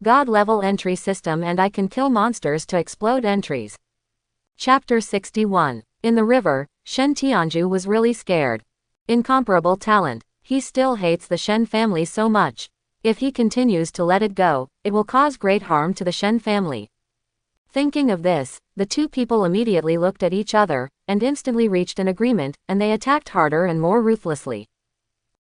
God level entry system and I can kill monsters to explode entries. Chapter 61. In the river, Shen Tianju was really scared. Incomparable talent. He still hates the Shen family so much. If he continues to let it go, it will cause great harm to the Shen family. Thinking of this, the two people immediately looked at each other, and instantly reached an agreement, and they attacked harder and more ruthlessly.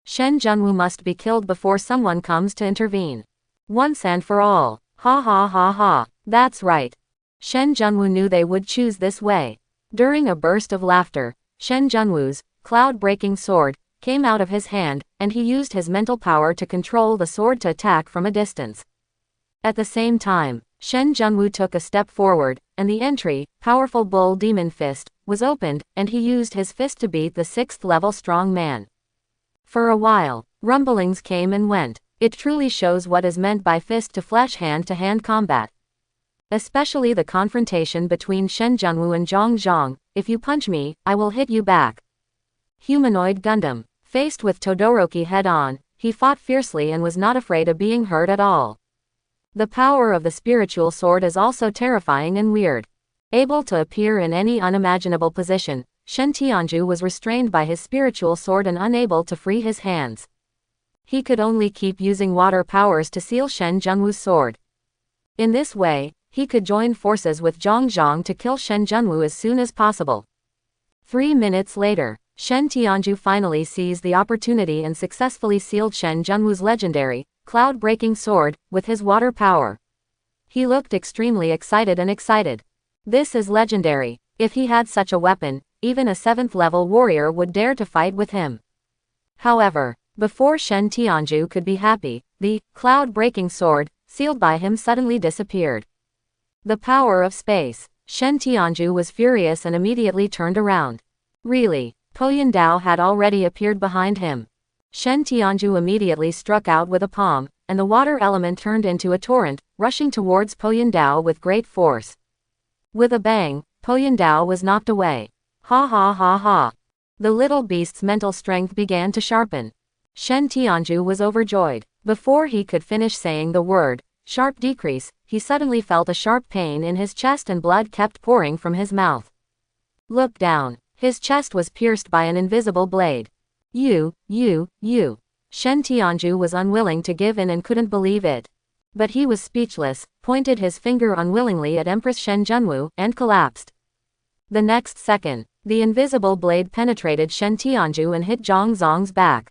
Shen Junwu must be killed before someone comes to intervene. Once and for all. Ha ha ha ha. That's right. Shen Junwu knew they would choose this way. During a burst of laughter, Shen Junwu's cloud-breaking sword came out of his hand, and he used his mental power to control the sword to attack from a distance. At the same time, Shen Junwu took a step forward, and the entry, powerful bull demon fist, was opened, and he used his fist to beat the 6th level strong man. For a while, rumblings came and went. It truly shows what is meant by fist-to-flesh hand-to-hand combat. Especially the confrontation between Shen Junwu and Zhang Zhang. If you punch me, I will hit you back. Humanoid Gundam. Faced with Todoroki head-on, he fought fiercely and was not afraid of being hurt at all. The power of the spiritual sword is also terrifying and weird. Able to appear in any unimaginable position, Shen Tianju was restrained by his spiritual sword and unable to free his hands. He could only keep using water powers to seal Shen Junwu's sword. In this way, he could join forces with Zhang Zhang to kill Shen Junwu as soon as possible. 3 minutes later, Shen Tianju finally seized the opportunity and successfully sealed Shen Junwu's legendary, cloud-breaking sword, with his water power. He looked extremely excited. This is legendary. If he had such a weapon, even a 7th level warrior would dare to fight with him. However, before Shen Tianju could be happy, the cloud-breaking sword, sealed by him suddenly disappeared. The power of space. Shen Tianju was furious and immediately turned around. Really, Po Yandao had already appeared behind him. Shen Tianju immediately struck out with a palm, and the water element turned into a torrent, rushing towards Po Yandao with great force. With a bang, Po Yandao was knocked away. Ha ha ha ha. The little beast's mental strength began to sharpen. Shen Tianju was overjoyed. Before he could finish saying the word, sharp decrease, he suddenly felt a sharp pain in his chest and blood kept pouring from his mouth. Look down. His chest was pierced by an invisible blade. You. Shen Tianju was unwilling to give in and couldn't believe it. But he was speechless, pointed his finger unwillingly at Empress Shen Junwu, and collapsed. The next second, the invisible blade penetrated Shen Tianju and hit Zhang Zhang's back.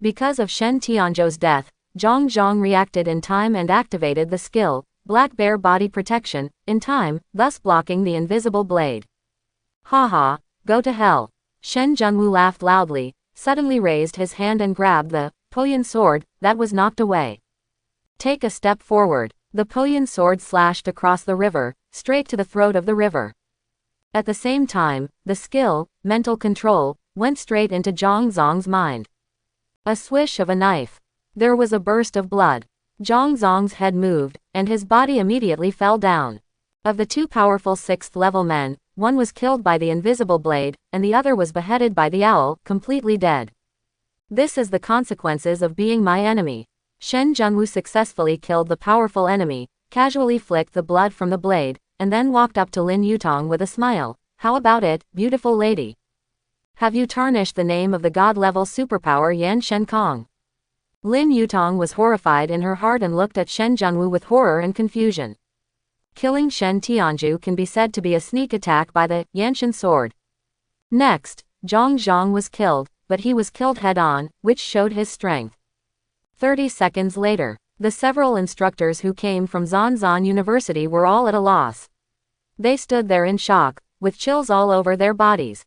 Because of Shen Tianju's death, Zhang Zhang reacted in time and activated the skill, Black Bear Body Protection, in time, thus blocking the invisible blade. Haha, go to hell. Shen Junwu laughed loudly, suddenly raised his hand and grabbed the Poyan sword that was knocked away. Take a step forward. The Poyan sword slashed across the river, straight to the throat of the river. At the same time, the skill, mental control, went straight into Zhang Zhang's mind. A swish of a knife. There was a burst of blood. Zhang Zhang's head moved, and his body immediately fell down. Of the 2 powerful 6th level men, one was killed by the invisible blade, and the other was beheaded by the owl, completely dead. This is the consequences of being my enemy. Shen Junwu successfully killed the powerful enemy, casually flicked the blood from the blade, and then walked up to Lin Yutong with a smile. How about it, beautiful lady? Have you tarnished the name of the god-level superpower Yan Shenkong? Lin Yutong was horrified in her heart and looked at Shen Junwu with horror and confusion. Killing Shen Tianju can be said to be a sneak attack by the Yanshan sword. Next, Zhang Zhang was killed, but he was killed head-on, which showed his strength. 30 seconds later, the several instructors who came from Zanzan University were all at a loss. They stood there in shock, with chills all over their bodies.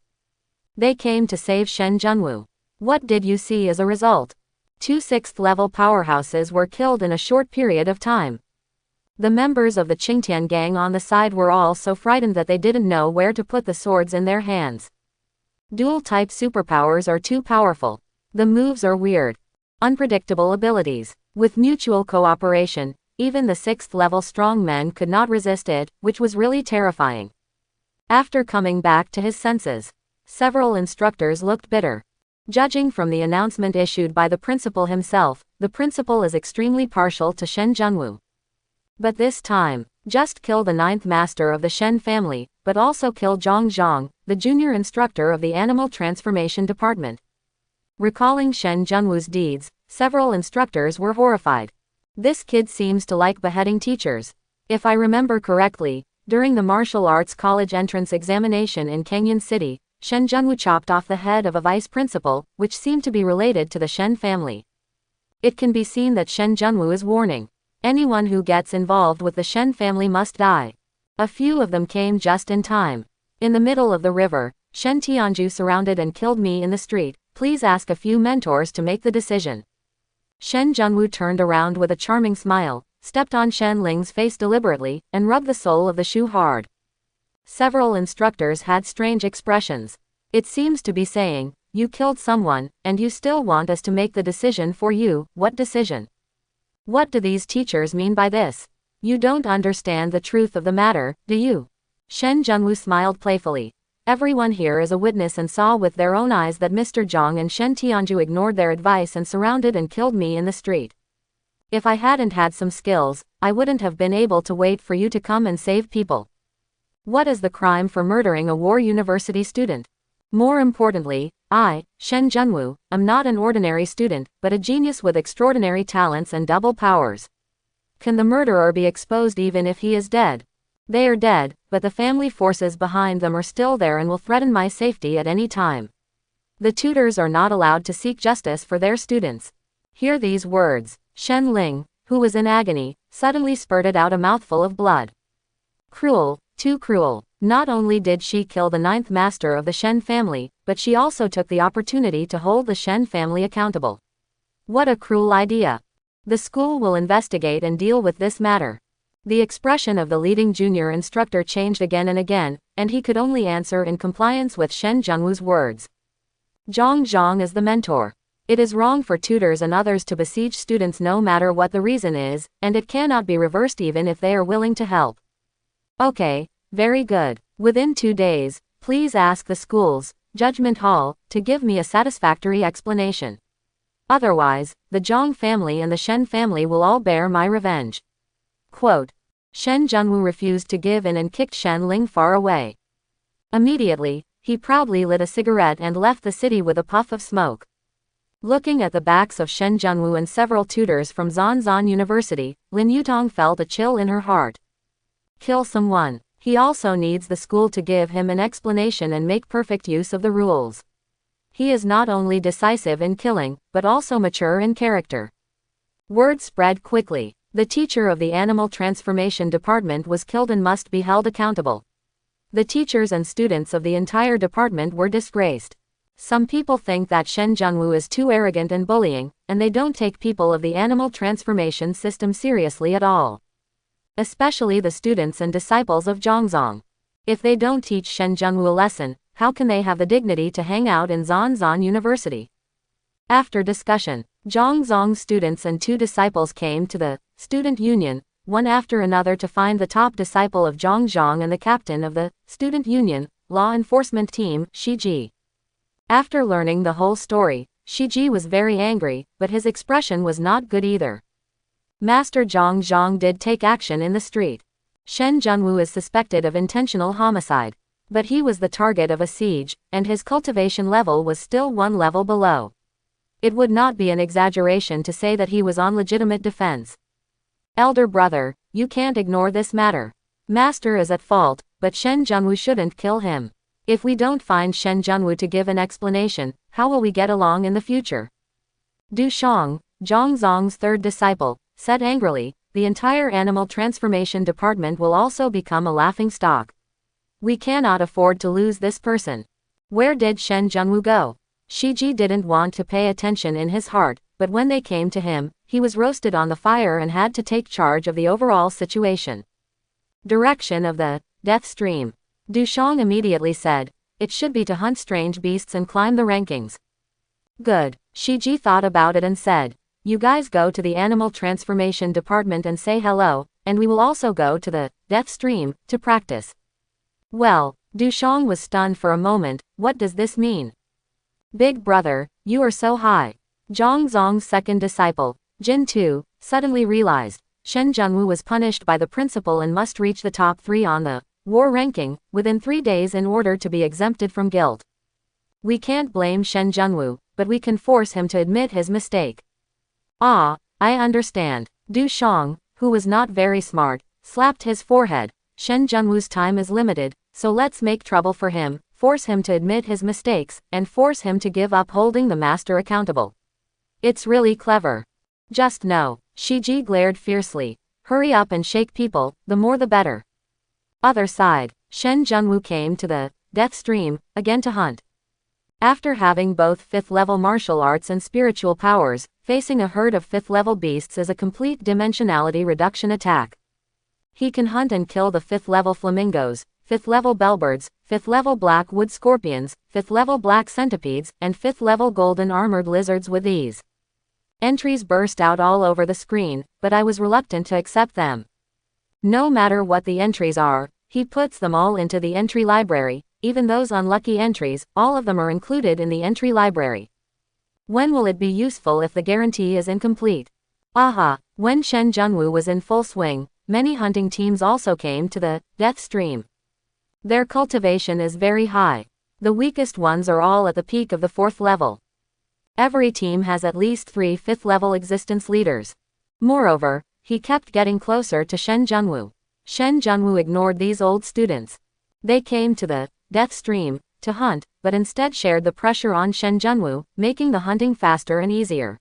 They came to save Shen Junwu. What did you see as a result? 2 6th level powerhouses were killed in a short period of time. The members of the Qingtian gang on the side were all so frightened that they didn't know where to put the swords in their hands. Dual-type superpowers are too powerful. The moves are weird. Unpredictable abilities. With mutual cooperation, even the 6th level strongmen could not resist it, which was really terrifying. After coming back to his senses, several instructors looked bitter. Judging from the announcement issued by the principal himself, the principal is extremely partial to Shen Junwu. But this time, just kill the ninth master of the Shen family, but also kill Zhang Zhang, the junior instructor of the Animal Transformation Department. Recalling Shen Junwu's deeds, several instructors were horrified. This kid seems to like beheading teachers. If I remember correctly, during the martial arts college entrance examination in Canyon City, Shen Junwu chopped off the head of a vice principal, which seemed to be related to the Shen family. It can be seen that Shen Junwu is warning. Anyone who gets involved with the Shen family must die. A few of them came just in time. In the middle of the river, Shen Tianju surrounded and killed me in the street. Please ask a few mentors to make the decision. Shen Junwu turned around with a charming smile, stepped on Shen Ling's face deliberately, and rubbed the sole of the shoe hard. Several instructors had strange expressions. It seems to be saying, you killed someone, and you still want us to make the decision for you. What decision? What do these teachers mean by this? You don't understand the truth of the matter, do you? Shen Junwu smiled playfully. Everyone here is a witness and saw with their own eyes that Mr. Zhang and Shen Tianju ignored their advice and surrounded and killed me in the street. If I hadn't had some skills, I wouldn't have been able to wait for you to come and save people. What is the crime for murdering a war university student? More importantly, I, Shen Junwu, am not an ordinary student, but a genius with extraordinary talents and double powers. Can the murderer be exposed even if he is dead? They are dead, but the family forces behind them are still there and will threaten my safety at any time. The tutors are not allowed to seek justice for their students. Hear these words. Shen Ling, who was in agony, suddenly spurted out a mouthful of blood. Cruel, too cruel. Not only did she kill the ninth master of the Shen family, but she also took the opportunity to hold the Shen family accountable. What a cruel idea. The school will investigate and deal with this matter. The expression of the leading junior instructor changed again and again, and he could only answer in compliance with Shen Junwu's words. Zhang Zhang is the mentor. It is wrong for tutors and others to besiege students no matter what the reason is, and it cannot be reversed even if they are willing to help. Okay, very good. Within 2 days, please ask the school's judgment hall to give me a satisfactory explanation. Otherwise, the Zhang family and the Shen family will all bear my revenge. Quote. Shen Junwu refused to give in and kicked Shen Ling far away. Immediately, he proudly lit a cigarette and left the city with a puff of smoke. Looking at the backs of Shen Junwu and several tutors from Zanzan University, Lin Yutong felt a chill in her heart. Kill someone. He also needs the school to give him an explanation and make perfect use of the rules. He is not only decisive in killing, but also mature in character. Word spread quickly. The teacher of the Animal Transformation Department was killed and must be held accountable. The teachers and students of the entire department were disgraced. Some people think that Shen Junwu is too arrogant and bullying, and they don't take people of the Animal Transformation System seriously at all. Especially the students and disciples of Zhangzong. If they don't teach Shen Junwu a lesson, how can they have the dignity to hang out in Zanzan University? After discussion, Zhangzong students and 2 disciples came to the student union, one after another, to find the top disciple of Zhangzong and the captain of the student union law enforcement team, Shiji. After learning the whole story, Shiji was very angry, but his expression was not good either. Master Zhang did take action in the street. Shen Junwu is suspected of intentional homicide. But he was the target of a siege, and his cultivation level was still 1 level below. It would not be an exaggeration to say that he was on legitimate defense. Elder brother, you can't ignore this matter. Master is at fault, but Shen Junwu shouldn't kill him. If we don't find Shen Junwu to give an explanation, how will we get along in the future? Du Shang, Zhangzong's 3rd disciple, said angrily, the entire Animal Transformation Department will also become a laughing stock. We cannot afford to lose this person. Where did Shen Junwu go? Shiji didn't want to pay attention in his heart, but when they came to him, he was roasted on the fire and had to take charge of the overall situation. Direction of the death stream. Du Shang immediately said, it should be to hunt strange beasts and climb the rankings. Good. Shiji thought about it and said, you guys go to the Animal Transformation Department and say hello, and we will also go to the death stream to practice. Well, Du Shang was stunned for a moment. What does this mean? Big brother, you are so high. Zhangzong's 2nd disciple, Jin Tu, suddenly realized, Shen Junwu was punished by the principal and must reach the top 3 on the war ranking within 3 days in order to be exempted from guilt. We can't blame Shen Junwu, but we can force him to admit his mistake. Ah, I understand. Du Shang, who was not very smart, slapped his forehead. Shen Junwu's time is limited, so let's make trouble for him, force him to admit his mistakes, and force him to give up holding the master accountable. It's really clever. Just no. Shiji glared fiercely. Hurry up and shake people, the more the better. Other side, Shen Junwu came to the death stream, again to hunt. After having both 5th level martial arts and spiritual powers, facing a herd of 5th level beasts is a complete dimensionality reduction attack. He can hunt and kill the 5th level flamingos, 5th level bellbirds, 5th level black wood scorpions, 5th level black centipedes, and 5th level golden armored lizards with ease. Entries burst out all over the screen, but I was reluctant to accept them. No matter what the entries are, he puts them all into the entry library, even those unlucky entries, all of them are included in the entry library. When will it be useful if the guarantee is incomplete? Aha, when Shen Junwu was in full swing, many hunting teams also came to the death stream. Their cultivation is very high. The weakest ones are all at the peak of the 4th level. Every team has at least 3 5th level existence leaders. Moreover, he kept getting closer to Shen Junwu. Shen Junwu ignored these old students. They came to the death stream to hunt, but instead shared the pressure on Shen Junwu, making the hunting faster and easier.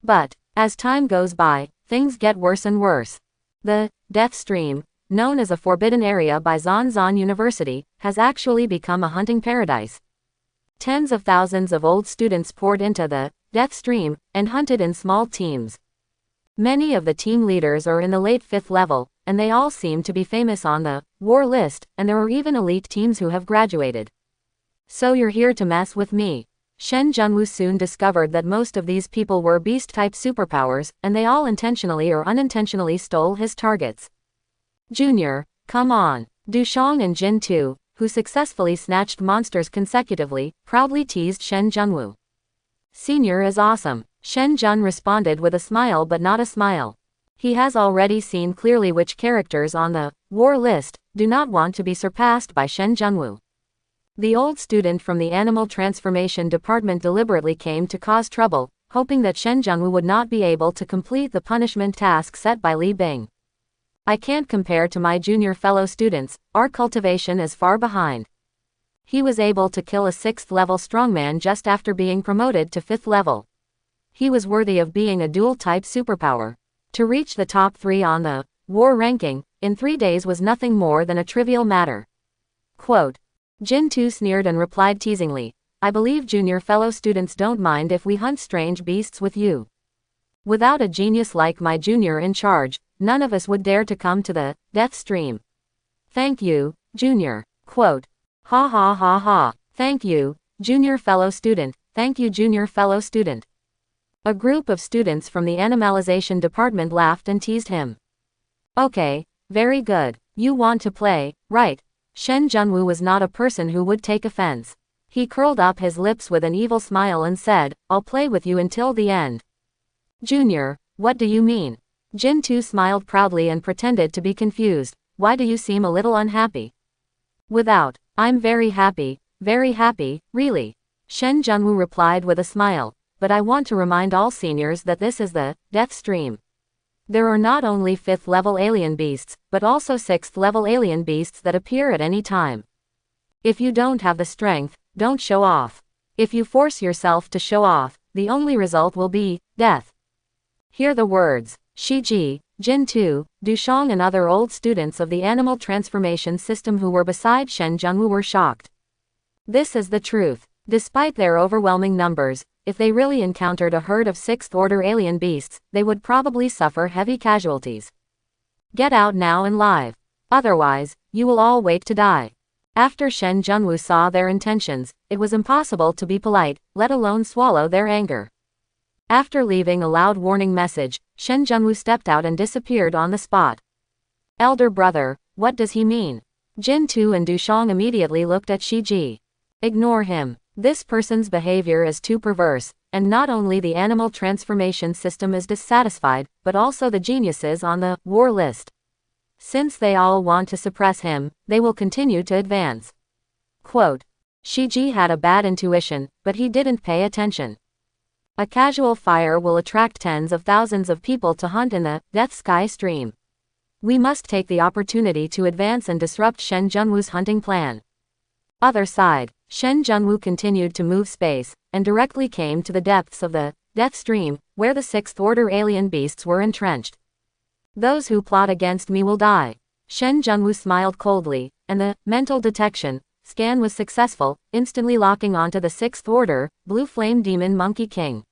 But, as time goes by, things get worse and worse. The death stream, known as a forbidden area by Zhan University, has actually become a hunting paradise. Tens of thousands of old students poured into the death stream and hunted in small teams. Many of the team leaders are in the late 5th level, and they all seem to be famous on the war list, and there are even elite teams who have graduated. So you're here to mess with me. Shen Junwu soon discovered that most of these people were beast-type superpowers, and they all intentionally or unintentionally stole his targets. Junior, come on. Du Shang and Jin Tu, who successfully snatched monsters consecutively, proudly teased Shen Junwu. Senior is awesome. Shen Jun responded with a smile but not a smile. He has already seen clearly which characters on the war list do not want to be surpassed by Shen Junwu. The old student from the Animal Transformation Department deliberately came to cause trouble, hoping that Shen Junwu would not be able to complete the punishment task set by Li Bing. I can't compare to my junior fellow students, our cultivation is far behind. He was able to kill a 6th level strongman just after being promoted to 5th level. He was worthy of being a dual-type superpower. To reach the top 3 on the war ranking in 3 days was nothing more than a trivial matter. Quote. Jin Tu sneered and replied teasingly, I believe junior fellow students don't mind if we hunt strange beasts with you. Without a genius like my junior in charge, none of us would dare to come to the death stream. Thank you, junior. Quote. Ha ha ha ha. Thank you, junior fellow student. Thank you, junior fellow student. A group of students from the Animalization Department laughed and teased him. Okay, very good. You want to play, right? Shen Junwu was not a person who would take offense. He curled up his lips with an evil smile and said, I'll play with you until the end. Junior, what do you mean? Jin Tu smiled proudly and pretended to be confused. Why do you seem a little unhappy? Without, I'm very happy, really. Shen Junwu replied with a smile, but I want to remind all seniors that this is the death stream. There are not only 5th level alien beasts, but also 6th level alien beasts that appear at any time. If you don't have the strength, don't show off. If you force yourself to show off, the only result will be death. Hear the words. Shiji, Jin Tu, Du Shang and other old students of the animal transformation system who were beside Shen Junwu were shocked. This is the truth. Despite their overwhelming numbers, if they really encountered a herd of 6th order alien beasts, they would probably suffer heavy casualties. Get out now and live. Otherwise, you will all wait to die. After Shen Junwu saw their intentions, it was impossible to be polite, let alone swallow their anger. After leaving a loud warning message, Shen Junwu stepped out and disappeared on the spot. Elder brother, what does he mean? Jin Tu and Du Shang immediately looked at Shiji. Ignore him. This person's behavior is too perverse. and not only the animal transformation system is dissatisfied, but also the geniuses on the war list. Since they all want to suppress him, they will continue to advance. Quote, Shiji had a bad intuition, but he didn't pay attention. A casual fire will attract tens of thousands of people to hunt in the Death Sky stream. We must take the opportunity to advance and disrupt Shen Junwu's hunting plan. Other side, Shen Junwu continued to move space, and directly came to the depths of the Death Stream, where the Sixth Order alien beasts were entrenched. Those who plot against me will die. Shen Junwu smiled coldly, and the mental detection scan was successful, instantly locking onto the Sixth Order, Blue Flame Demon Monkey King.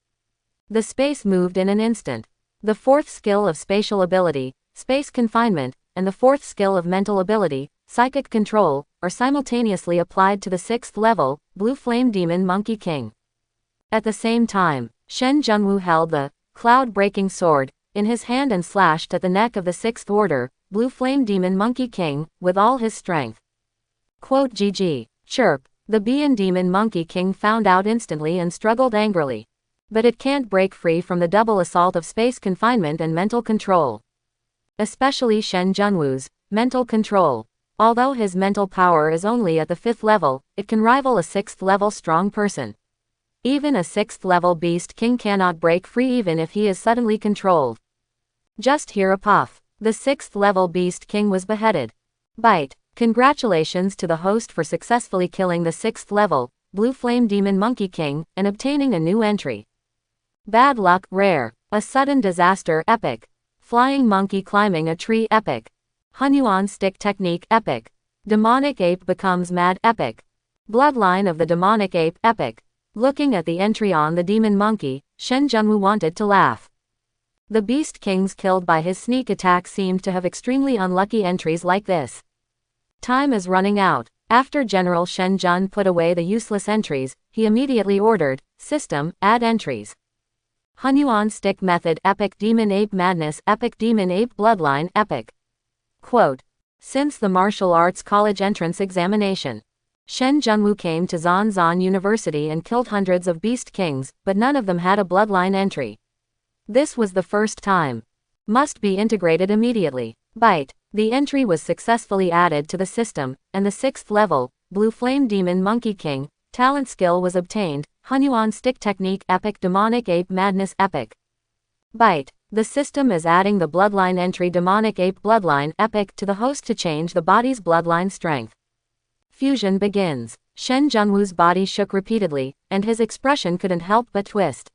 The space moved in an instant. The fourth skill of spatial ability, space confinement, and the fourth skill of mental ability, psychic control, are simultaneously applied to the sixth level, Blue Flame Demon Monkey King. At the same time, Shen Junwu held the cloud-breaking sword in his hand and slashed at the neck of the Sixth Order, Blue Flame Demon Monkey King, with all his strength. Quote GG. Chirp. The Bian Demon Monkey King found out instantly and struggled angrily. But it can't break free from the double assault of space confinement and mental control. Especially Shen Junwu's mental control. Although his mental power is only at the 5th level, it can rival a 6th level strong person. Even a 6th level beast king cannot break free even if he is suddenly controlled. Just hear a puff. The 6th level beast king was beheaded. Bite. Congratulations to the host for successfully killing the 6th level, Blue Flame Demon Monkey King, and obtaining a new entry. Bad luck, rare. A sudden disaster, epic. Flying monkey climbing a tree, epic. Hunyuan stick technique, epic. Demonic ape becomes mad, epic. Bloodline of the demonic ape, epic. Looking at the entry on the demon monkey, Shen Junwu wanted to laugh. The beast kings killed by his sneak attack seemed to have extremely unlucky entries like this. Time is running out. After General Shen Jun put away the useless entries, he immediately ordered, System, add entries. Hunyuan stick method, epic. Demon ape madness, epic. Demon ape bloodline, epic. Quote. Since the martial arts college entrance examination, Shen Junwu came to Zanzan University and killed hundreds of beast kings, but none of them had a bloodline entry. This was the first time. Must be integrated immediately. Bite. The entry was successfully added to the system, and the 6th level, Blue Flame Demon Monkey King, talent skill was obtained, Hunyuan stick technique, epic. Demonic ape madness, epic. Bite. The system is adding the bloodline entry Demonic ape bloodline, epic, to the host to change the body's bloodline strength. Fusion begins. Shen Junwu's body shook repeatedly, and his expression couldn't help but twist.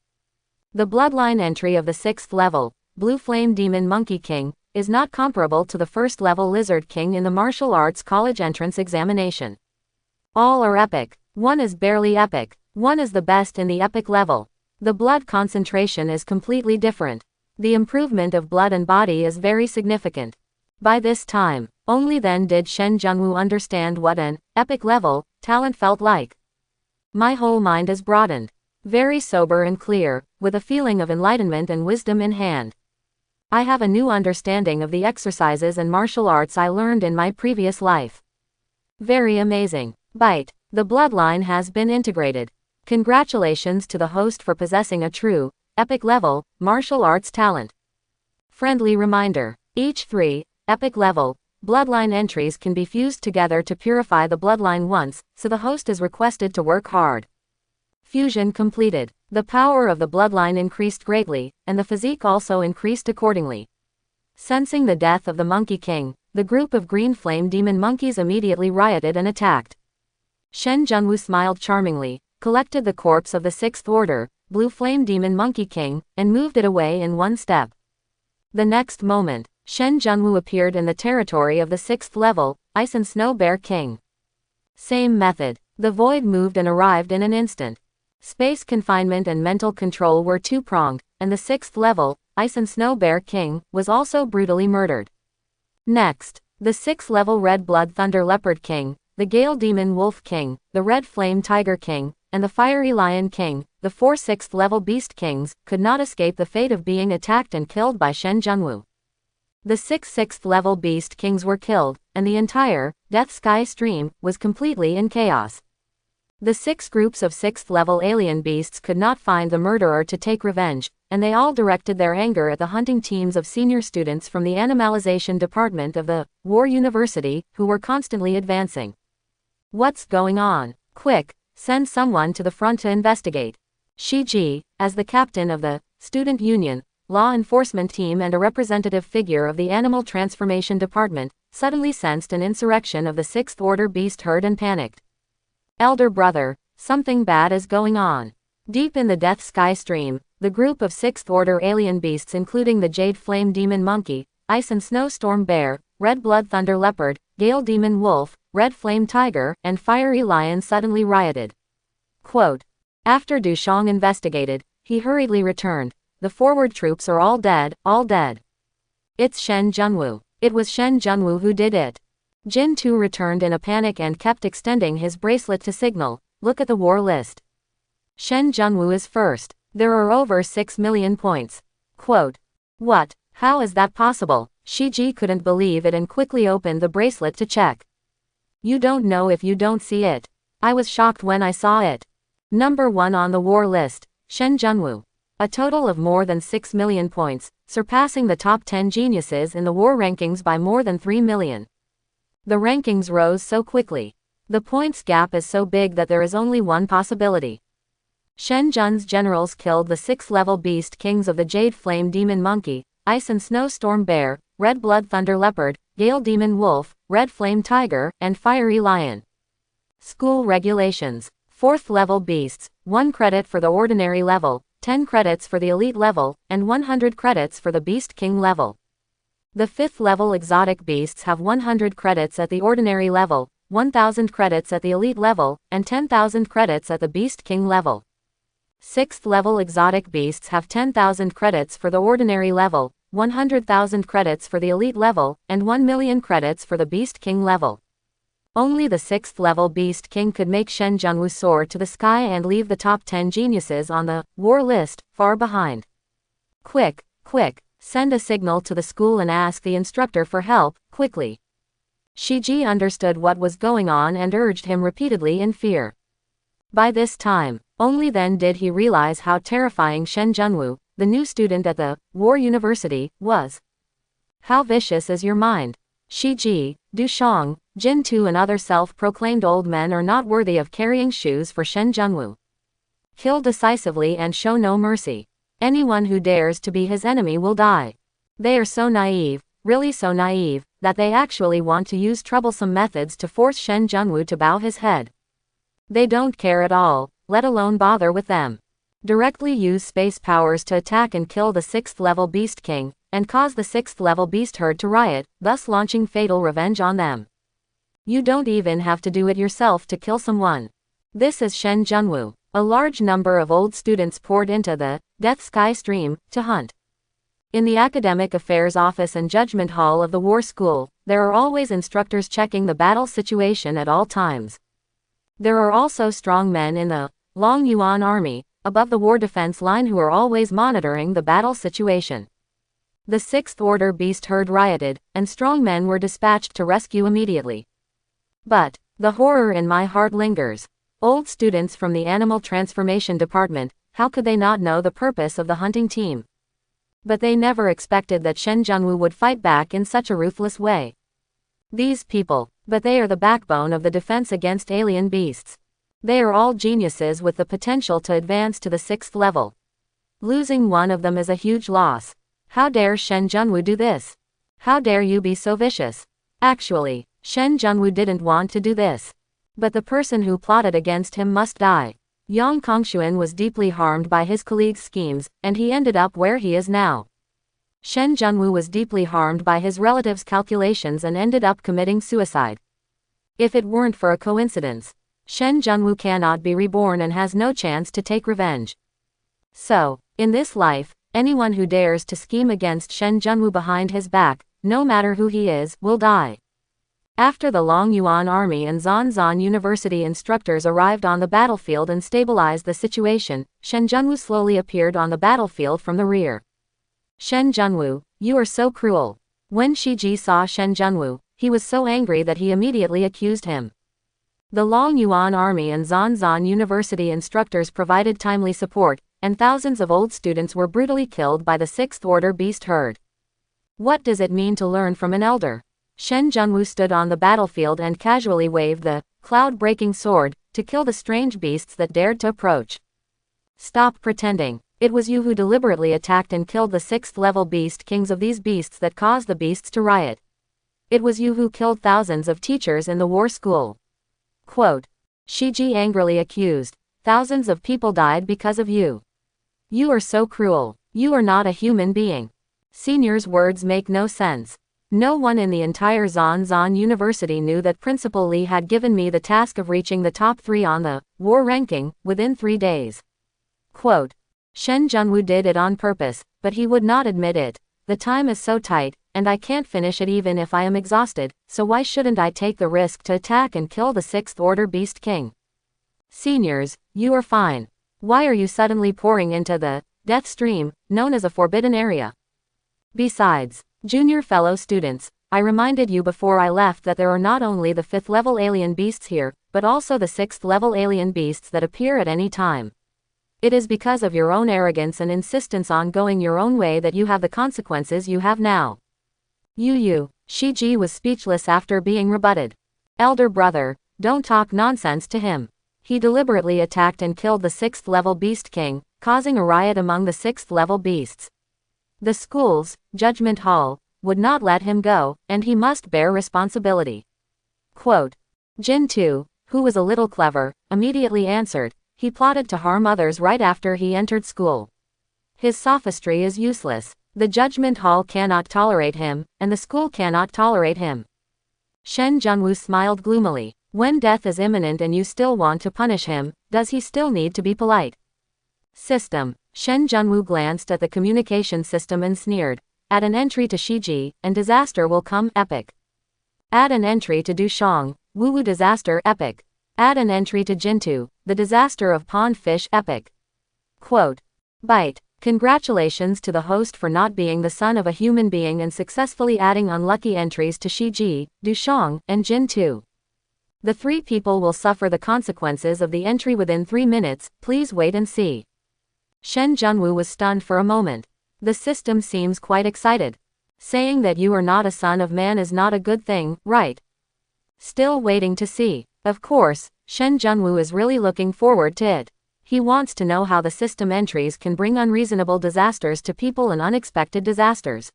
The bloodline entry of the 6th level, Blue Flame Demon Monkey King, is not comparable to the 1st level Lizard King in the martial arts college entrance examination. All are epic. One is barely epic. One is the best in the epic level. The blood concentration is completely different. The improvement of blood and body is very significant. By this time, only then did Shen Junwu understand what an epic level talent felt like. My whole mind is broadened. Very sober and clear, with a feeling of enlightenment and wisdom in hand. I have a new understanding of the exercises and martial arts I learned in my previous life. Very amazing. Bite. The bloodline has been integrated. Congratulations to the host for possessing a true, epic level, martial arts talent. Friendly reminder. Each 3, epic level, bloodline entries can be fused together to purify the bloodline once, so the host is requested to work hard. Fusion completed. The power of the bloodline increased greatly, and the physique also increased accordingly. Sensing the death of the Monkey King, the group of green flame demon monkeys immediately rioted and attacked. Shen Junwu smiled charmingly, collected the corpse of the 6th Order, Blue Flame Demon Monkey King, and moved it away in one step. The next moment, Shen Junwu appeared in the territory of the 6th level, Ice and Snow Bear King. Same method. The void moved and arrived in an instant. Space confinement and mental control were two-pronged, and the 6th level, Ice and Snow Bear King, was also brutally murdered. Next, the 6th level Red Blood Thunder Leopard King, the Gale Demon Wolf King, the Red Flame Tiger King, and the Fiery Lion King, the 4 6th level Beast Kings, could not escape the fate of being attacked and killed by Shen Junwu. The 6 6th level Beast Kings were killed, and the entire Death Sky stream was completely in chaos. The 6 groups of 6th-level alien beasts could not find the murderer to take revenge, and they all directed their anger at the hunting teams of senior students from the Animalization Department of the War University, who were constantly advancing. "What's going on? Quick, send someone to the front to investigate." Shiji, as the captain of the Student Union, law enforcement team and a representative figure of the Animal Transformation Department, suddenly sensed an insurrection of the 6th Order beast herd and panicked. "Elder brother, something bad is going on." Deep in the Death Sky Stream, the group of 6th Order alien beasts including the Jade Flame Demon Monkey, Ice and Snowstorm Bear, Red Blood Thunder Leopard, Gale Demon Wolf, Red Flame Tiger, and Fiery Lion suddenly rioted. Quote, "After Dushong investigated, he hurriedly returned. The forward troops are all dead, all dead. It's Shen Junwu. It was Shen Junwu who did it." Jin Tu returned in a panic and kept extending his bracelet to signal, "Look at the war list. Shen Junwu is first. There are over 6 million points." Quote, "What? How is that possible?" Shiji couldn't believe it and quickly opened the bracelet to check. "You don't know if you don't see it. I was shocked when I saw it. Number 1 on the war list, Shen Junwu. A total of more than 6 million points, surpassing the top 10 geniuses in the war rankings by more than 3 million. The rankings rose so quickly. The points gap is so big that there is only one possibility. Shen Jun's generals killed the 6th-level beast kings of the Jade Flame Demon Monkey, Ice and Snowstorm Bear, Red Blood Thunder Leopard, Gale Demon Wolf, Red Flame Tiger, and Fiery Lion. School regulations. 4th-level beasts, 1 credit for the ordinary level, 10 credits for the elite level, and 100 credits for the Beast King level. The 5th-level exotic beasts have 100 credits at the ordinary level, 1,000 credits at the elite level, and 10,000 credits at the Beast King level. 6th-level exotic beasts have 10,000 credits for the ordinary level, 100,000 credits for the elite level, and 1 million credits for the Beast King level. Only the 6th-level Beast King could make Shen Junwu soar to the sky and leave the top 10 geniuses on the war list far behind. "Quick, quick, send a signal to the school and ask the instructor for help, quickly." Shiji understood what was going on and urged him repeatedly in fear. By this time, only then did he realize how terrifying Shen Junwu, the new student at the War University, was. "How vicious is your mind? Shiji, Dushong, Jin Tu and other self-proclaimed old men are not worthy of carrying shoes for Shen Junwu. Kill decisively and show no mercy. Anyone who dares to be his enemy will die. They are so naive, really so naive, that they actually want to use troublesome methods to force Shen Junwu to bow his head. They don't care at all, let alone bother with them. Directly use space powers to attack and kill the 6th-level Beast King, and cause the 6th-level beast herd to riot, thus launching fatal revenge on them. You don't even have to do it yourself to kill someone. This is Shen Junwu." A large number of old students poured into the Death Sky Stream to hunt. In the Academic Affairs Office and Judgment Hall of the War School, there are always instructors checking the battle situation at all times. There are also strong men in the Long Yuan Army, above the war defense line who are always monitoring the battle situation. The 6th Order beast herd rioted, and strong men were dispatched to rescue immediately. But the horror in my heart lingers. Old students from the Animal Transformation Department, how could they not know the purpose of the hunting team? But they never expected that Shen Junwu would fight back in such a ruthless way. These people, but they are the backbone of the defense against alien beasts. They are all geniuses with the potential to advance to the 6th level. Losing one of them is a huge loss. How dare Shen Junwu do this? How dare you be so vicious? Actually, Shen Junwu didn't want to do this. But the person who plotted against him must die. Yang Kongshuan was deeply harmed by his colleagues' schemes, and he ended up where he is now. Shen Junwu was deeply harmed by his relatives' calculations and ended up committing suicide. If it weren't for a coincidence, Shen Junwu cannot be reborn and has no chance to take revenge. So, in this life, anyone who dares to scheme against Shen Junwu behind his back, no matter who he is, will die. After the Long Yuan Army and Zanzan University instructors arrived on the battlefield and stabilized the situation, Shen Junwu slowly appeared on the battlefield from the rear. "Shen Junwu, you are so cruel." When Shiji saw Shen Junwu, he was so angry that he immediately accused him. The Long Yuan Army and Zanzan University instructors provided timely support, and thousands of old students were brutally killed by the Sixth Order beast herd. What does it mean to learn from an elder? Shen Junwu stood on the battlefield and casually waved the cloud-breaking sword to kill the strange beasts that dared to approach. Stop pretending. It was you who deliberately attacked and killed the sixth-level beast kings of these beasts that caused the beasts to riot. It was you who killed thousands of teachers in the war school. Quote. Shiji angrily accused. Thousands of people died because of you. You are so cruel. You are not a human being. Senior's words make no sense. No one in the entire Zanzan University knew that Principal Li had given me the task of reaching the top 3 on the war ranking within 3 days. Quote. Shen Junwu did it on purpose, but he would not admit it. The time is so tight, and I can't finish it even if I am exhausted, so why shouldn't I take the risk to attack and kill the Sixth Order Beast King? Seniors, you are fine. Why are you suddenly pouring into the death stream, known as a forbidden area? Besides, junior fellow students, I reminded you before I left that there are not only the 5th-level alien beasts here, but also the 6th-level alien beasts that appear at any time. It is because of your own arrogance and insistence on going your own way that you have the consequences you have now. Shiji was speechless after being rebutted. Elder brother, don't talk nonsense to him. He deliberately attacked and killed the 6th-level Beast King, causing a riot among the 6th-level beasts. The school's Judgment Hall would not let him go, and he must bear responsibility. Quote. Jin Tu, who was a little clever, immediately answered, he plotted to harm others right after he entered school. His sophistry is useless. The Judgment Hall cannot tolerate him, and the school cannot tolerate him. Shen Junwu smiled gloomily. When death is imminent and you still want to punish him, does he still need to be polite? System. Shen Junwu glanced at the communication system and sneered. Add an entry to Shiji, and disaster will come, epic. Add an entry to Dushang, Wuwu disaster, epic. Add an entry to Jintu, the disaster of pond fish, epic. Quote. Byte. Congratulations to the host for not being the son of a human being and successfully adding unlucky entries to Shiji, Dushang, and Jintu. The 3 people will suffer the consequences of the entry within 3 minutes, please wait and see. Shen Junwu was stunned for a moment. The system seems quite excited. Saying that you are not a son of man is not a good thing, right? Still waiting to see. Of course, Shen Junwu is really looking forward to it. He wants to know how the system entries can bring unreasonable disasters to people and unexpected disasters.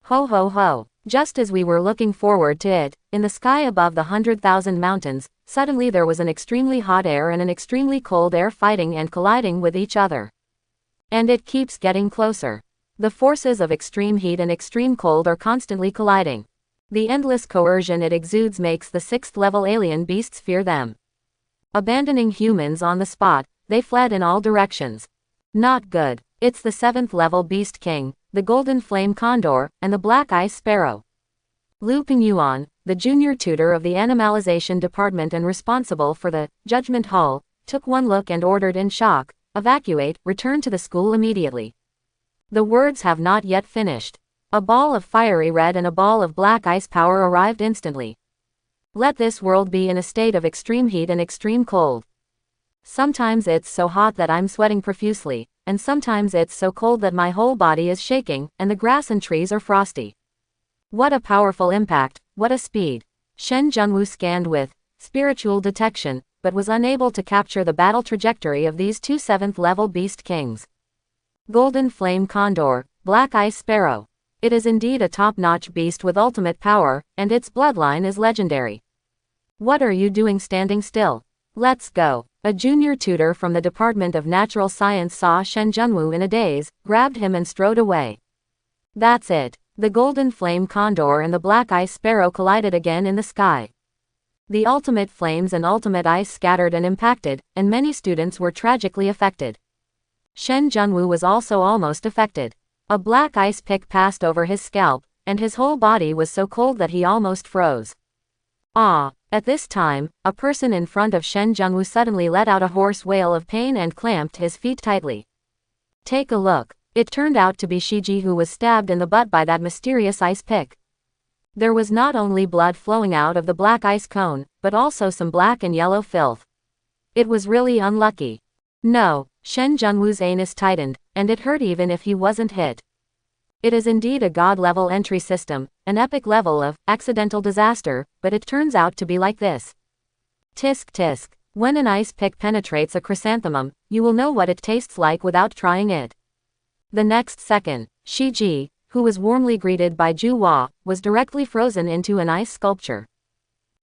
Ho ho ho. Just as we were looking forward to it, in the sky above the 100,000 mountains, suddenly there was an extremely hot air and an extremely cold air fighting and colliding with each other. And it keeps getting closer. The forces of extreme heat and extreme cold are constantly colliding. The endless coercion it exudes makes the 6th-level alien beasts fear them. Abandoning humans on the spot, they fled in all directions. Not good. It's the 7th-level Beast King, the Golden Flame Condor, and the Black Ice Sparrow. Lu Pingyuan, the junior tutor of the Animalization Department and responsible for the Judgment Hall, took one look and ordered in shock, evacuate, return to the school immediately. The words have not yet finished. A ball of fiery red and a ball of black ice power arrived instantly. Let this world be in a state of extreme heat and extreme cold. Sometimes it's so hot that I'm sweating profusely, and sometimes it's so cold that my whole body is shaking, and the grass and trees are frosty. What a powerful impact, what a speed. Shen Junwu scanned with spiritual detection, but was unable to capture the battle trajectory of these 2 7th-level Beast Kings. Golden Flame Condor, Black Ice Sparrow. It is indeed a top-notch beast with ultimate power, and its bloodline is legendary. What are you doing standing still? Let's go. A junior tutor from the Department of Natural Science saw Shen Junwu in a daze, grabbed him and strode away. That's it. The Golden Flame Condor and the Black Ice Sparrow collided again in the sky. The ultimate flames and ultimate ice scattered and impacted, and many students were tragically affected. Shen Junwu was also almost affected. A black ice pick passed over his scalp, and his whole body was so cold that he almost froze. Ah! At this time, a person in front of Shen Junwu suddenly let out a hoarse wail of pain and clamped his feet tightly. Take a look. It turned out to be Shiji who was stabbed in the butt by that mysterious ice pick. There was not only blood flowing out of the black ice cone, but also some black and yellow filth. It was really unlucky. No, Shen Junwu's anus tightened, and it hurt even if he wasn't hit. It is indeed a god-level entry system, an epic level of accidental disaster, but it turns out to be like this. Tisk tisk. When an ice pick penetrates a chrysanthemum, you will know what it tastes like without trying it. The next second, Shi Ji, who was warmly greeted by Ju Hua, was directly frozen into an ice sculpture.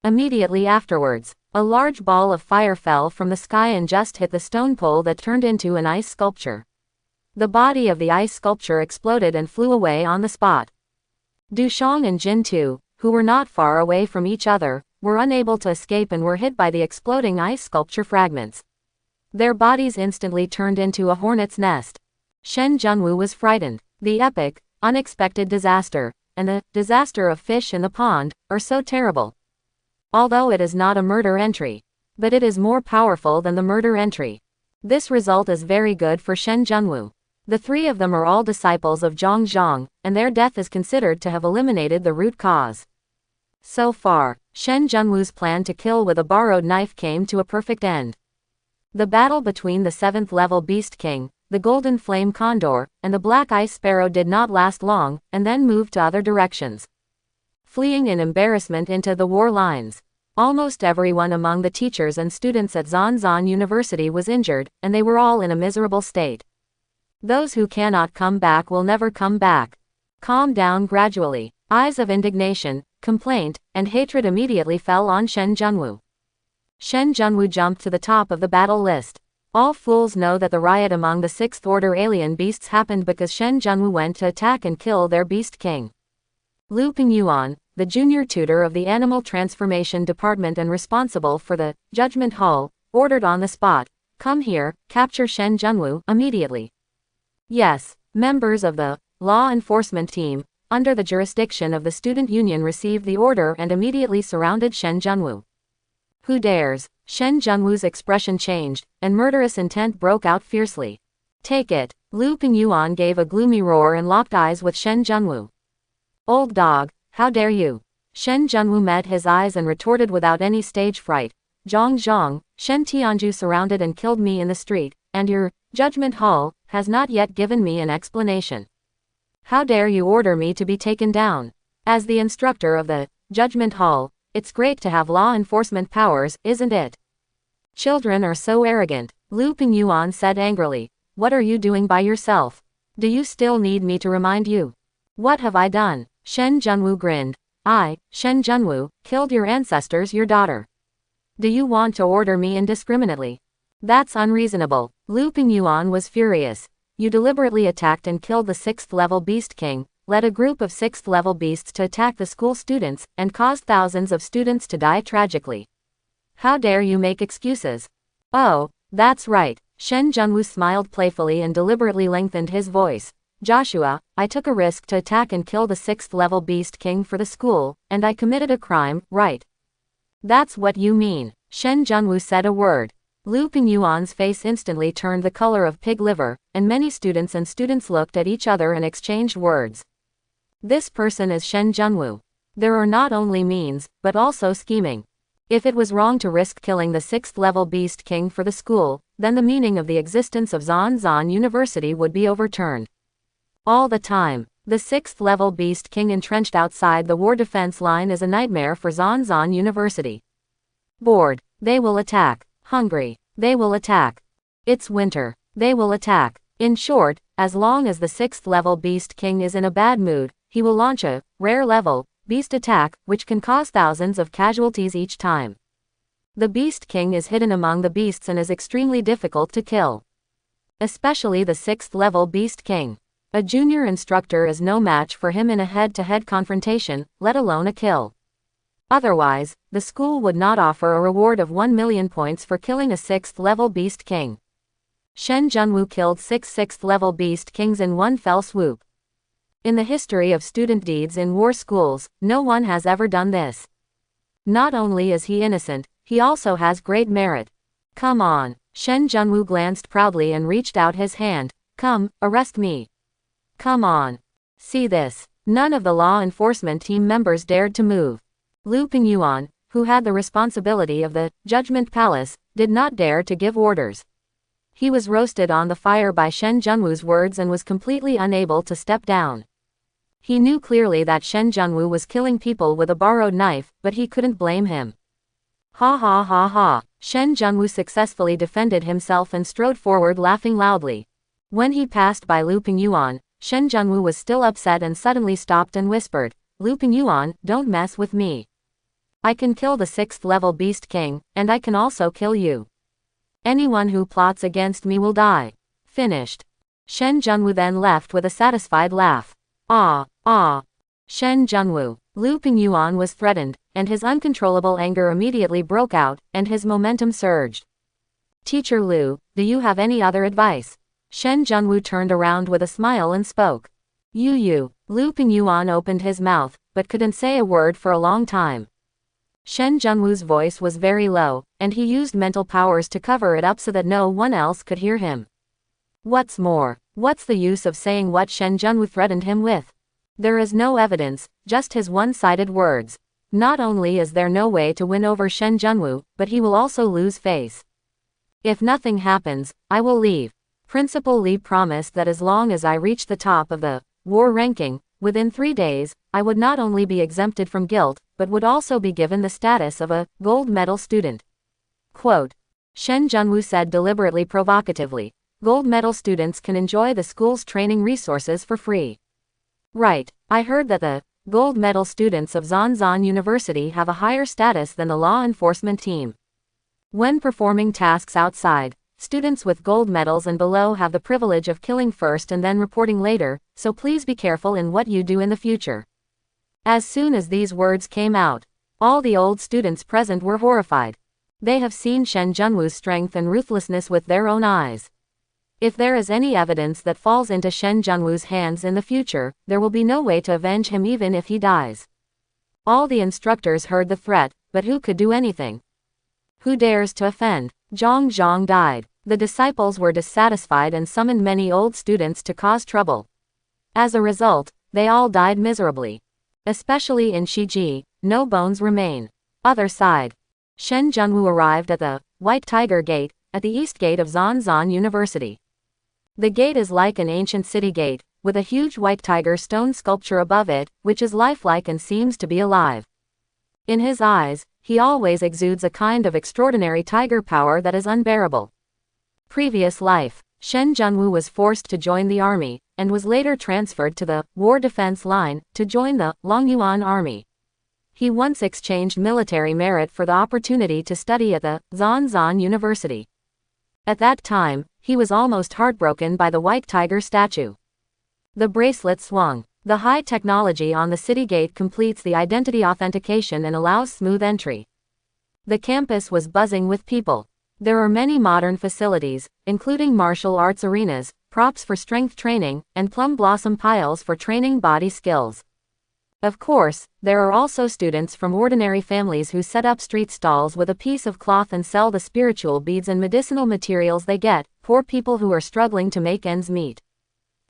Immediately afterwards, a large ball of fire fell from the sky and just hit the stone pole that turned into an ice sculpture. The body of the ice sculpture exploded and flew away on the spot. Du Shang and Jin Tu, who were not far away from each other, were unable to escape and were hit by the exploding ice sculpture fragments. Their bodies instantly turned into a hornet's nest. Shen Junwu was frightened. The epic, unexpected disaster, and the disaster of fish in the pond, are so terrible. Although it is not a murder entry, but it is more powerful than the murder entry. This result is very good for Shen Junwu. The three of them are all disciples of Zhang Zhang, and their death is considered to have eliminated the root cause. So far, Shen Junwu's plan to kill with a borrowed knife came to a perfect end. The battle between the 7th level Beast King, the Golden Flame Condor, and the Black Ice Sparrow did not last long, and then moved to other directions. Fleeing in embarrassment into the war lines. Almost everyone among the teachers and students at Zanzan University was injured, and they were all in a miserable state. Those who cannot come back will never come back. Calm down gradually. Eyes of indignation, complaint, and hatred immediately fell on Shen Junwu. Shen Junwu jumped to the top of the battle list. All fools know that the riot among the 6th order alien beasts happened because Shen Junwu went to attack and kill their beast king. Lu Pingyuan, the junior tutor of the Animal Transformation Department and responsible for the Judgment Hall, ordered on the spot, "Come here, capture Shen Junwu immediately." Yes, members of the law enforcement team, under the jurisdiction of the student union, received the order and immediately surrounded Shen Junwu. Who dares? Shen Junwu's expression changed, and murderous intent broke out fiercely. Take it. Lu Pingyuan gave a gloomy roar and locked eyes with Shen Junwu. Old dog, how dare you? Shen Junwu met his eyes and retorted without any stage fright. Zhang Zhang, Shen Tianju surrounded and killed me in the street, and your Judgment Hall has not yet given me an explanation. How dare you order me to be taken down? As the instructor of the Judgment Hall, it's great to have law enforcement powers, isn't it? Children are so arrogant, Lu Pingyuan said angrily. What are you doing by yourself? Do you still need me to remind you? What have I done? Shen Junwu grinned. I, Shen Junwu, killed your ancestors, your daughter. Do you want to order me indiscriminately? That's unreasonable. Lu Pingyuan was furious. You deliberately attacked and killed the 6th level Beast King, led a group of 6th level beasts to attack the school students, and caused thousands of students to die tragically. How dare you make excuses? Oh, that's right. Shen Junwu smiled playfully and deliberately lengthened his voice. Joshua, I took a risk to attack and kill the 6th level Beast King for the school, and I committed a crime, right? That's what you mean. Shen Junwu said a word. Lu Pingyuan's face instantly turned the color of pig liver, and many students looked at each other and exchanged words. This person is Shen Junwu. There are not only means, but also scheming. If it was wrong to risk killing the 6th level Beast King for the school, then the meaning of the existence of Zanzan University would be overturned. All the time, the 6th level Beast King entrenched outside the war defense line is a nightmare for Zanzan University. Bored, they will attack. Hungry, they will attack. It's winter, they will attack. In short, as long as the 6th level Beast King is in a bad mood, he will launch a rare level beast attack, which can cause thousands of casualties each time. The Beast King is hidden among the beasts and is extremely difficult to kill. Especially the 6th level Beast King. A junior instructor is no match for him in a head-to-head confrontation, let alone a kill. Otherwise, the school would not offer a reward of 1 million points for killing a 6th level Beast King. Shen Junwu killed 6 6th level Beast Kings in one fell swoop. In the history of student deeds in war schools, no one has ever done this. Not only is he innocent, he also has great merit. Come on. Shen Junwu glanced proudly and reached out his hand. Come, arrest me. Come on. See this. None of the law enforcement team members dared to move. Lu Pingyuan, who had the responsibility of the Judgment Palace, did not dare to give orders. He was roasted on the fire by Shen Junwu's words and was completely unable to step down. He knew clearly that Shen Junwu was killing people with a borrowed knife, but he couldn't blame him. Ha ha ha ha. Shen Junwu successfully defended himself and strode forward laughing loudly. When he passed by Lu Pingyuan, Shen Junwu was still upset and suddenly stopped and whispered, Lu Pingyuan, don't mess with me. I can kill the 6th level Beast King, and I can also kill you. Anyone who plots against me will die. Finished. Shen Junwu then left with a satisfied laugh. Ah. Shen Junwu. Lu Pingyuan was threatened, and his uncontrollable anger immediately broke out, and his momentum surged. Teacher Lu, do you have any other advice? Shen Junwu turned around with a smile and spoke. You. Lu Pingyuan opened his mouth, but couldn't say a word for a long time. Shen Junwu's voice was very low, and he used mental powers to cover it up so that no one else could hear him. What's more, what's the use of saying what Shen Junwu threatened him with? There is no evidence, just his one-sided words. Not only is there no way to win over Shen Junwu, but he will also lose face. If nothing happens, I will leave. Principal Li promised that as long as I reach the top of the war ranking, within 3 days, I would not only be exempted from guilt, but would also be given the status of a gold medal student. Quote. Shen Junwu said deliberately provocatively, gold medal students can enjoy the school's training resources for free. Right, I heard that the gold medal students of Zanzan University have a higher status than the law enforcement team. When performing tasks outside, students with gold medals and below have the privilege of killing first and then reporting later, so please be careful in what you do in the future. As soon as these words came out, all the old students present were horrified. They have seen Shen Junwu's strength and ruthlessness with their own eyes. If there is any evidence that falls into Shen Junwu's hands in the future, there will be no way to avenge him even if he dies. All the instructors heard the threat, but who could do anything? Who dares to offend? Zhang died. The disciples were dissatisfied and summoned many old students to cause trouble. As a result, they all died miserably. Especially in Shiji, no bones remain. Other side. Shen Junwu arrived at the White Tiger Gate, at the east gate of Zanzan University. The gate is like an ancient city gate, with a huge white tiger stone sculpture above it, which is lifelike and seems to be alive. In his eyes, he always exudes a kind of extraordinary tiger power that is unbearable. Previous life. Shen Junwu was forced to join the army, and was later transferred to the War Defense Line, to join the Longyuan Army. He once exchanged military merit for the opportunity to study at the Zanzan University. At that time, he was almost heartbroken by the white tiger statue. The bracelet swung. The high technology on the city gate completes the identity authentication and allows smooth entry. The campus was buzzing with people. There are many modern facilities, including martial arts arenas, props for strength training, and plum blossom piles for training body skills. Of course, there are also students from ordinary families who set up street stalls with a piece of cloth and sell the spiritual beads and medicinal materials they get, poor people who are struggling to make ends meet.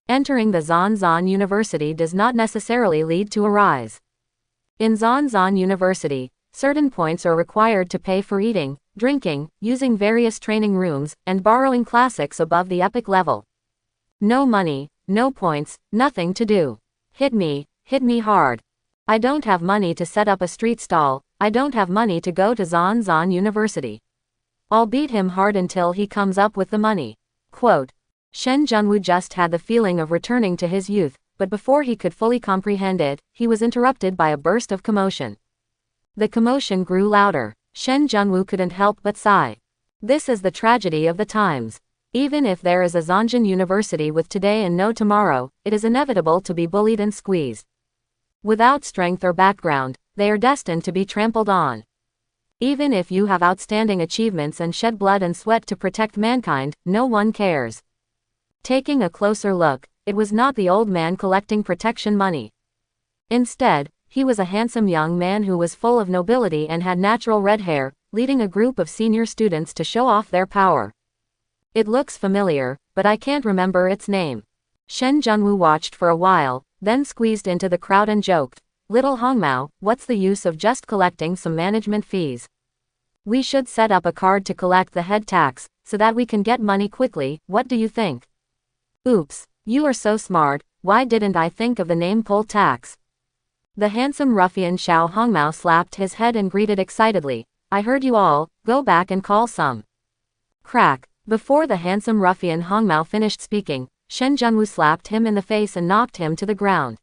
Entering the Zanzan University does not necessarily lead to a rise. In Zanzan University, certain points are required to pay for eating, drinking, using various training rooms, and borrowing classics above the epic level. No money, no points, nothing to do. Hit me hard. I don't have money to set up a street stall, I don't have money to go to Zanzan University. I'll beat him hard until he comes up with the money. Quote. Shen Junwu just had the feeling of returning to his youth, but before he could fully comprehend it, he was interrupted by a burst of commotion. The commotion grew louder. Shen Junwu couldn't help but sigh. This is the tragedy of the times. Even if there is a Zanjin University with today and no tomorrow, it is inevitable to be bullied and squeezed. Without strength or background, they are destined to be trampled on. Even if you have outstanding achievements and shed blood and sweat to protect mankind, no one cares. Taking a closer look, it was not the old man collecting protection money. Instead, he was a handsome young man who was full of nobility and had natural red hair, leading a group of senior students to show off their power. It looks familiar, but I can't remember its name. Shen Junwu watched for a while, then squeezed into the crowd and joked, "Little Hongmao, what's the use of just collecting some management fees? We should set up a card to collect the head tax, so that we can get money quickly, what do you think?" "Oops, you are so smart, why didn't I think of the name poll tax?" The handsome ruffian Xiao Hongmao slapped his head and greeted excitedly, "I heard you all, go back and call some." Crack. Before the handsome ruffian Hongmao finished speaking, Shen Junwu slapped him in the face and knocked him to the ground.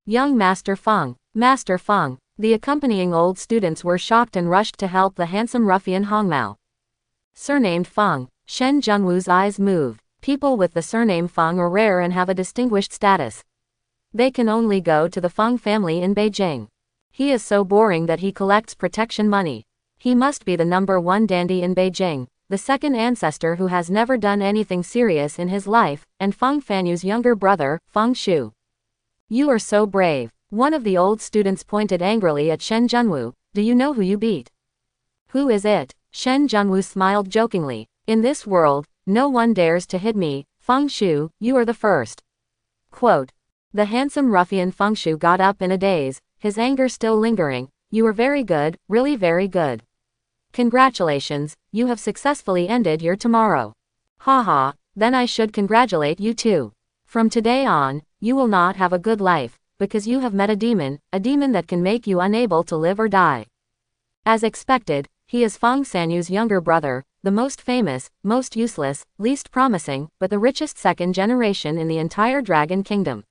"Young Master Feng, Master Feng." The accompanying old students were shocked and rushed to help the handsome ruffian Hongmao. Surnamed Feng, Shen Junwu's eyes moved. People with the surname Feng are rare and have a distinguished status. They can only go to the Feng family in Beijing. He is so boring that he collects protection money. He must be the #1 dandy in Beijing, the second ancestor who has never done anything serious in his life, and Feng Fanyu's younger brother, Feng Shu. "You are so brave." One of the old students pointed angrily at Shen Junwu. "Do you know who you beat?" "Who is it?" Shen Junwu smiled jokingly. "In this world, no one dares to hit me, Feng Shu, you are the first." Quote. The handsome ruffian Feng Shu got up in a daze, his anger still lingering. "You are very good, really very good. Congratulations, you have successfully ended your tomorrow. Haha, then I should congratulate you too. From today on, you will not have a good life, because you have met a demon that can make you unable to live or die." As expected, he is Feng Sanyu's younger brother, the most famous, most useless, least promising, but the richest second generation in the entire Dragon Kingdom.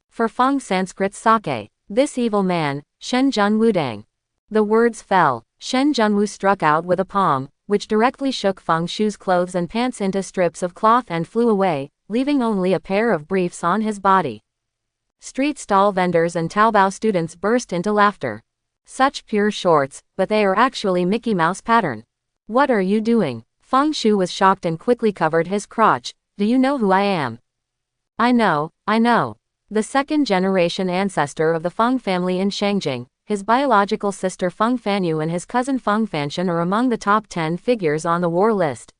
For Feng Sanskrit sake, this evil man, Shen Jun Wudang. The words fell. Shen Junwu struck out with a palm, which directly shook Feng Shu's clothes and pants into strips of cloth and flew away, leaving only a pair of briefs on his body. Street stall vendors and Taobao students burst into laughter. Such pure shorts, but they are actually Mickey Mouse pattern. What are you doing? Feng Shu was shocked and quickly covered his crotch. "Do you know who I am?" I know. The second-generation ancestor of the Feng family in Shangjing. His biological sister Feng Fanyu and his cousin Feng Fanshan are among the top 10 figures on the war list.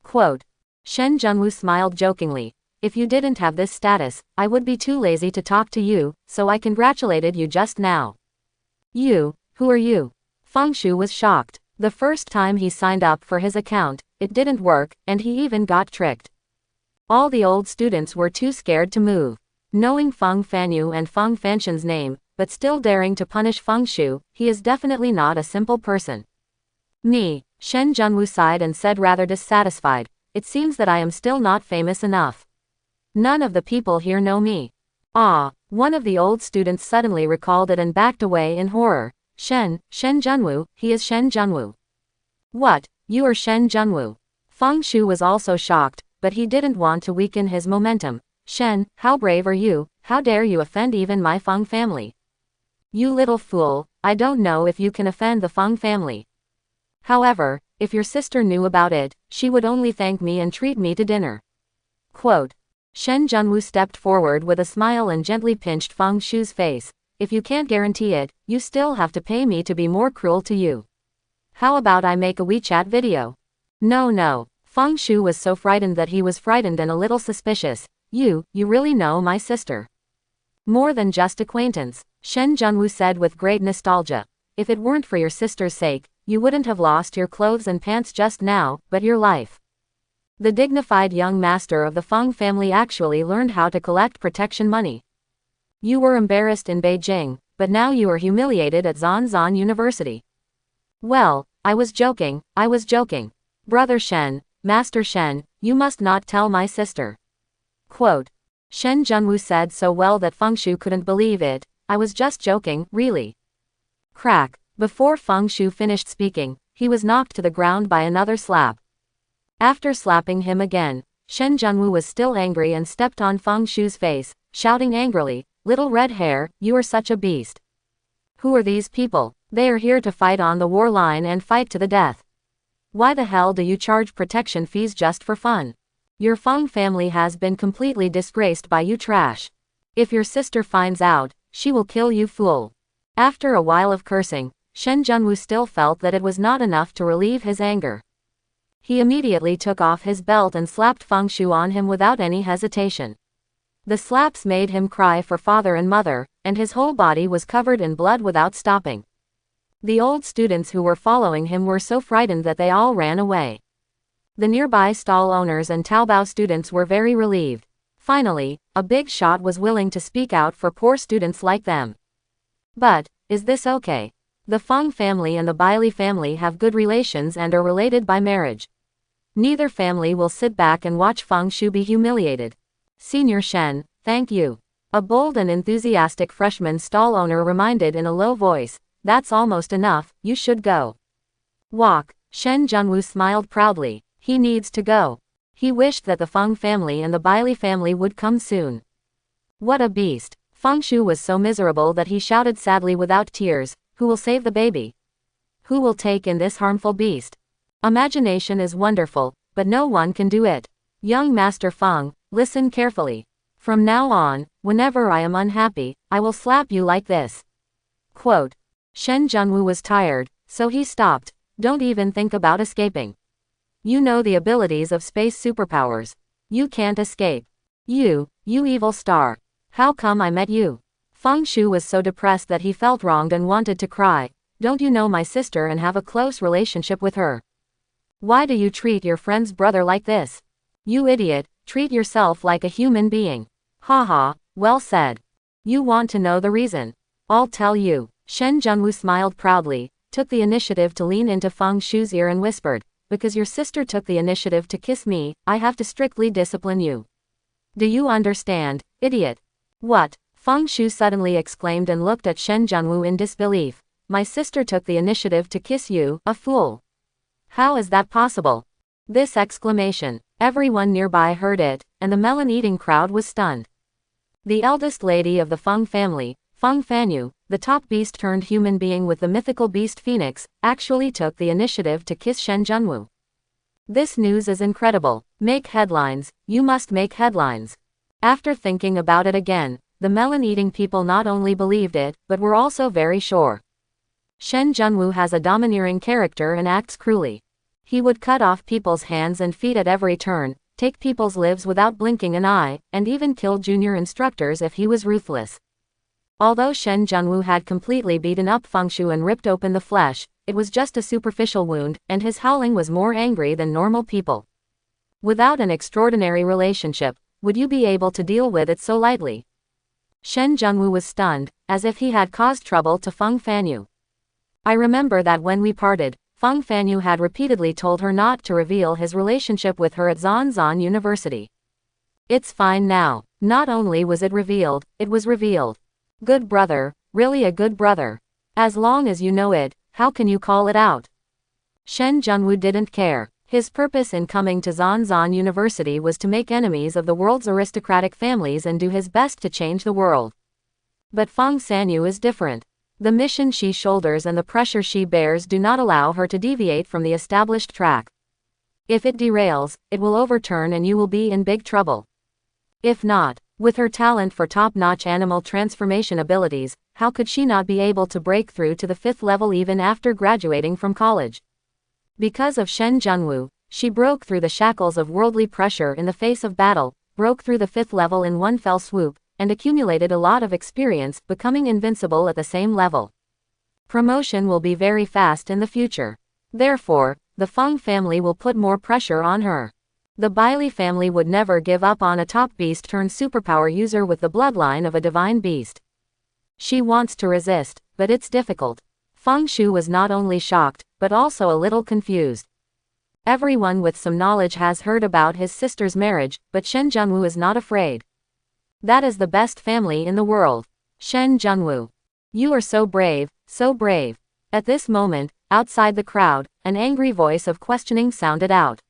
Quote. Shen Junwu smiled jokingly. "If you didn't have this status, I would be too lazy to talk to you, so I congratulated you just now." "You? Who are you?" Feng Shu was shocked. The first time he signed up for his account, it didn't work, and he even got tricked. All the old students were too scared to move. Knowing Feng Fanyu and Feng Fanshan's name, but still daring to punish Feng Shu, he is definitely not a simple person. "Me," Shen Junwu sighed and said rather dissatisfied, "it seems that I am still not famous enough. None of the people here know me." Ah, one of the old students suddenly recalled it and backed away in horror. Shen Junwu, he is Shen Junwu. "What, you are Shen Junwu?" Feng Shu was also shocked, but he didn't want to weaken his momentum. "Shen, how brave are you, how dare you offend even my Feng family?" "You little fool, I don't know if you can offend the Feng family. However, if your sister knew about it, she would only thank me and treat me to dinner." Quote. Shen Junwu stepped forward with a smile and gently pinched Feng Shu's face. "If you can't guarantee it, you still have to pay me to be more cruel to you. How about I make a WeChat video?" No. Feng Shu was so frightened that he was frightened and a little suspicious. You really know my sister?" "More than just acquaintance," Shen Junwu said with great nostalgia. "If it weren't for your sister's sake, you wouldn't have lost your clothes and pants just now, but your life." The dignified young master of the Feng family actually learned how to collect protection money. "You were embarrassed in Beijing, but now you are humiliated at Zhanzhan University." "Well, I was joking. Brother Shen, Master Shen, you must not tell my sister." Quote. Shen Junwu said so well that Feng Shu couldn't believe it. "I was just joking, really." Crack. Before Feng Shu finished speaking, he was knocked to the ground by another slap. After slapping him again, Shen Junwu was still angry and stepped on Feng Shu's face, shouting angrily, "Little red hair, you are such a beast. Who are these people? They are here to fight on the war line and fight to the death. Why the hell do you charge protection fees just for fun? Your Feng family has been completely disgraced by you trash. If your sister finds out, she will kill you fool." After a while of cursing, Shen Junwu still felt that it was not enough to relieve his anger. He immediately took off his belt and slapped Feng Shu on him without any hesitation. The slaps made him cry for father and mother, and his whole body was covered in blood without stopping. The old students who were following him were so frightened that they all ran away. The nearby stall owners and Taobao students were very relieved. Finally, a big shot was willing to speak out for poor students like them. But, is this okay? The Feng family and the Bailey family have good relations and are related by marriage. Neither family will sit back and watch Feng Shu be humiliated. Senior Shen, thank you. A bold and enthusiastic freshman stall owner reminded in a low voice. That's almost enough, you should go. Walk. Shen Junwu smiled proudly. He needs to go. He wished that the Feng family and the Bailey family would come soon. What a beast. Feng Shu was so miserable that he shouted sadly without tears, who will save the baby? Who will take in this harmful beast? Imagination is wonderful, but no one can do it. Young Master Feng, listen carefully. From now on, whenever I am unhappy, I will slap you like this. Quote. Shen Junwu was tired, so he stopped. Don't even think about escaping. You know the abilities of space superpowers. You can't escape. You evil star. How come I met you? Feng Shu was so depressed that he felt wronged and wanted to cry. Don't you know my sister and have a close relationship with her? Why do you treat your friend's brother like this? You idiot, treat yourself like a human being. Haha, well said. You want to know the reason? I'll tell you. Shen Junwu smiled proudly, took the initiative to lean into Feng Shu's ear and whispered, because your sister took the initiative to kiss me, I have to strictly discipline you. Do you understand, idiot? What? Feng Shu suddenly exclaimed and looked at Shen Junwu in disbelief. My sister took the initiative to kiss you, a fool. How is that possible? This exclamation, everyone nearby heard it, and the melon-eating crowd was stunned. The eldest lady of the Feng family, Feng Fanyu, the top beast turned human being with the mythical beast Phoenix, actually took the initiative to kiss Shen Junwu. This news is incredible. Make headlines, you must make headlines. After thinking about it again, the melon-eating people not only believed it, but were also very sure. Shen Junwu has a domineering character and acts cruelly. He would cut off people's hands and feet at every turn, take people's lives without blinking an eye, and even kill junior instructors if he was ruthless. Although Shen Junwu had completely beaten up Feng Shu and ripped open the flesh, it was just a superficial wound, and his howling was more angry than normal people. Without an extraordinary relationship, would you be able to deal with it so lightly? Shen Junwu was stunned, as if he had caused trouble to Feng Fanyu. I remember that when we parted, Feng Fanyu had repeatedly told her not to reveal his relationship with her at Zanzan University. It's fine now. Not only was it revealed, it was revealed. Good brother, really a good brother. As long as you know it, how can you call it out? Shen Junwu didn't care. His purpose in coming to Zanzan University was to make enemies of the world's aristocratic families and do his best to change the world. But Feng Sanyu is different. The mission she shoulders and the pressure she bears do not allow her to deviate from the established track. If it derails, it will overturn and you will be in big trouble. If not, with her talent for top-notch animal transformation abilities, how could she not be able to break through to the 5th level even after graduating from college? Because of Shen Junwu, she broke through the shackles of worldly pressure in the face of battle, broke through the 5th level in one fell swoop, and accumulated a lot of experience, becoming invincible at the same level. Promotion will be very fast in the future. Therefore, the Feng family will put more pressure on her. The Bailey family would never give up on a top beast turned superpower user with the bloodline of a divine beast. She wants to resist, but it's difficult. Feng Shu was not only shocked, but also a little confused. Everyone with some knowledge has heard about his sister's marriage, but Shen Junwu is not afraid. That is the best family in the world. Shen Junwu. You are so brave, so brave. At this moment, outside the crowd, an angry voice of questioning sounded out.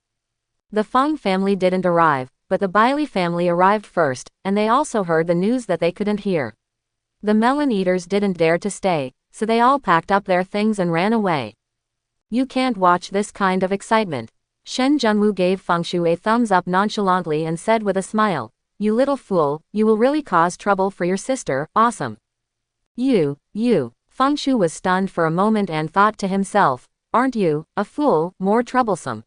The Feng family didn't arrive, but the Bailey family arrived first, and they also heard the news that they couldn't hear. The melon eaters didn't dare to stay, so they all packed up their things and ran away. You can't watch this kind of excitement. Shen Junwu gave Feng Shu a thumbs up nonchalantly and said with a smile, you little fool, you will really cause trouble for your sister, awesome. You. Feng Shu was stunned for a moment and thought to himself, aren't you, a fool, more troublesome?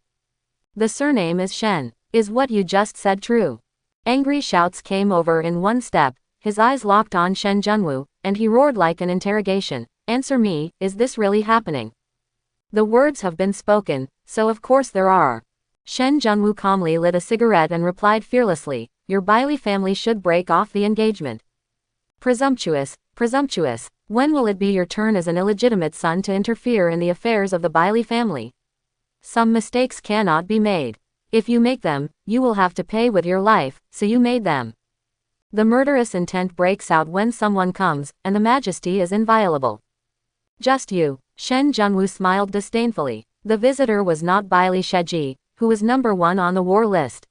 The surname is Shen. Is what you just said true? Angry shouts came over in one step, his eyes locked on Shen Junwu, and he roared like an interrogation. Answer me, is this really happening? The words have been spoken, so of course there are. Shen Junwu calmly lit a cigarette and replied fearlessly, your Bailey family should break off the engagement. Presumptuous, presumptuous. When will it be your turn as an illegitimate son to interfere in the affairs of the Bailey family? Some mistakes cannot be made. If you make them, you will have to pay with your life, so you made them. The murderous intent breaks out when someone comes, and the majesty is inviolable. Just you. Shen Junwu smiled disdainfully. The visitor was not Bailey Sheji, who was number 1 on the war list,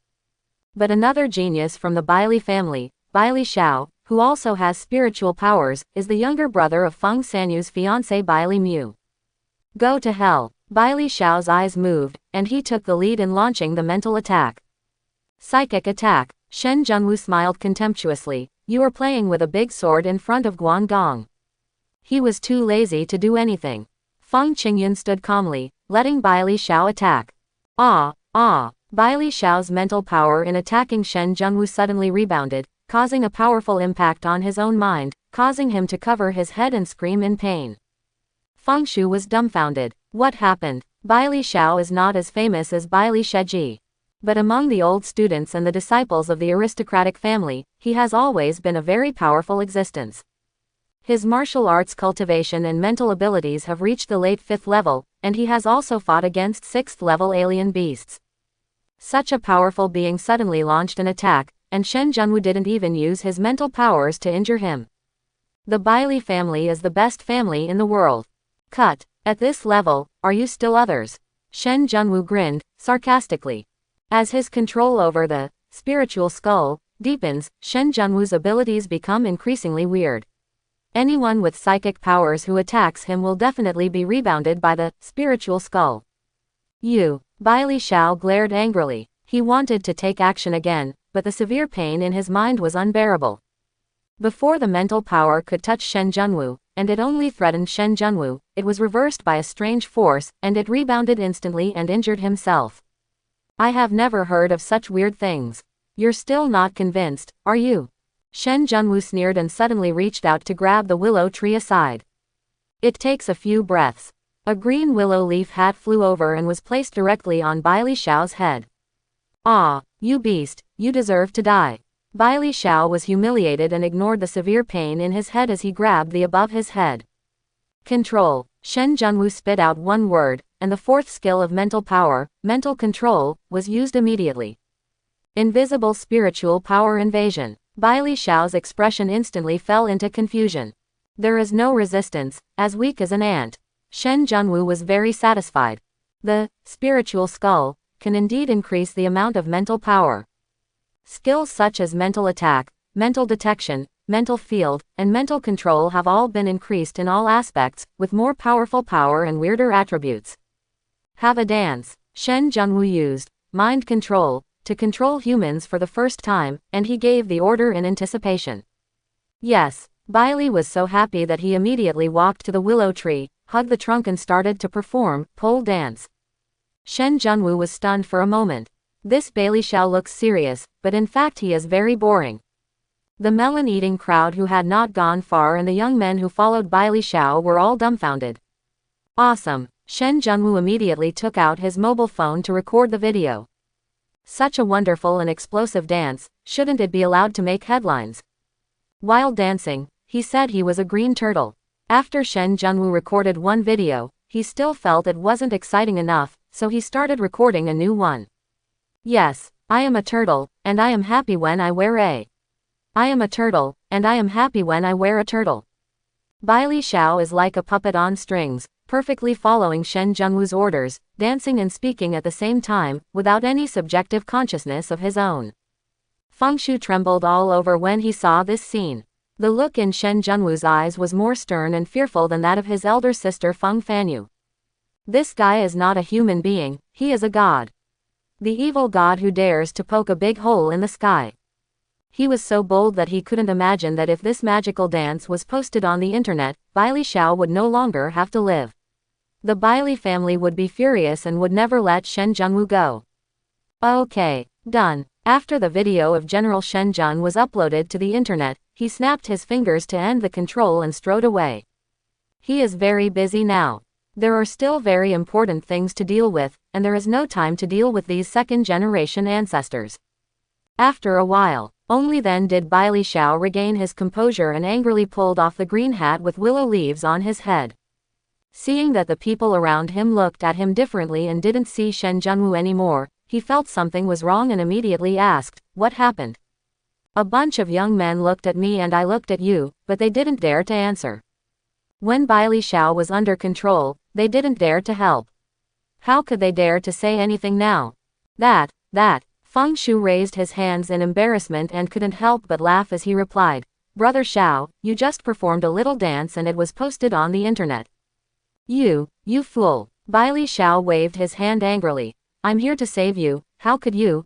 but another genius from the Bailey family, Bailey Xiao, who also has spiritual powers, is the younger brother of Feng Sanyu's fiancée Bailey Mu. Go to hell. Bailey Xiao's eyes moved, and he took the lead in launching the mental attack. Psychic attack. Shen Junwu smiled contemptuously. You are playing with a big sword in front of Guan Gong. He was too lazy to do anything. Feng Qingyun stood calmly, letting Bailey Xiao attack. Bailey Xiao's mental power in attacking Shen Junwu suddenly rebounded, causing a powerful impact on his own mind, causing him to cover his head and scream in pain. Feng Shu was dumbfounded. What happened? Bailey Xiao is not as famous as Bailey Sheji. But among the old students and the disciples of the aristocratic family, he has always been a very powerful existence. His martial arts cultivation and mental abilities have reached the late 5th level, and he has also fought against 6th level alien beasts. Such a powerful being suddenly launched an attack, and Shen Junwu didn't even use his mental powers to injure him. The Bailey family is the best family in the world. Cut. At this level, are you still others? Shen Junwu grinned, sarcastically. As his control over the spiritual skull deepens, Shen Junwu's abilities become increasingly weird. Anyone with psychic powers who attacks him will definitely be rebounded by the spiritual skull. You. Bailey Xiao glared angrily. He wanted to take action again, but the severe pain in his mind was unbearable. Before the mental power could touch Shen Junwu, and it only threatened Shen Junwu, it was reversed by a strange force, and it rebounded instantly and injured himself. I have never heard of such weird things. You're still not convinced, are you? Shen Junwu sneered and suddenly reached out to grab the willow tree aside. It takes a few breaths. A green willow leaf hat flew over and was placed directly on Bailey Xiao's head. Ah, you beast, you deserve to die. Bailey Xiao was humiliated and ignored the severe pain in his head as he grabbed the above his head. Control. Shen Junwu spit out one word, and the 4th skill of mental power, mental control, was used immediately. Invisible spiritual power invasion. Bailey Xiao's expression instantly fell into confusion. There is no resistance, as weak as an ant. Shen Junwu was very satisfied. The spiritual skull can indeed increase the amount of mental power. Skills such as mental attack, mental detection, mental field, and mental control have all been increased in all aspects, with more powerful power and weirder attributes. Have a dance. Shen Junwu used mind control to control humans for the first time, and he gave the order in anticipation. Yes. Bailey was so happy that he immediately walked to the willow tree, hugged the trunk and started to perform pole dance. Shen Junwu was stunned for a moment. This Bailey Xiao looks serious, but in fact he is very boring. The melon-eating crowd who had not gone far and the young men who followed Bailey Xiao were all dumbfounded. Awesome. Shen Junwu immediately took out his mobile phone to record the video. Such a wonderful and explosive dance, shouldn't it be allowed to make headlines? While dancing, he said he was a green turtle. After Shen Junwu recorded one video, he still felt it wasn't exciting enough, so he started recording a new one. Yes, I am a turtle, and I am happy when I wear a. I am a turtle, and I am happy when I wear a turtle. Bailey Xiao is like a puppet on strings, perfectly following Shen Junwu's orders, dancing and speaking at the same time, without any subjective consciousness of his own. Feng Shu trembled all over when he saw this scene. The look in Shen Junwu's eyes was more stern and fearful than that of his elder sister Feng Fanyu. This guy is not a human being, he is a god. The evil god who dares to poke a big hole in the sky. He was so bold that he couldn't imagine that if this magical dance was posted on the internet, Bailey Xiao would no longer have to live. The Bailey family would be furious and would never let Shen Junwu go. Okay, done. After the video of General Shen Jun was uploaded to the internet, he snapped his fingers to end the control and strode away. He is very busy now. There are still very important things to deal with, and there is no time to deal with these second-generation ancestors. After a while, only then did Bai Li Xiao regain his composure and angrily pulled off the green hat with willow leaves on his head. Seeing that the people around him looked at him differently and didn't see Shen Junwu anymore, he felt something was wrong and immediately asked, "What happened?" "A bunch of young men looked at me and I looked at you, but they didn't dare to answer. When Bai Li Xiao was under control, they didn't dare to help. How could they dare to say anything now?" That. Feng Shu raised his hands in embarrassment and couldn't help but laugh as he replied, "Brother Xiao, you just performed a little dance and it was posted on the internet." You fool." Bai Li Xiao waved his hand angrily. "I'm here to save you, how could you?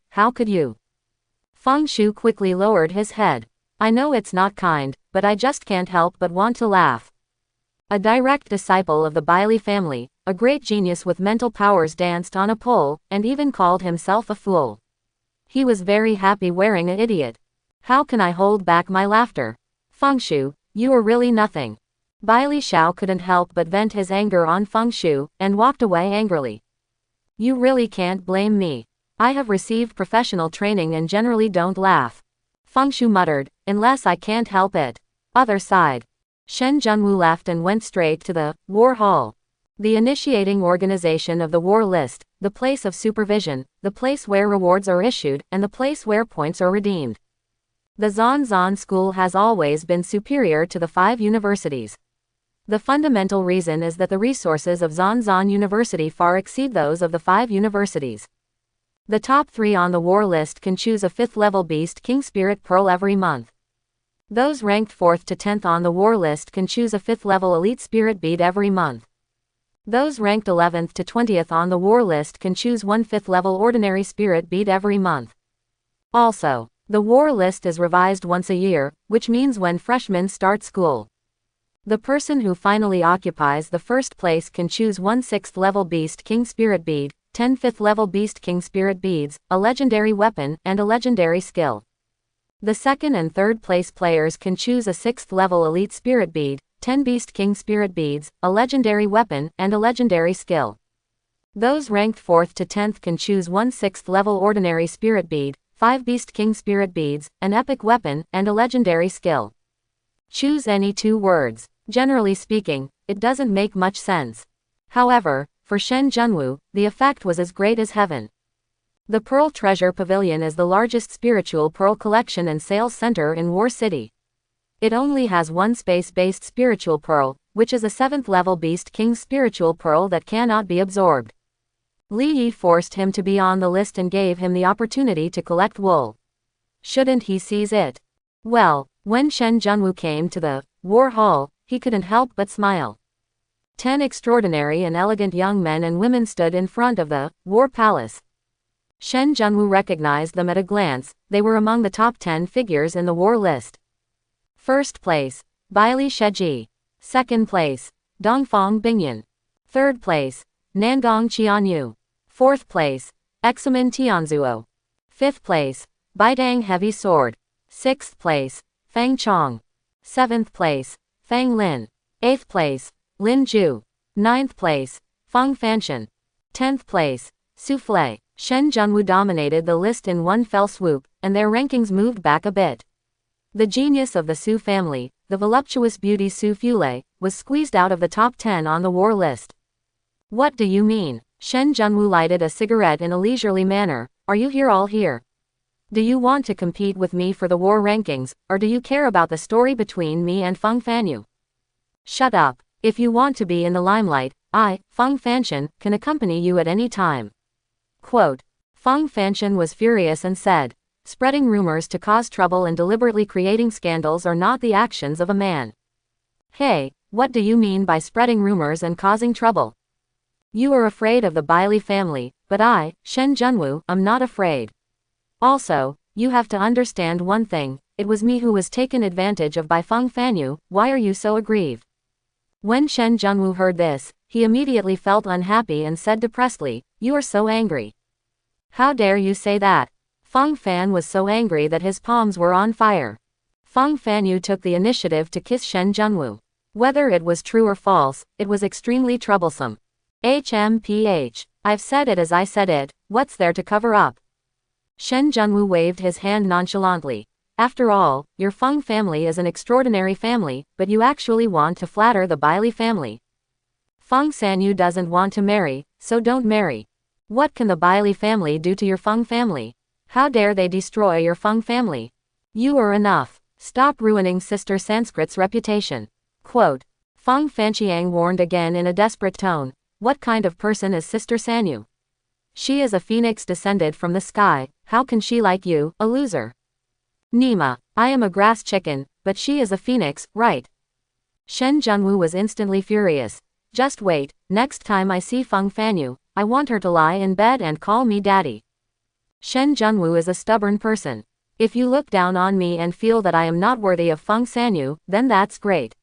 Feng Shu quickly lowered his head. "I know it's not kind, but I just can't help but want to laugh." A direct disciple of the Bai Li family, a great genius with mental powers danced on a pole, and even called himself a fool. He was very happy wearing an idiot. "How can I hold back my laughter? Feng Shu, you are really nothing." Bai Li Xiao couldn't help but vent his anger on Feng Shu, and walked away angrily. "You really can't blame me. I have received professional training and generally don't laugh," Feng Shu muttered, "unless I can't help it." Other side. Shen Junwu left and went straight to the War Hall. The initiating organization of the war list, the place of supervision, the place where rewards are issued, and the place where points are redeemed. The Zan school has always been superior to the 5 universities. The fundamental reason is that the resources of Zan University far exceed those of the 5 universities. The top 3 on the war list can choose a 5th level Beast King Spirit Pearl every month. Those ranked 4th to 10th on the war list can choose a 5th level Elite Spirit Bead every month. Those ranked 11th to 20th on the war list can choose 1 5th level Ordinary Spirit Bead every month. Also, the war list is revised once a year, which means when freshmen start school. The person who finally occupies the first place can choose 1 6th level Beast King Spirit Bead, 10 5th level Beast King Spirit Beads, a legendary weapon, and a legendary skill. The second and third place players can choose a 6th level Elite Spirit Bead, 10 Beast King Spirit Beads, a legendary weapon, and a legendary skill. Those ranked 4th to 10th can choose 1 6th level Ordinary Spirit Bead, 5 Beast King Spirit Beads, an epic weapon, and a legendary skill. Choose any 2 words. Generally speaking, it doesn't make much sense. However, for Shen Junwu, the effect was as great as heaven. The Pearl Treasure Pavilion is the largest spiritual pearl collection and sales center in War City. It only has 1 space-based spiritual pearl, which is a 7th level Beast King spiritual pearl that cannot be absorbed. Li Yi forced him to be on the list and gave him the opportunity to collect wool. Shouldn't he seize it? Well, when Shen Junwu came to the War Hall, he couldn't help but smile. 10 extraordinary and elegant young men and women stood in front of the War Palace. Shen Junwu recognized them at a glance. They were among the top 10 figures in the war list. First place, Bai Li Sheji. Second place, Dongfang Bingyan. Third place, Nangong Qianyu. Fourth place, Examen Tianzuo. Fifth place, Baidang Heavy Sword. Sixth place, Fang Chong. Seventh place, Fang Lin. Eighth place, Lin Ju. Ninth place, Feng Fanshan. 10th place, Souffle. Shen Junwu dominated the list in one fell swoop, and their rankings moved back a bit. The genius of the Su family, the voluptuous beauty Su Fule, was squeezed out of the top 10 on the war list. What do you mean? Shen Junwu lighted a cigarette in a leisurely manner. Are you here all here? Do you want to compete with me for the war rankings, or do you care about the story between me and Feng Fanyu? Shut up. If you want to be in the limelight, I, Feng Fanshan, can accompany you at any time. Quote. Feng Fanshan was furious and said, spreading rumors to cause trouble and deliberately creating scandals are not the actions of a man. Hey, what do you mean by spreading rumors and causing trouble? You are afraid of the Bai Li family, but I, Shen Junwu, am not afraid. Also, you have to understand one thing, it was me who was taken advantage of by Feng Fanyu. Why are you so aggrieved? When Shen Junwu heard this, he immediately felt unhappy and said depressedly, you are so angry. How dare you say that? Fang Fan was so angry that his palms were on fire. Fang Fanyu took the initiative to kiss Shen Junwu. Whether it was true or false, it was extremely troublesome. HMPH. I've said it as I said it, what's there to cover up? Shen Junwu waved his hand nonchalantly. After all, your Feng family is an extraordinary family, but you actually want to flatter the Bailey family. Feng Sanyu doesn't want to marry, so don't marry. What can the Bailey family do to your Feng family? How dare they destroy your Feng family? You are enough. Stop ruining Sister Sanskrit's reputation. Quote. Feng Fanqiang warned again in a desperate tone. What kind of person is Sister Sanyu? She is a phoenix descended from the sky, how can she like you, a loser? Nima, I am a grass chicken, but she is a phoenix, right? Shen Junwu was instantly furious. Just wait, next time I see Feng Fanyu, I want her to lie in bed and call me daddy. Shen Junwu is a stubborn person. If you look down on me and feel that I am not worthy of Feng Sanyu, then that's great.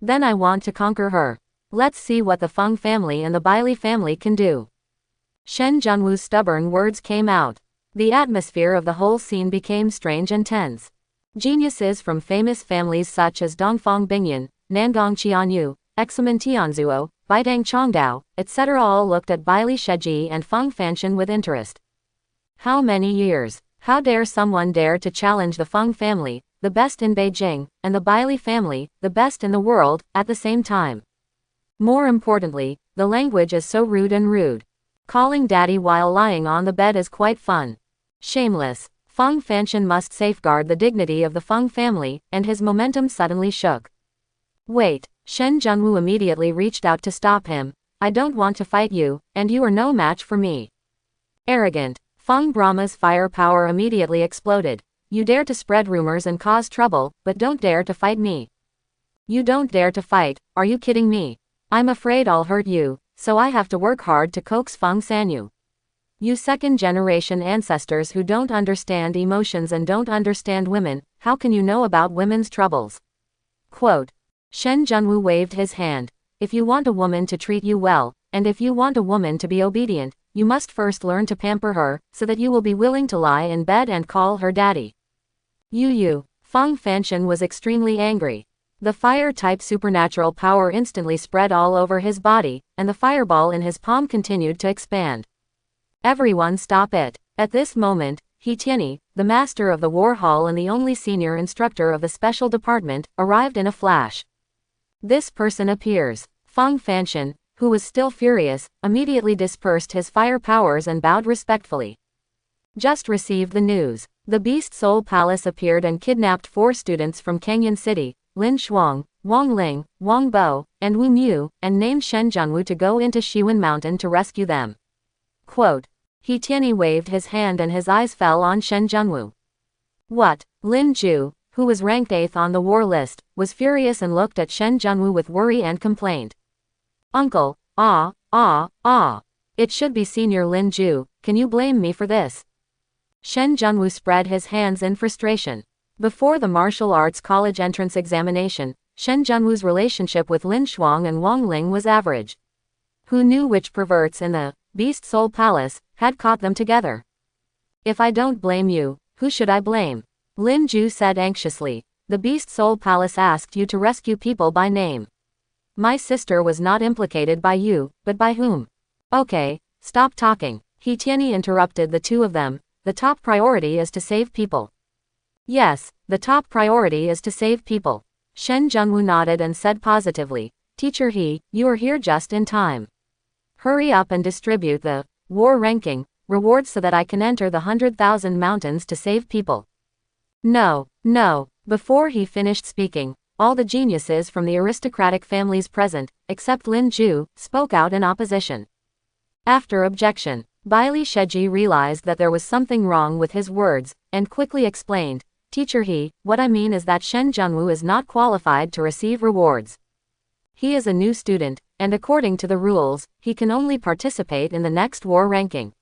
Then I want to conquer her. Let's see what the Feng family and the Bailey family can do. Shen Junwu's stubborn words came out. The atmosphere of the whole scene became strange and tense. Geniuses from famous families such as Dongfang Bingyan, Nangong Qianyu, Examen Tianzuo, Baidang Chongdao, etc. all looked at Bailey Sheji and Feng Fanshan with interest. How many years? How dare someone dare to challenge the Feng family, the best in Beijing, and the Bailey family, the best in the world, at the same time? More importantly, the language is so rude. Calling daddy while lying on the bed is quite fun. Shameless. Feng Fanshan must safeguard the dignity of the Feng family, and his momentum suddenly shook. Wait, Shen Junwu immediately reached out to stop him. I don't want to fight you, and you are no match for me. Arrogant. Feng Brahma's firepower immediately exploded. You dare to spread rumors and cause trouble, but don't dare to fight me. You don't dare to fight, are you kidding me? I'm afraid I'll hurt you, so I have to work hard to coax Feng Sanyu. You second-generation ancestors who don't understand emotions and don't understand women, how can you know about women's troubles? Quote. Shen Junwu waved his hand. If you want a woman to treat you well, and if you want a woman to be obedient, you must first learn to pamper her, so that you will be willing to lie in bed and call her daddy. Feng Fanshan was extremely angry. The fire-type supernatural power instantly spread all over his body, and the fireball in his palm continued to expand. Everyone stop it. At this moment, He Tianyi, the master of the war hall and the only senior instructor of the special department, arrived in a flash. This person appears. Feng Fanshan, who was still furious, immediately dispersed his fire powers and bowed respectfully. Just received the news. The Beast Soul Palace appeared and kidnapped 4 students from Kenyan City, Lin Shuang, Wang Ling, Wang Bo, and Wu Mu, and named Shen Junwu to go into Shiwen Mountain to rescue them. Quote. He Tianyi waved his hand and his eyes fell on Shen Junwu. What? Lin Ju, who was ranked 8th on the war list, was furious and looked at Shen Junwu with worry and complaint. Uncle, it should be Senior Lin Ju, can you blame me for this? Shen Junwu spread his hands in frustration. Before the martial arts college entrance examination, Shen Junwu's relationship with Lin Shuang and Wang Ling was average. Who knew which perverts in the Beast Soul Palace had caught them together? If I don't blame you, who should I blame? Lin Ju said anxiously. The Beast Soul Palace asked you to rescue people by name. My sister was not implicated by you, but by whom? Okay, stop talking. He Tianyi interrupted the two of them. The top priority is to save people. Yes, the top priority is to save people. Shen Junwu nodded and said positively, Teacher He, you are here just in time. Hurry up and distribute the war ranking rewards so that I can enter the 100,000 mountains to save people. No. Before he finished speaking, all the geniuses from the aristocratic families present, except Lin Ju, spoke out in opposition. After objection, Bailey Sheji realized that there was something wrong with his words, and quickly explained, Teacher He, what I mean is that Shen Junwu is not qualified to receive rewards. He is a new student, and according to the rules, he can only participate in the next war ranking.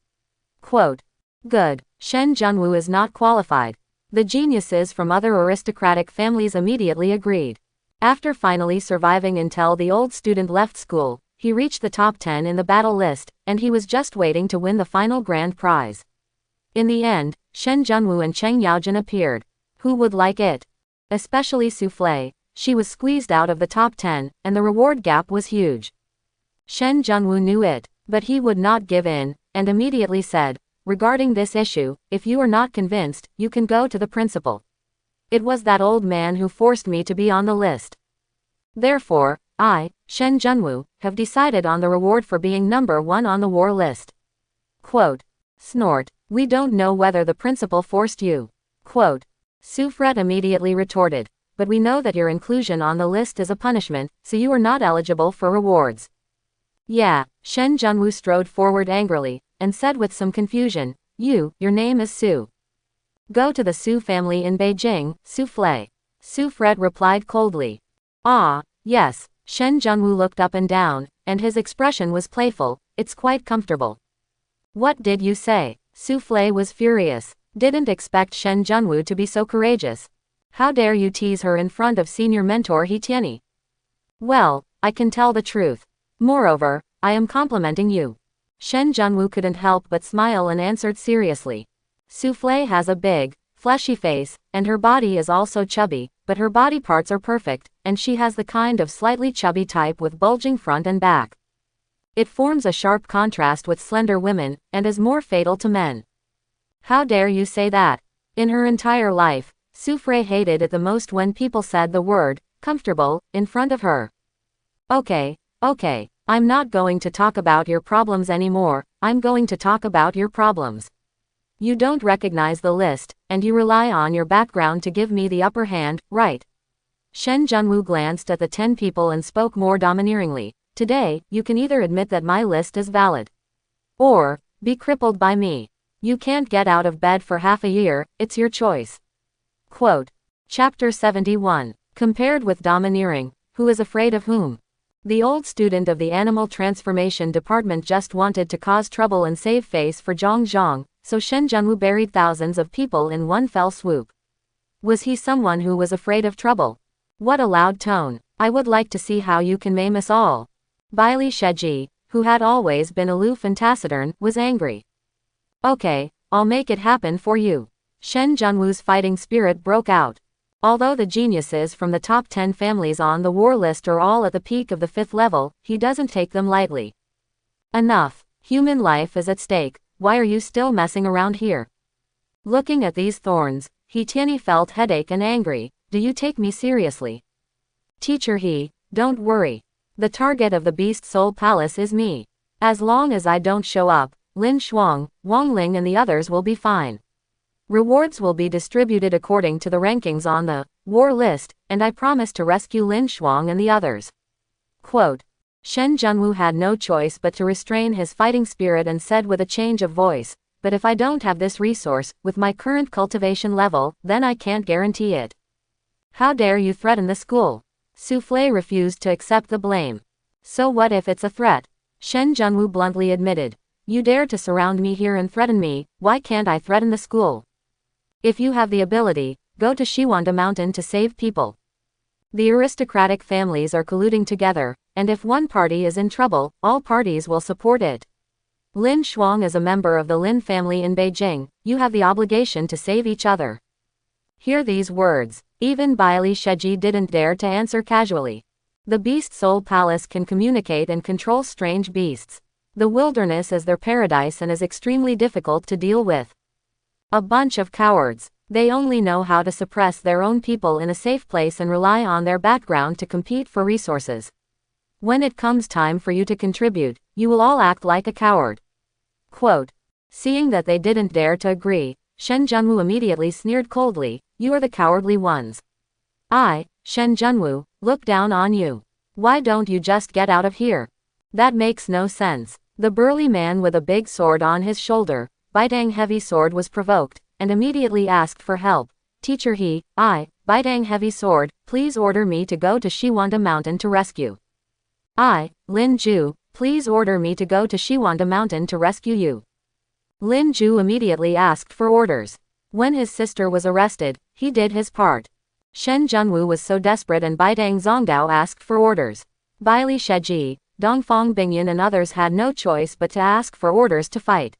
Quote. Good. Shen Junwu is not qualified. The geniuses from other aristocratic families immediately agreed. After finally surviving until the old student left school, he reached the top 10 in the battle list, and he was just waiting to win the final grand prize. In the end, Shen Junwu and Cheng Yaojin appeared. Who would like it? Especially Soufflé. She was squeezed out of the top 10, and the reward gap was huge. Shen Junwu knew it, but he would not give in, and immediately said, regarding this issue, if you are not convinced, you can go to the principal. It was that old man who forced me to be on the list. Therefore, I, Shen Junwu, have decided on the reward for being number 1 on the war list. Quote. Snort. We don't know whether the principal forced you. Quote. Soufret immediately retorted. But we know that your inclusion on the list is a punishment, so you are not eligible for rewards. Yeah, Shen Junwu strode forward angrily, and said with some confusion, your name is Su. Go to the Su family in Beijing, Soufflé. Soufret replied coldly. Ah, yes. Shen Junwu looked up and down, and his expression was playful. It's quite comfortable. What did you say? Soufflé was furious. Didn't expect Shen Junwu to be so courageous. How dare you tease her in front of senior mentor He Tianyi? Well, I can tell the truth. Moreover, I am complimenting you. Shen Junwu couldn't help but smile and answered seriously. Soufflé has a big, fleshy face, and her body is also chubby, but her body parts are perfect, and she has the kind of slightly chubby type with bulging front and back. It forms a sharp contrast with slender women, and is more fatal to men. How dare you say that? In her entire life, Souflé hated it the most when people said the word, comfortable, in front of her. Okay, I'm not going to talk about your problems anymore, I'm going to talk about your problems. You don't recognize the list, and you rely on your background to give me the upper hand, right? Shen Junwu glanced at the 10 people and spoke more domineeringly. Today, you can either admit that my list is valid, or be crippled by me. You can't get out of bed for half a year, it's your choice. Quote. Chapter 71. Compared with domineering, who is afraid of whom? The old student of the Animal Transformation Department just wanted to cause trouble and save face for Zhang, so Shen Junwu buried thousands of people in one fell swoop. Was he someone who was afraid of trouble? What a loud tone. I would like to see how you can maim us all. Baili Sheji, who had always been aloof and taciturn, was angry. Okay, I'll make it happen for you. Shen Junwu's fighting spirit broke out. Although the geniuses from the top 10 families on the war list are all at the peak of the 5th level, he doesn't take them lightly. Enough. Human life is at stake, why are you still messing around here? Looking at these thorns, He Tianyi felt headache and angry. Do you take me seriously? Teacher He, don't worry. The target of the Beast Soul Palace is me. As long as I don't show up, Lin Shuang, Wang Ling and the others will be fine. Rewards will be distributed according to the rankings on the war list, and I promise to rescue Lin Shuang and the others. Quote. Shen Junwu had no choice but to restrain his fighting spirit and said with a change of voice, but if I don't have this resource, with my current cultivation level, then I can't guarantee it. How dare you threaten the school? Soufflé refused to accept the blame. So what if it's a threat? Shen Junwu bluntly admitted. You dare to surround me here and threaten me, why can't I threaten the school? If you have the ability, go to Shiwanda Mountain to save people. The aristocratic families are colluding together, and if one party is in trouble, all parties will support it. Lin Shuang is a member of the Lin family in Beijing, you have the obligation to save each other. Hear these words. Even Baili Sheji didn't dare to answer casually. The Beast Soul Palace can communicate and control strange beasts. The wilderness is their paradise and is extremely difficult to deal with. A bunch of cowards. They only know how to suppress their own people in a safe place and rely on their background to compete for resources. When it comes time for you to contribute, you will all act like a coward. Quote. Seeing that they didn't dare to agree, Shen Junwu immediately sneered coldly, you are the cowardly ones. I, Shen Junwu, look down on you. Why don't you just get out of here? That makes no sense. The burly man with a big sword on his shoulder, Baidang Heavy Sword was provoked, and immediately asked for help. Teacher He, I, Baidang Heavy Sword, please order me to go to Shiwanda Mountain to rescue. I, Lin Ju, please order me to go to Shiwanda Mountain to rescue you. Lin Ju immediately asked for orders. When his sister was arrested, he did his part. Shen Junwu was so desperate and Baidang Zongdao asked for orders. Baili Sheji, Dongfang Bingyan and others had no choice but to ask for orders to fight.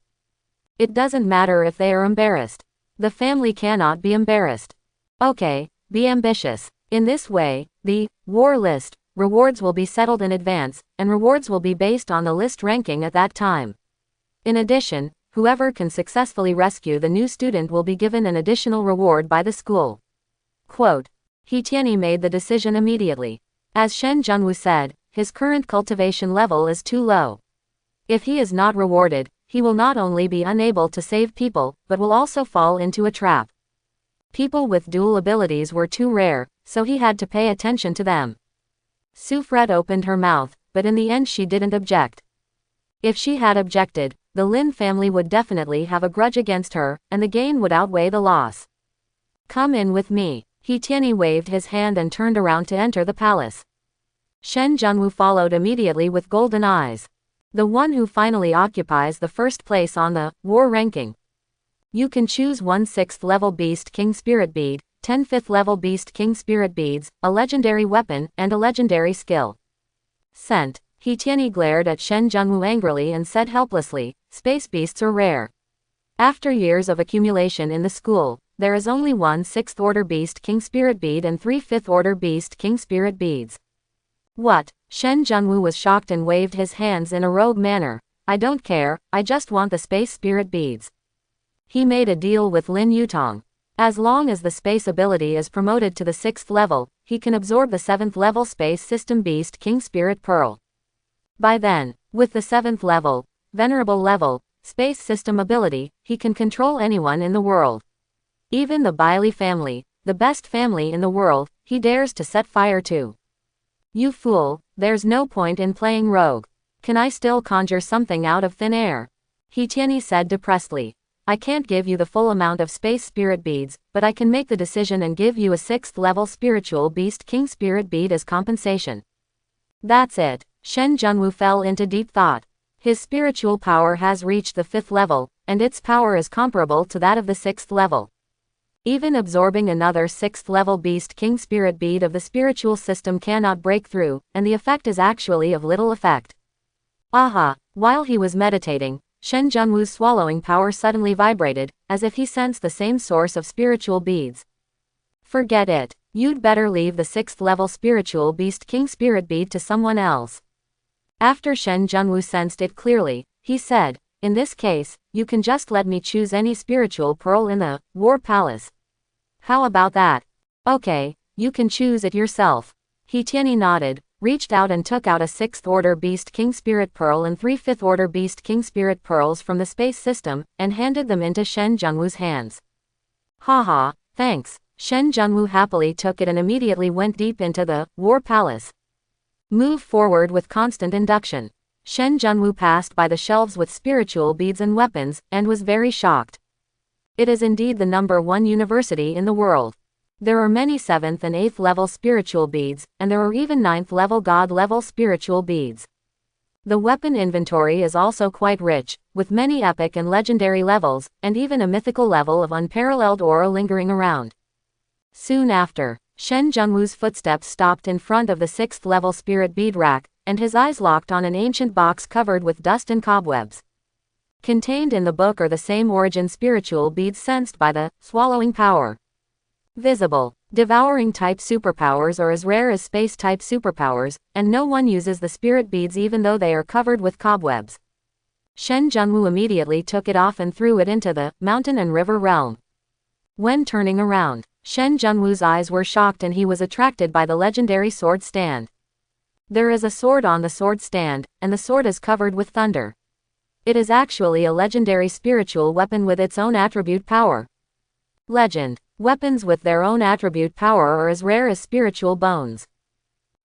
It doesn't matter if they are embarrassed. The family cannot be embarrassed. Okay, be ambitious. In this way, the war list rewards will be settled in advance, and rewards will be based on the list ranking at that time. In addition, whoever can successfully rescue the new student will be given an additional reward by the school. Quote. He Tianyi made the decision immediately. As Shen Junwu said, his current cultivation level is too low. If he is not rewarded, he will not only be unable to save people, but will also fall into a trap. People with dual abilities were too rare, so he had to pay attention to them. Su Fred opened her mouth, but in the end she didn't object. If she had objected, the Lin family would definitely have a grudge against her, and the gain would outweigh the loss. Come in with me. He Tianyi waved his hand and turned around to enter the palace. Shen Junwu followed immediately with golden eyes. The one who finally occupies the first place on the war ranking. You can choose 1 6th level Beast King Spirit Bead, 10 5th level Beast King Spirit Beads, a legendary weapon, and a legendary skill. Sent. He Tianyi glared at Shen Junwu angrily and said helplessly, space beasts are rare. After years of accumulation in the school, there is only 1 6th order Beast King Spirit Bead and 3 5th order Beast King Spirit Beads. What? Shen Junwu was shocked and waved his hands in a rogue manner. I don't care, I just want the space spirit beads. He made a deal with Lin Yutong. As long as the space ability is promoted to the 6th level, he can absorb the 7th level space system Beast King Spirit Pearl. By then, with the 7th level, venerable level, space system ability, he can control anyone in the world. Even the Bailey family, the best family in the world, he dares to set fire to. You fool, there's no point in playing rogue. Can I still conjure something out of thin air? He Tianyi said depressedly. I can't give you the full amount of space spirit beads, but I can make the decision and give you a 6th level spiritual Beast King Spirit Bead as compensation. That's it. Shen Junwu fell into deep thought. His spiritual power has reached the 5th level, and its power is comparable to that of the 6th level. Even absorbing another 6th level Beast King Spirit Bead of the spiritual system cannot break through, and the effect is actually of little effect. Aha! While he was meditating, Shen Junwu's swallowing power suddenly vibrated, as if he sensed the same source of spiritual beads. Forget it. You'd better leave the 6th level spiritual Beast King Spirit Bead to someone else. After Shen Junwu sensed it clearly, he said, in this case, you can just let me choose any spiritual pearl in the War Palace. How about that? Okay, you can choose it yourself. He Tianyi nodded, reached out and took out a 6th order Beast King Spirit Pearl and 3 5th order Beast King Spirit Pearls from the space system, and handed them into Shen Junwu's hands. Haha, thanks. Shen Junwu happily took it and immediately went deep into the War Palace. Move forward with constant induction. Shen Junwu passed by the shelves with spiritual beads and weapons, and was very shocked. It is indeed the #1 university in the world. There are many 7th and 8th level spiritual beads, and there are even 9th level God level spiritual beads. The weapon inventory is also quite rich, with many epic and legendary levels, and even a mythical level of unparalleled aura lingering around. Soon after, Shen Junwu's footsteps stopped in front of the 6th level spirit bead rack, and his eyes locked on an ancient box covered with dust and cobwebs. Contained in the book are the same origin spiritual beads sensed by the swallowing power. Visible. Devouring type superpowers are as rare as space type superpowers, and no one uses the spirit beads even though they are covered with cobwebs. Shen Junwu immediately took it off and threw it into the mountain and river realm. When turning around, Shen Junwu's eyes were shocked and he was attracted by the legendary sword stand. There is a sword on the sword stand, and the sword is covered with thunder. It is actually a legendary spiritual weapon with its own attribute power. Legend. Weapons with their own attribute power are as rare as spiritual bones.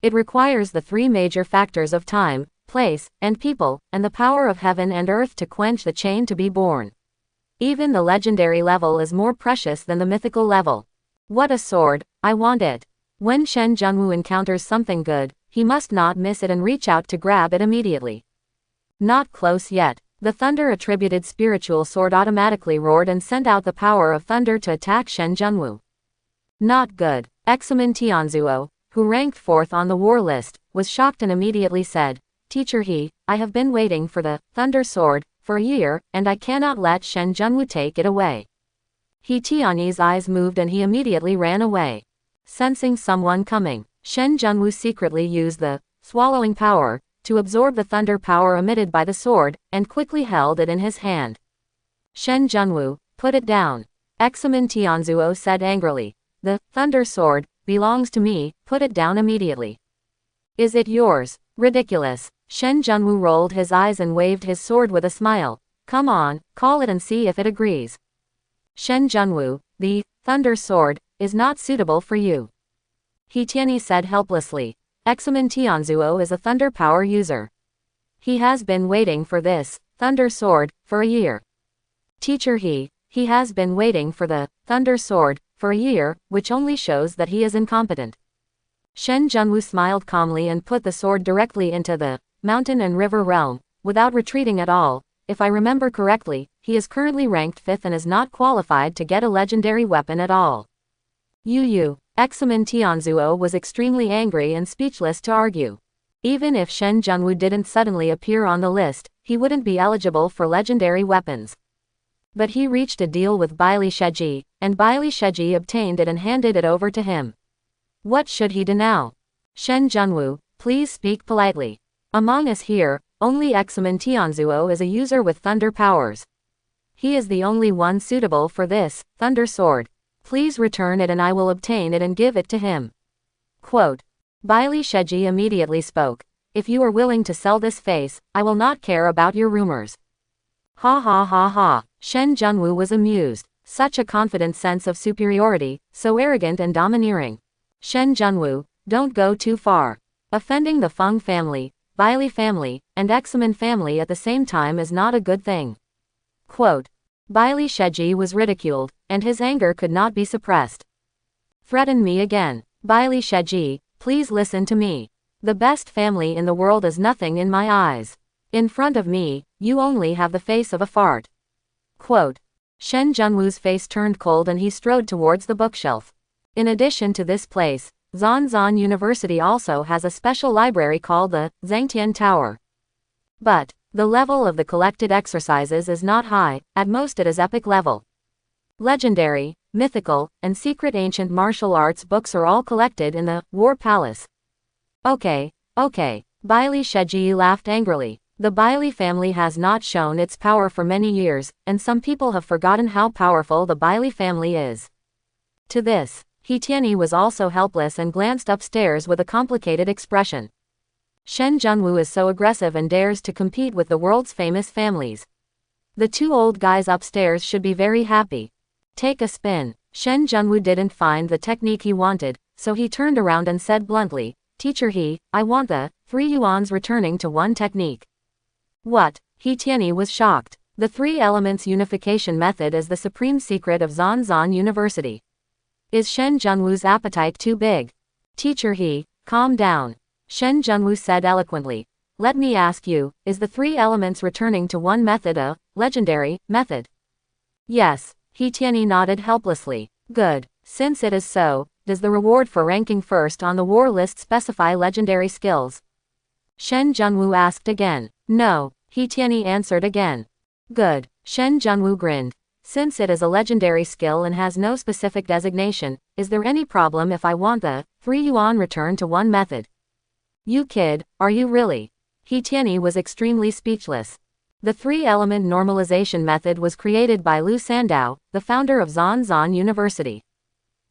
It requires the 3 major factors of time, place, and people, and the power of heaven and earth to quench the chain to be born. Even the legendary level is more precious than the mythical level. What a sword, I want it. When Shen Junwu encounters something good, he must not miss it and reach out to grab it immediately. Not close yet. The thunder-attributed spiritual sword automatically roared and sent out the power of thunder to attack Shen Junwu. Not good. Examen Tianzuo, who ranked 4th on the war list, was shocked and immediately said, Teacher He, I have been waiting for the thunder sword for a year, and I cannot let Shen Junwu take it away. He Tianyi's eyes moved and he immediately ran away. Sensing someone coming, Shen Junwu secretly used the swallowing power to absorb the thunder power emitted by the sword, and quickly held it in his hand. Shen Junwu, put it down. Examen Tianzuo said angrily. The thunder sword belongs to me, put it down immediately. Is it yours? Ridiculous. Shen Junwu rolled his eyes and waved his sword with a smile. Come on, call it and see if it agrees. Shen Junwu, the thunder sword is not suitable for you. He Tianyi said helplessly. Examen Tianzuo is a thunder power user. He has been waiting for this thunder sword for a year. Teacher he has been waiting for the thunder sword for a year, which only shows that he is incompetent. Shen Junwu smiled calmly and put the sword directly into the mountain and river realm, without retreating at all. If I remember correctly, he is currently ranked 5th and is not qualified to get a legendary weapon at all. Examen Tianzuo was extremely angry and speechless to argue. Even if Shen Junwu didn't suddenly appear on the list, he wouldn't be eligible for legendary weapons. But he reached a deal with Baili Sheji, and Baili Sheji obtained it and handed it over to him. What should he do now? Shen Junwu, please speak politely. Among us here, only Examen Tianzuo is a user with thunder powers. He is the only one suitable for this thunder sword. Please return it and I will obtain it and give it to him. Quote. Baili Sheji immediately spoke. If you are willing to sell this face, I will not care about your rumors. Ha ha ha ha. Shen Junwu was amused. Such a confident sense of superiority, so arrogant and domineering. Shen Junwu, don't go too far. Offending the Feng family, Baili family, and Examen family at the same time is not a good thing. Quote. Baili Sheji was ridiculed, and his anger could not be suppressed. Threaten me again. Baili Sheji, please listen to me. The best family in the world is nothing in my eyes. In front of me, you only have the face of a fart. Quote. Shen Junwu's face turned cold and he strode towards the bookshelf. In addition to this place, Zanzan University also has a special library called the Zhangtian Tower. But the level of the collected exercises is not high, at most it is epic level. Legendary, mythical, and secret ancient martial arts books are all collected in the War Palace. Okay. Baili Sheji laughed angrily. The Baili family has not shown its power for many years, and some people have forgotten how powerful the Baili family is. To this, He Tianyi was also helpless and glanced upstairs with a complicated expression. Shen Junwu is so aggressive and dares to compete with the world's famous families. The two old guys upstairs should be very happy. Take a spin. Shen Junwu didn't find the technique he wanted, so he turned around and said bluntly, Teacher I want the 3 yuans returning to 1 technique. What? He Tianyi was shocked. The 3 elements unification method is the supreme secret of Zanzan University. Is Shen Junwu's appetite too big? Teacher calm down. Shen Junwu said eloquently. Let me ask you, is the 3 elements returning to 1 method a legendary method? Yes. He Tianyi nodded helplessly. Good. Since it is so, does the reward for ranking first on the war list specify legendary skills? Shen Junwu asked again. No. He Tianyi answered again. Good. Shen Junwu grinned. Since it is a legendary skill and has no specific designation, is there any problem if I want the 3 yuan return to 1 method? You kid, are you really? He Tianyi was extremely speechless. The 3-element normalization method was created by Lu Sandao, the founder of Zanzan University.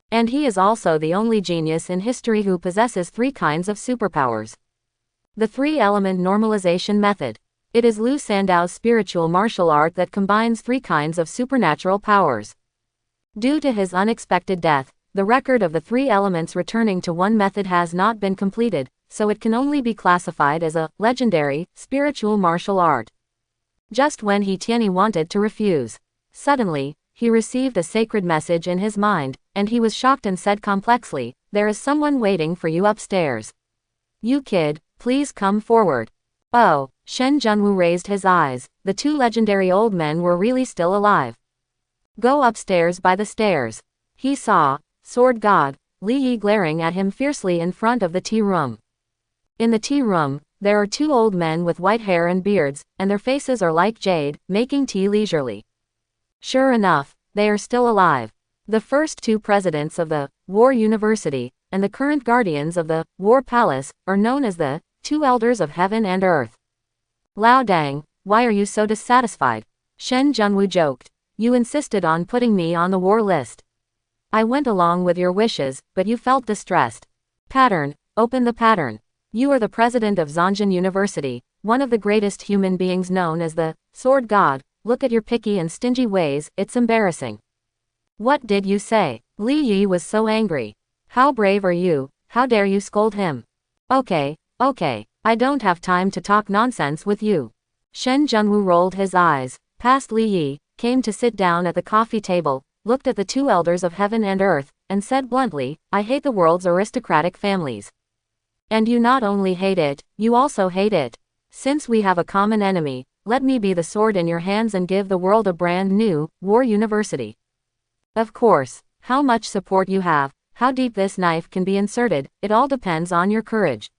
And he is also the only genius in history who possesses 3 kinds of superpowers. The 3-element normalization method. It is Lu Sandao's spiritual martial art that combines 3 kinds of supernatural powers. Due to his unexpected death, the record of the 3 elements returning to 1 method has not been completed, so it can only be classified as a legendary, spiritual martial art. Just when He Tianyi wanted to refuse, suddenly, he received a sacred message in his mind, and he was shocked and said complexly, There is someone waiting for you upstairs. You kid, please come forward. Oh, Shen Junwu raised his eyes. The 2 legendary old men were really still alive. Go upstairs by the stairs. He saw Sword God Li Yi glaring at him fiercely in front of the tea room. In the tea room, there are 2 old men with white hair and beards, and their faces are like jade, making tea leisurely. Sure enough, they are still alive. The first two presidents of the War University, and the current guardians of the War Palace, are known as the two elders of heaven and earth. Lao Dang, why are you so dissatisfied? Shen Junwu joked. You insisted on putting me on the war list. I went along with your wishes, but you felt distressed. Pattern, open the pattern. You are the president of Zhanjian University, one of the greatest human beings known as the Sword God. Look at your picky and stingy ways, it's embarrassing. What did you say? Li Yi was so angry. How brave are you, how dare you scold him? Okay, I don't have time to talk nonsense with you. Shen Junwu rolled his eyes, passed Li Yi, came to sit down at the coffee table, looked at the two elders of heaven and earth, and said bluntly, I hate the world's aristocratic families. And you not only hate it, you also hate it. Since we have a common enemy, let me be the sword in your hands and give the world a brand new War University. Of course, how much support you have, how deep this knife can be inserted, it all depends on your courage.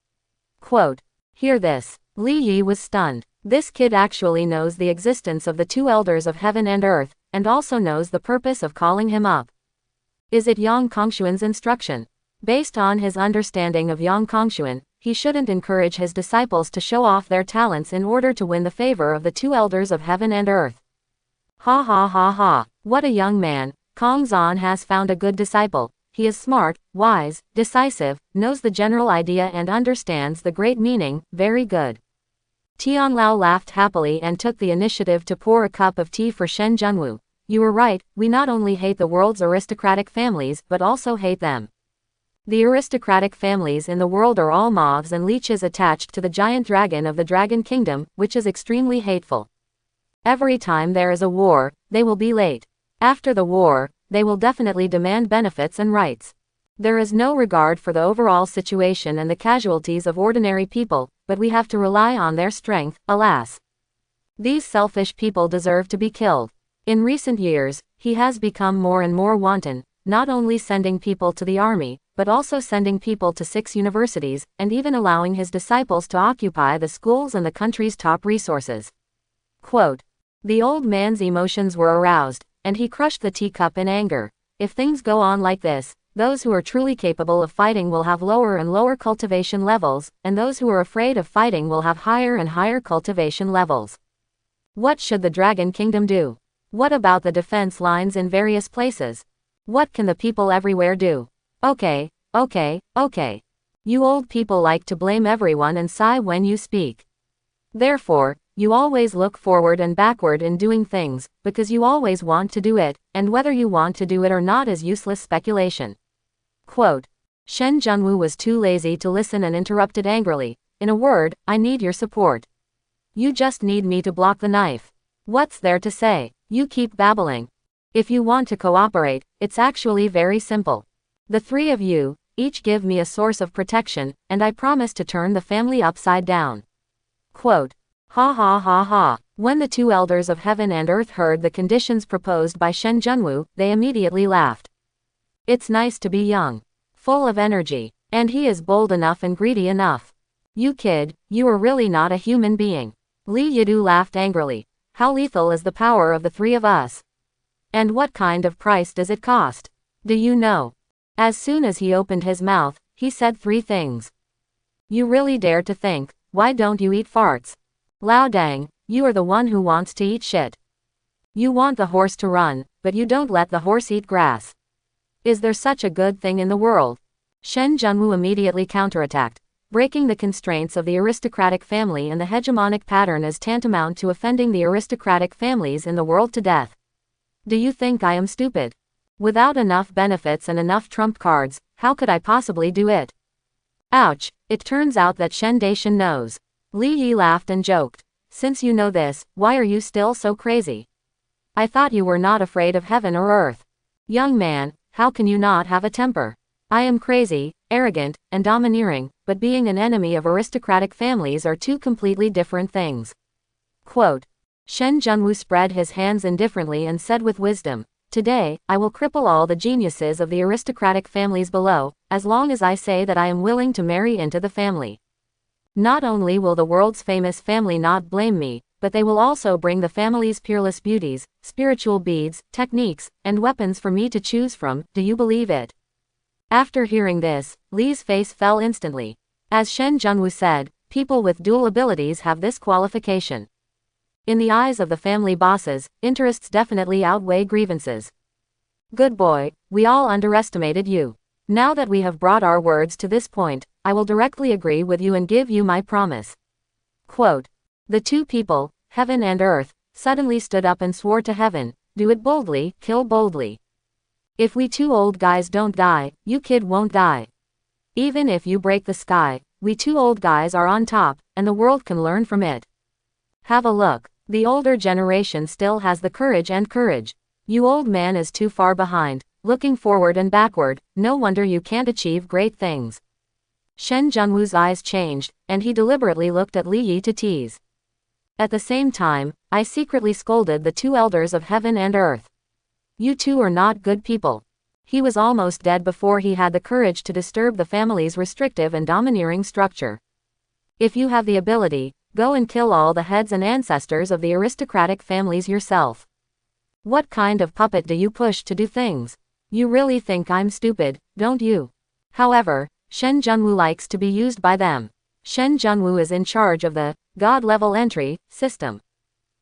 Quote. Hear this. Li Yi was stunned. This kid actually knows the existence of the two elders of heaven and earth, and also knows the purpose of calling him up. Is it Yang Kongshuan's instruction? Based on his understanding of Yang Kongshuan, he shouldn't encourage his disciples to show off their talents in order to win the favor of the two elders of heaven and earth. Ha ha ha ha. What a young man. Kong Zhan has found a good disciple. He is smart, wise, decisive, knows the general idea and understands the great meaning. Very good. Tian Lao laughed happily and took the initiative to pour a cup of tea for Shen Junwu. You were right, we not only hate the world's aristocratic families but also hate them. The aristocratic families in the world are all moths and leeches attached to the giant dragon of the Dragon Kingdom, which is extremely hateful. Every time there is a war, they will be late. After the war, they will definitely demand benefits and rights. There is no regard for the overall situation and the casualties of ordinary people, but we have to rely on their strength, alas. These selfish people deserve to be killed. In recent years, he has become more and more wanton, not only sending people to the army, but also sending people to 6 universities, and even allowing his disciples to occupy the schools and the country's top resources. Quote. The old man's emotions were aroused, and he crushed the teacup in anger. If things go on like this, those who are truly capable of fighting will have lower and lower cultivation levels, and those who are afraid of fighting will have higher and higher cultivation levels. What should the Dragon Kingdom do? What about the defense lines in various places? What can the people everywhere do? Okay. You old people like to blame everyone and sigh when you speak. Therefore, you always look forward and backward in doing things, because you always want to do it, and whether you want to do it or not is useless speculation. Quote. Shen Junwu was too lazy to listen and interrupted angrily. In a word, I need your support. You just need me to block the knife. What's there to say? You keep babbling. If you want to cooperate, it's actually very simple. The 3 of you, each give me a source of protection, and I promise to turn the family upside down. Quote. Ha ha ha ha. When the 2 elders of heaven and earth heard the conditions proposed by Shen Junwu, they immediately laughed. It's nice to be young. Full of energy. And he is bold enough and greedy enough. You kid, you are really not a human being. Li Yidu laughed angrily. How lethal is the power of the 3 of us? And what kind of price does it cost? Do you know? As soon as he opened his mouth, he said 3 things. You really dare to think, why don't you eat farts? Lao Dang, you are the one who wants to eat shit. You want the horse to run, but you don't let the horse eat grass. Is there such a good thing in the world? Shen Junwu immediately counterattacked. Breaking the constraints of the aristocratic family and the hegemonic pattern is tantamount to offending the aristocratic families in the world to death. Do you think I am stupid? Without enough benefits and enough trump cards, how could I possibly do it? Ouch, it turns out that Shen Daishan knows. Li Yi laughed and joked. Since you know this, why are you still so crazy? I thought you were not afraid of heaven or earth. Young man, how can you not have a temper? I am crazy, arrogant, and domineering, but being an enemy of aristocratic families are 2 completely different things. Quote. Shen Junwu spread his hands indifferently and said with wisdom, Today, I will cripple all the geniuses of the aristocratic families below, as long as I say that I am willing to marry into the family. Not only will the world's famous family not blame me, but they will also bring the family's peerless beauties, spiritual beads, techniques, and weapons for me to choose from. Do you believe it? After hearing this, Li's face fell instantly. As Shen Junwu said, people with dual abilities have this qualification. In the eyes of the family bosses, interests definitely outweigh grievances. Good boy, we all underestimated you. Now that we have brought our words to this point, I will directly agree with you and give you my promise. Quote. The two people, heaven and earth, suddenly stood up and swore to heaven, do it boldly, kill boldly. If we two old guys don't die, you kid won't die. Even if you break the sky, we two old guys are on top, and the world can learn from it. Have a look. The older generation still has the courage and courage. You old man is too far behind, looking forward and backward, no wonder you can't achieve great things. Shen Junwu's eyes changed, and he deliberately looked at Li Yi to tease. At the same time, I secretly scolded the two elders of heaven and earth. You two are not good people. He was almost dead before he had the courage to disturb the family's restrictive and domineering structure. If you have the ability, go and kill all the heads and ancestors of the aristocratic families yourself. What kind of puppet do you push to do things? You really think I'm stupid, don't you? However, Shen Junwu likes to be used by them. Shen Junwu is in charge of the God level entry system.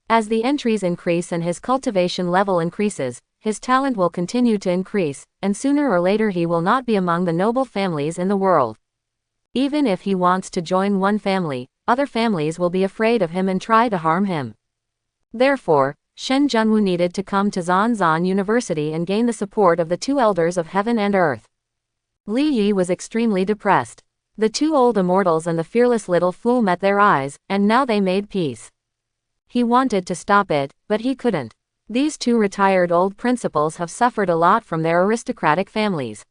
As the entries increase and his cultivation level increases, his talent will continue to increase, and sooner or later he will not be among the noble families in the world. Even if he wants to join one family, other families will be afraid of him and try to harm him. Therefore, Shen Junwu needed to come to Zanzan University and gain the support of the two elders of heaven and earth. Li Yi was extremely depressed. The two old immortals and the fearless little fool met their eyes, and now they made peace. He wanted to stop it, but he couldn't. These two retired old principals have suffered a lot from their aristocratic families.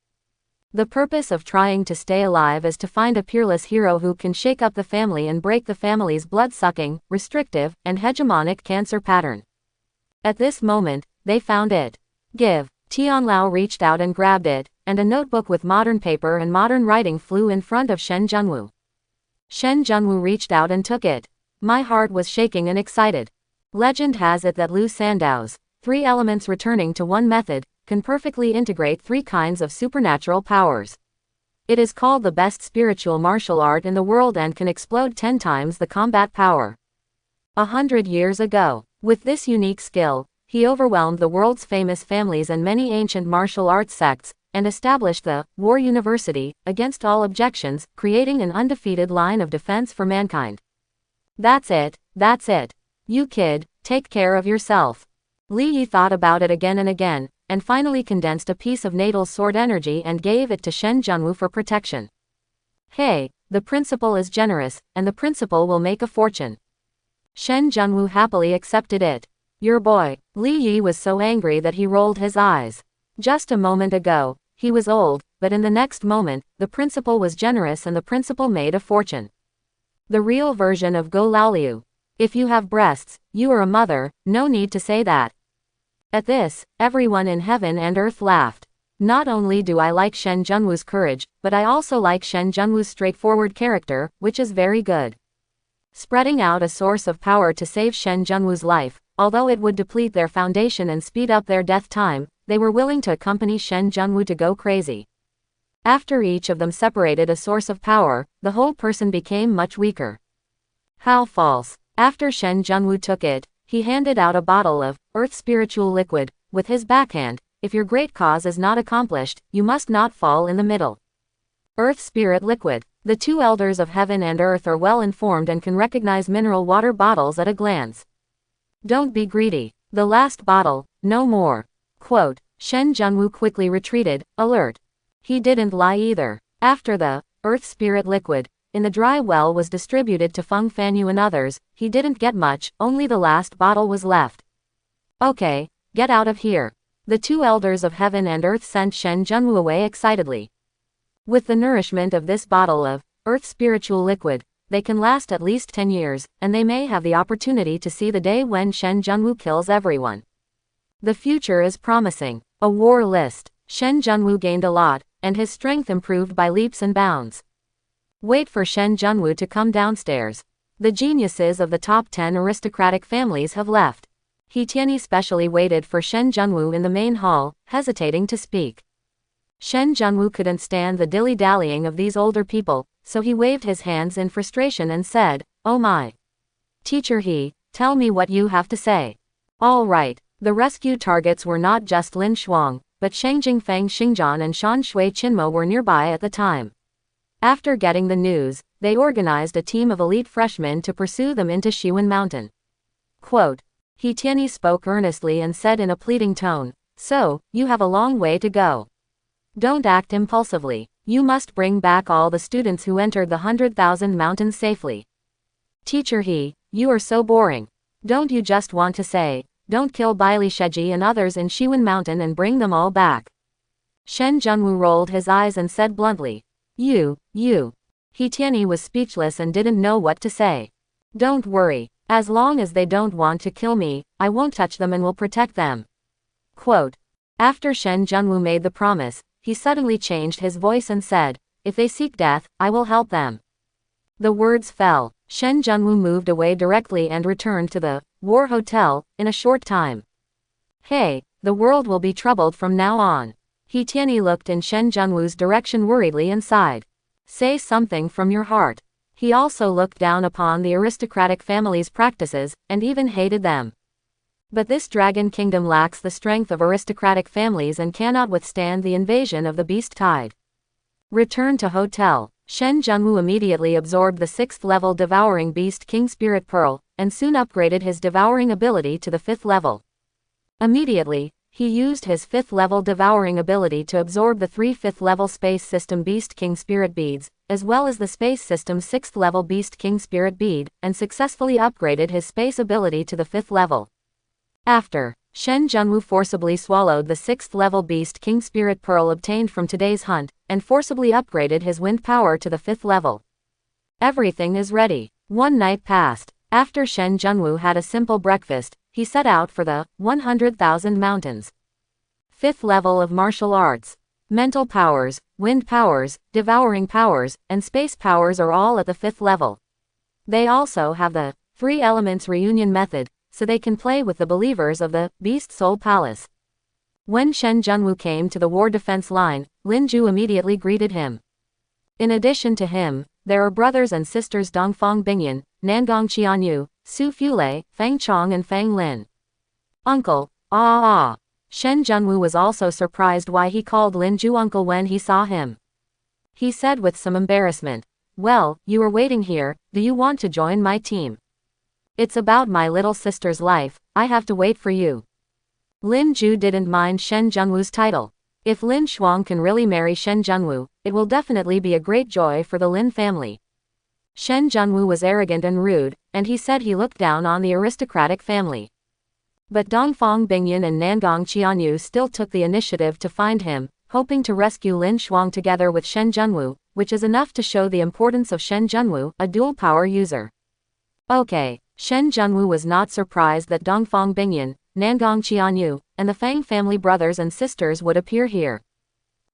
The purpose of trying to stay alive is to find a peerless hero who can shake up the family and break the family's blood-sucking, restrictive, and hegemonic cancer pattern. At this moment, they found it. Give. Tianlao reached out and grabbed it, and a notebook with modern paper and modern writing flew in front of Shen Junwu. Shen Junwu reached out and took it. My heart was shaking and excited. Legend has it that Lu Sandao's three elements returning to one method can perfectly integrate three kinds of supernatural powers. It is called the best spiritual martial art in the world and can explode 10 times the combat power. 100 years ago, with this unique skill, he overwhelmed the world's famous families and many ancient martial arts sects, and established the War University against all objections, creating an undefeated line of defense for mankind. That's it, that's it. You kid, take care of yourself. Li Yi thought about it again and again, and finally condensed a piece of natal sword energy and gave it to Shen Junwu for protection. Hey, the principal is generous, and the principal will make a fortune. Shen Junwu happily accepted it. Your boy. Li Yi was so angry that he rolled his eyes. Just a moment ago, he was old, but in the next moment, the principal was generous and the principal made a fortune. The real version of Go Laoliu. If you have breasts, you are a mother, no need to say that. At this, everyone in heaven and earth laughed. Not only do I like Shen Junwu's courage, but I also like Shen Junwu's straightforward character, which is very good. Spreading out a source of power to save Shen Junwu's life, although it would deplete their foundation and speed up their death time, they were willing to accompany Shen Junwu to go crazy. After each of them separated a source of power, the whole person became much weaker. How false. After Shen Junwu took it, he handed out a bottle of earth spiritual liquid, with his backhand. If your great cause is not accomplished, you must not fall in the middle. Earth spirit liquid. The two elders of heaven and earth are well informed and can recognize mineral water bottles at a glance. Don't be greedy. The last bottle, no more. Quote. Shen Junwu quickly retreated, alert. He didn't lie either. After the earth spirit liquid in the dry well was distributed to Feng Fanyu and others, he didn't get much, only the last bottle was left. Okay, get out of here. The two elders of heaven and earth sent Shen Junwu away excitedly. With the nourishment of this bottle of earth spiritual liquid, they can last at least 10 years, and they may have the opportunity to see the day when Shen Junwu kills everyone. The future is promising. A war list. Shen Junwu gained a lot, and his strength improved by leaps and bounds. Wait for Shen Junwu to come downstairs. The geniuses of the top 10 aristocratic families have left. He Tianyi specially waited for Shen Junwu in the main hall, hesitating to speak. Shen Junwu couldn't stand the dilly-dallying of these older people, so he waved his hands in frustration and said, "Oh my. Teacher He, tell me what you have to say." All right. The rescue targets were not just Lin Shuang, but Shang Jingfang Xingjian and Shan Shui Qinmo were nearby at the time. After getting the news, they organized a team of elite freshmen to pursue them into Shiwen Mountain. Quote, He Tianyi spoke earnestly and said in a pleading tone, "So, you have a long way to go. Don't act impulsively. You must bring back all the students who entered the 100,000 mountains safely." Teacher He, you are so boring. Don't you just want to say, "Don't kill Baili Sheji and others in Shiwen Mountain and bring them all back"? Shen Junwu rolled his eyes and said bluntly, You. He Tianyi was speechless and didn't know what to say. Don't worry. As long as they don't want to kill me, I won't touch them and will protect them. Quote. After Shen Junwu made the promise, he suddenly changed his voice and said, "If they seek death, I will help them." The words fell. Shen Junwu moved away directly and returned to the War Hotel in a short time. Hey, the world will be troubled from now on. He Tianyi looked in Shen Junwu's direction worriedly and sighed. Say something from your heart. He also looked down upon the aristocratic family's practices, and even hated them. But this dragon kingdom lacks the strength of aristocratic families and cannot withstand the invasion of the beast tide. Return to hotel. Shen Junwu immediately absorbed the 6th level Devouring Beast King Spirit Pearl, and soon upgraded his devouring ability to the 5th level. Immediately, he used his 5th level devouring ability to absorb the 3 5th level Space System Beast King Spirit Beads, as well as the Space System 6th level Beast King Spirit Bead, and successfully upgraded his space ability to the 5th level. After, Shen Junwu forcibly swallowed the 6th level Beast King Spirit Pearl obtained from today's hunt, and forcibly upgraded his wind power to the 5th level. Everything is ready. One night passed. After Shen Junwu had a simple breakfast, he set out for the 100,000 mountains. 5th level of martial arts. Mental powers, wind powers, devouring powers, and space powers are all at the 5th level. They also have the 3 elements reunion method, so they can play with the believers of the Beast Soul Palace. When Shen Junwu came to the war defense line, Lin Ju immediately greeted him. In addition to him, there are brothers and sisters Dongfang Bingyan, Nangong Qianyu, Su Fulei, Fang Chong and Fang Lin. Uncle, Shen Junwu was also surprised why he called Lin Ju uncle when he saw him. He said with some embarrassment, "Well, you are waiting here, do you want to join my team? It's about my little sister's life, I have to wait for you." Lin Ju didn't mind Shen Junwu's title. If Lin Shuang can really marry Shen Junwu, it will definitely be a great joy for the Lin family. Shen Junwu was arrogant and rude, and he said he looked down on the aristocratic family. But Dongfang Bingyan and Nangong Qianyu still took the initiative to find him, hoping to rescue Lin Shuang together with Shen Junwu, which is enough to show the importance of Shen Junwu, a dual power user. Okay. Shen Junwu was not surprised that Dongfang Bingyan, Nangong Qianyu, and the Fang family brothers and sisters would appear here.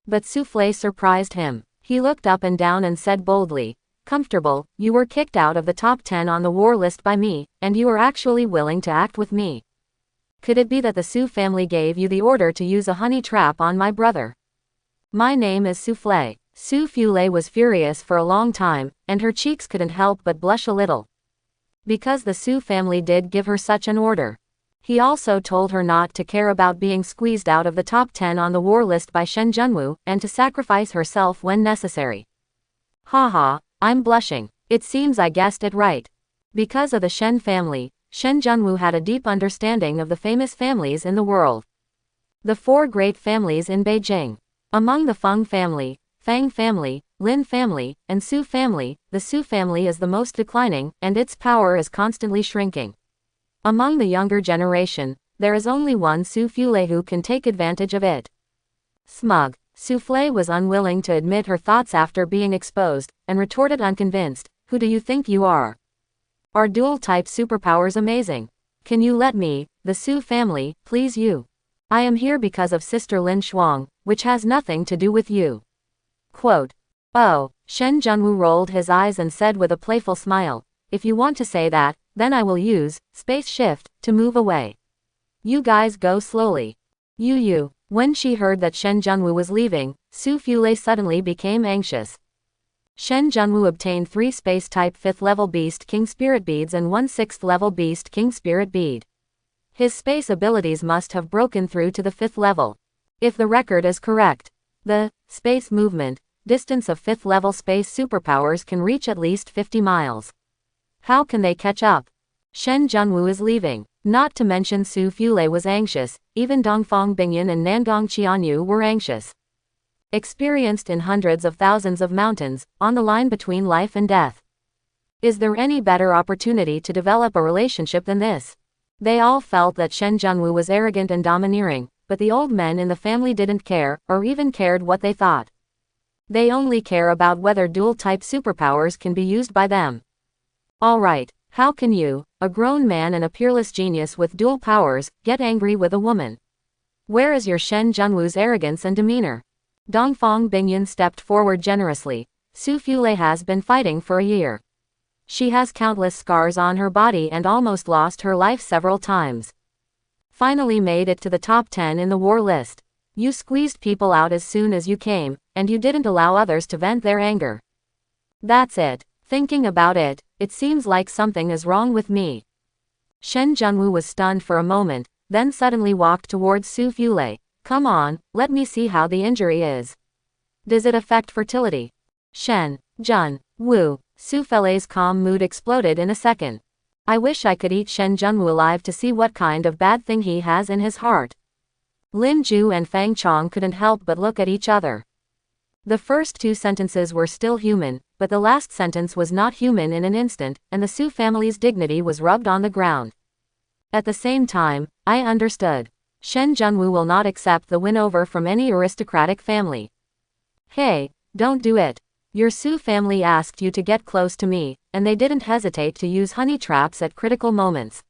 But Su Fulei surprised him. He looked up and down and said boldly, "Comfortable, you were kicked out of the top 10 on the war list by me, and you are actually willing to act with me. Could it be that the Su family gave you the order to use a honey trap on my brother? My name is Su Fulei." Su Fulei was furious for a long time, and her cheeks couldn't help but blush a little. Because the Su family did give her such an order. He also told her not to care about being squeezed out of the top 10 on the war list by Shen Junwu, and to sacrifice herself when necessary. Haha, I'm blushing. It seems I guessed it right. Because of the Shen family, Shen Junwu had a deep understanding of the famous families in the world. The 4 great families in Beijing. Among the Feng family, Fang family, Lin family, and Su family, the Su family is the most declining, and its power is constantly shrinking. Among the younger generation, there is only one Su Fulei who can take advantage of it. Smug. Su Fulei was unwilling to admit her thoughts after being exposed, and retorted unconvinced, "Who do you think you are? Are dual-type superpowers amazing? Can you let me, the Su family, please you? I am here because of Sister Lin Shuang, which has nothing to do with you." Quote. Oh, Shen Junwu rolled his eyes and said with a playful smile, if you want to say that, then I will use space shift to move away. You guys go slowly. You. When she heard that Shen Junwu was leaving, Su Fulei suddenly became anxious. Shen Junwu obtained 3 space-type 5th-level Beast King Spirit Beads and 1 6th-level Beast King Spirit Bead. His space abilities must have broken through to the 5th level. If the record is correct, the space movement distance of 5th-level space superpowers can reach at least 50 miles. How can they catch up? Shen Junwu is leaving. Not to mention Su Fulei was anxious, even Dongfang Bingyan and Nangong Qianyu were anxious. Experienced in hundreds of thousands of mountains, on the line between life and death. Is there any better opportunity to develop a relationship than this? They all felt that Shen Junwu was arrogant and domineering, but the old men in the family didn't care, or even cared what they thought. They only care about whether dual-type superpowers can be used by them. Alright, how can you, a grown man and a peerless genius with dual powers, get angry with a woman? Where is your Shen Junwu's arrogance and demeanor? Dongfang Bingyan stepped forward generously. Su Fulei has been fighting for a year. She has countless scars on her body and almost lost her life several times. Finally made it to the top 10 in the war list. You squeezed people out as soon as you came, and you didn't allow others to vent their anger. That's it. Thinking about it, it seems like something is wrong with me. Shen Junwu was stunned for a moment, then suddenly walked towards Su Fulei. Come on, let me see how the injury is. Does it affect fertility? Shen Junwu. Su Fulei's calm mood exploded in a second. I wish I could eat Shen Junwu alive to see what kind of bad thing he has in his heart. Lin Ju and Fang Chong couldn't help but look at each other. The first 2 sentences were still human, but the last sentence was not human in an instant, and the Su family's dignity was rubbed on the ground. At the same time, I understood. Shen Junwu will not accept the win-over from any aristocratic family. Hey, don't do it. Your Su family asked you to get close to me, and they didn't hesitate to use honey traps at critical moments.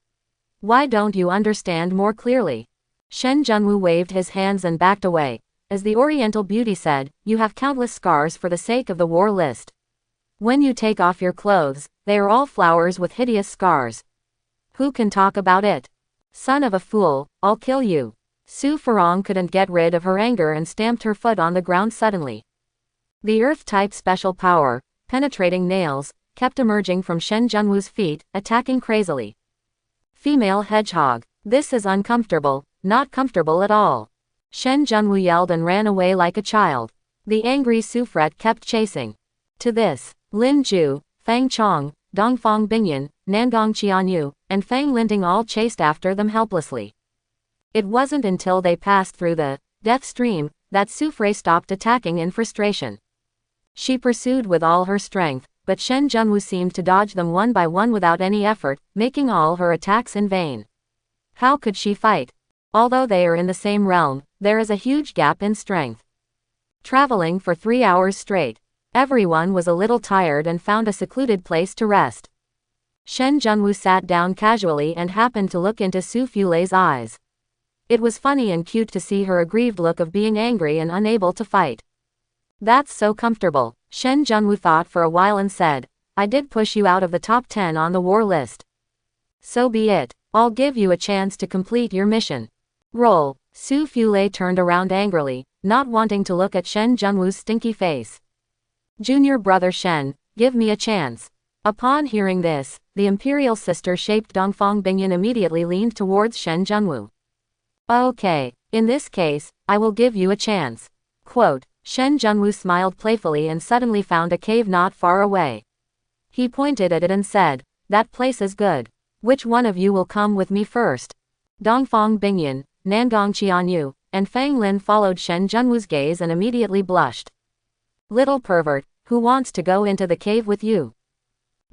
Why don't you understand more clearly? Shen Junwu waved his hands and backed away. As the Oriental beauty said, you have countless scars for the sake of the war list. When you take off your clothes, they are all flowers with hideous scars. Who can talk about it? Son of a fool, I'll kill you. Su Furong couldn't get rid of her anger and stamped her foot on the ground suddenly. The Earth-type special power, penetrating nails, kept emerging from Shen Junwu's feet, attacking crazily. Female hedgehog. This is uncomfortable, not comfortable at all. Shen Junwu yelled and ran away like a child. The angry Sufret kept chasing. To this, Lin Ju, Fang Chong, Dongfang Bingyan, Nangong Qianyu, and Fang Linting all chased after them helplessly. It wasn't until they passed through the death stream that Su Fulei stopped attacking in frustration. She pursued with all her strength, but Shen Junwu seemed to dodge them one by one without any effort, making all her attacks in vain. How could she fight? Although they are in the same realm, there is a huge gap in strength. Traveling for 3 hours straight, everyone was a little tired and found a secluded place to rest. Shen Junwu sat down casually and happened to look into Su Fulei's eyes. It was funny and cute to see her aggrieved look of being angry and unable to fight. That's so comfortable, Shen Junwu thought for a while and said, I did push you out of the top 10 on the war list. So be it, I'll give you a chance to complete your mission. Roll. Su Fulei turned around angrily, not wanting to look at Shen Junwu's stinky face. Junior brother Shen, give me a chance. Upon hearing this, the imperial sister-shaped Dongfang Bingyan immediately leaned towards Shen Junwu. Okay, in this case, I will give you a chance. Quote, Shen Junwu smiled playfully and suddenly found a cave not far away. He pointed at it and said, that place is good. Which one of you will come with me first? Dongfang Bingyan, Nangong Qianyu, and Fang Lin followed Shen Junwu's gaze and immediately blushed. Little pervert, who wants to go into the cave with you?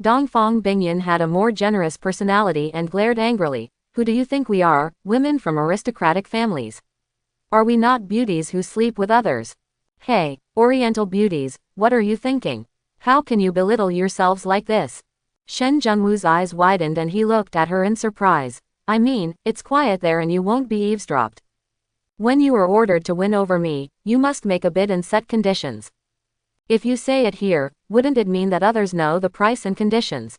Dongfang Bingyan had a more generous personality and glared angrily. Who do you think we are, women from aristocratic families? Are we not beauties who sleep with others? Hey, Oriental beauties, what are you thinking? How can you belittle yourselves like this? Shen Junwu's eyes widened and he looked at her in surprise. I mean, it's quiet there and you won't be eavesdropped. When you are ordered to win over me, you must make a bid and set conditions. If you say it here, wouldn't it mean that others know the price and conditions?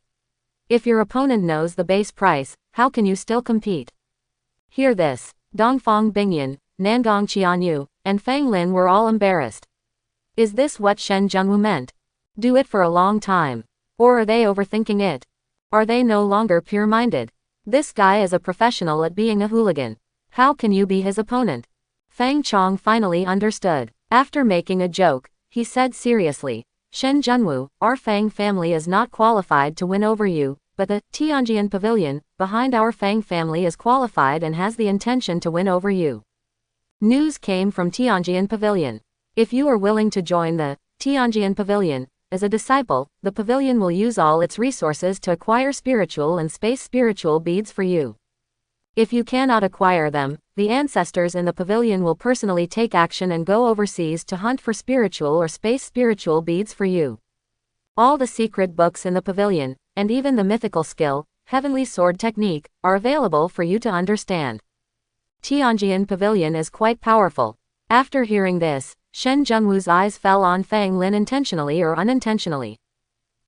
If your opponent knows the base price, how can you still compete? Hear this. Dongfang Bingyan, Nangong Qianyu, and Fang Lin were all embarrassed. Is this what Shen Zhenwu meant? Do it for a long time. Or are they overthinking it? Are they no longer pure-minded? This guy is a professional at being a hooligan. How can you be his opponent? Fang Chong finally understood. After making a joke, he said seriously, Shen Zhenwu, our Fang family is not qualified to win over you, but the Tianjian Pavilion, behind our Fang family is qualified and has the intention to win over you. News came from Tianjian Pavilion. If you are willing to join the Tianjian Pavilion, as a disciple, the pavilion will use all its resources to acquire spiritual and space spiritual beads for you. If you cannot acquire them, the ancestors in the pavilion will personally take action and go overseas to hunt for spiritual or space spiritual beads for you. All the secret books in the pavilion, and even the mythical skill, Heavenly Sword Technique, are available for you to understand. Tianjian Pavilion is quite powerful. After hearing this, Shen Zhenwu's eyes fell on Fang Lin intentionally or unintentionally.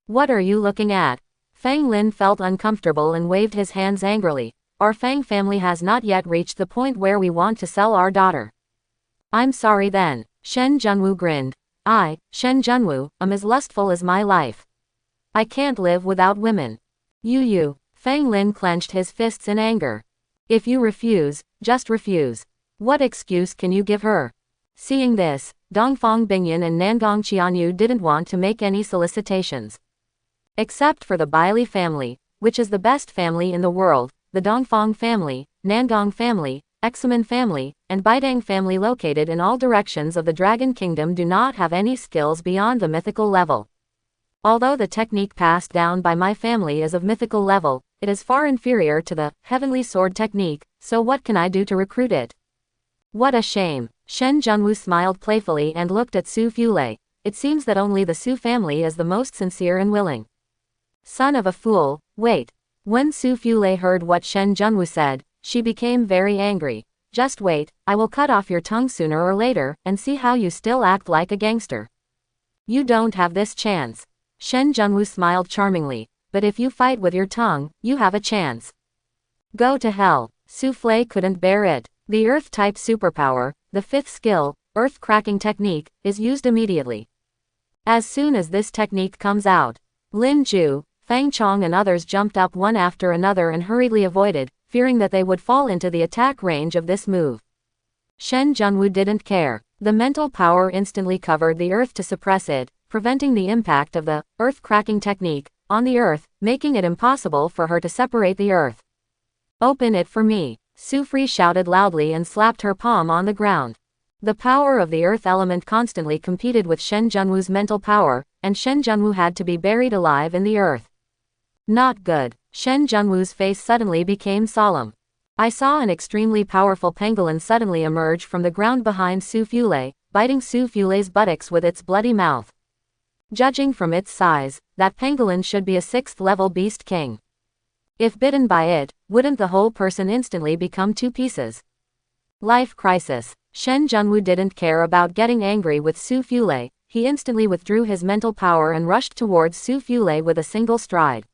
What are you looking at? Fang Lin felt uncomfortable and waved his hands angrily. Our Fang family has not yet reached the point where we want to sell our daughter. I'm sorry then. Shen Zhenwu grinned. I, Shen Zhenwu, am as lustful as my life. I can't live without women. You. Fang Lin clenched his fists in anger. If you refuse, just refuse. What excuse can you give her? Seeing this, Dongfang Bingyan and Nangong Qianyu didn't want to make any solicitations. Except for the Baili family, which is the best family in the world, the Dongfang family, Nangong family, Examen family, and Baidang family located in all directions of the Dragon Kingdom do not have any skills beyond the mythical level. Although the technique passed down by my family is of mythical level, it is far inferior to the Heavenly Sword Technique, so what can I do to recruit it? What a shame. Shen Zhenwu smiled playfully and looked at Su Fulei. It seems that only the Su family is the most sincere and willing. Son of a fool, wait. When Su Fulei heard what Shen Zhenwu said, she became very angry. Just wait, I will cut off your tongue sooner or later, and see how you still act like a gangster. You don't have this chance. Shen Zhenwu smiled charmingly, but if you fight with your tongue, you have a chance. Go to hell. Su Fulei couldn't bear it. The Earth-type superpower, the fifth skill, Earth-cracking technique, is used immediately. As soon as this technique comes out, Lin Ju, Fang Chong and others jumped up one after another and hurriedly avoided, fearing that they would fall into the attack range of this move. Shen Zhenwu didn't care. The mental power instantly covered the earth to suppress it, preventing the impact of the Earth-cracking technique on the earth, making it impossible for her to separate the earth. Open it for me. Su Fri shouted loudly and slapped her palm on the ground. The power of the earth element constantly competed with Shen Zhenwu's mental power, and Shen Zhenwu had to be buried alive in the earth. Not good. Shen Zhenwu's face suddenly became solemn. I saw an extremely powerful pangolin suddenly emerge from the ground behind Su Fulei, biting Su Fulei's buttocks with its bloody mouth. Judging from its size, that pangolin should be a 6th-level beast king. If bitten by it, wouldn't the whole person instantly become 2 pieces? Life crisis. Shen Zhenwu didn't care about getting angry with Su Fulei. He instantly withdrew his mental power and rushed towards Su Fulei with a single stride.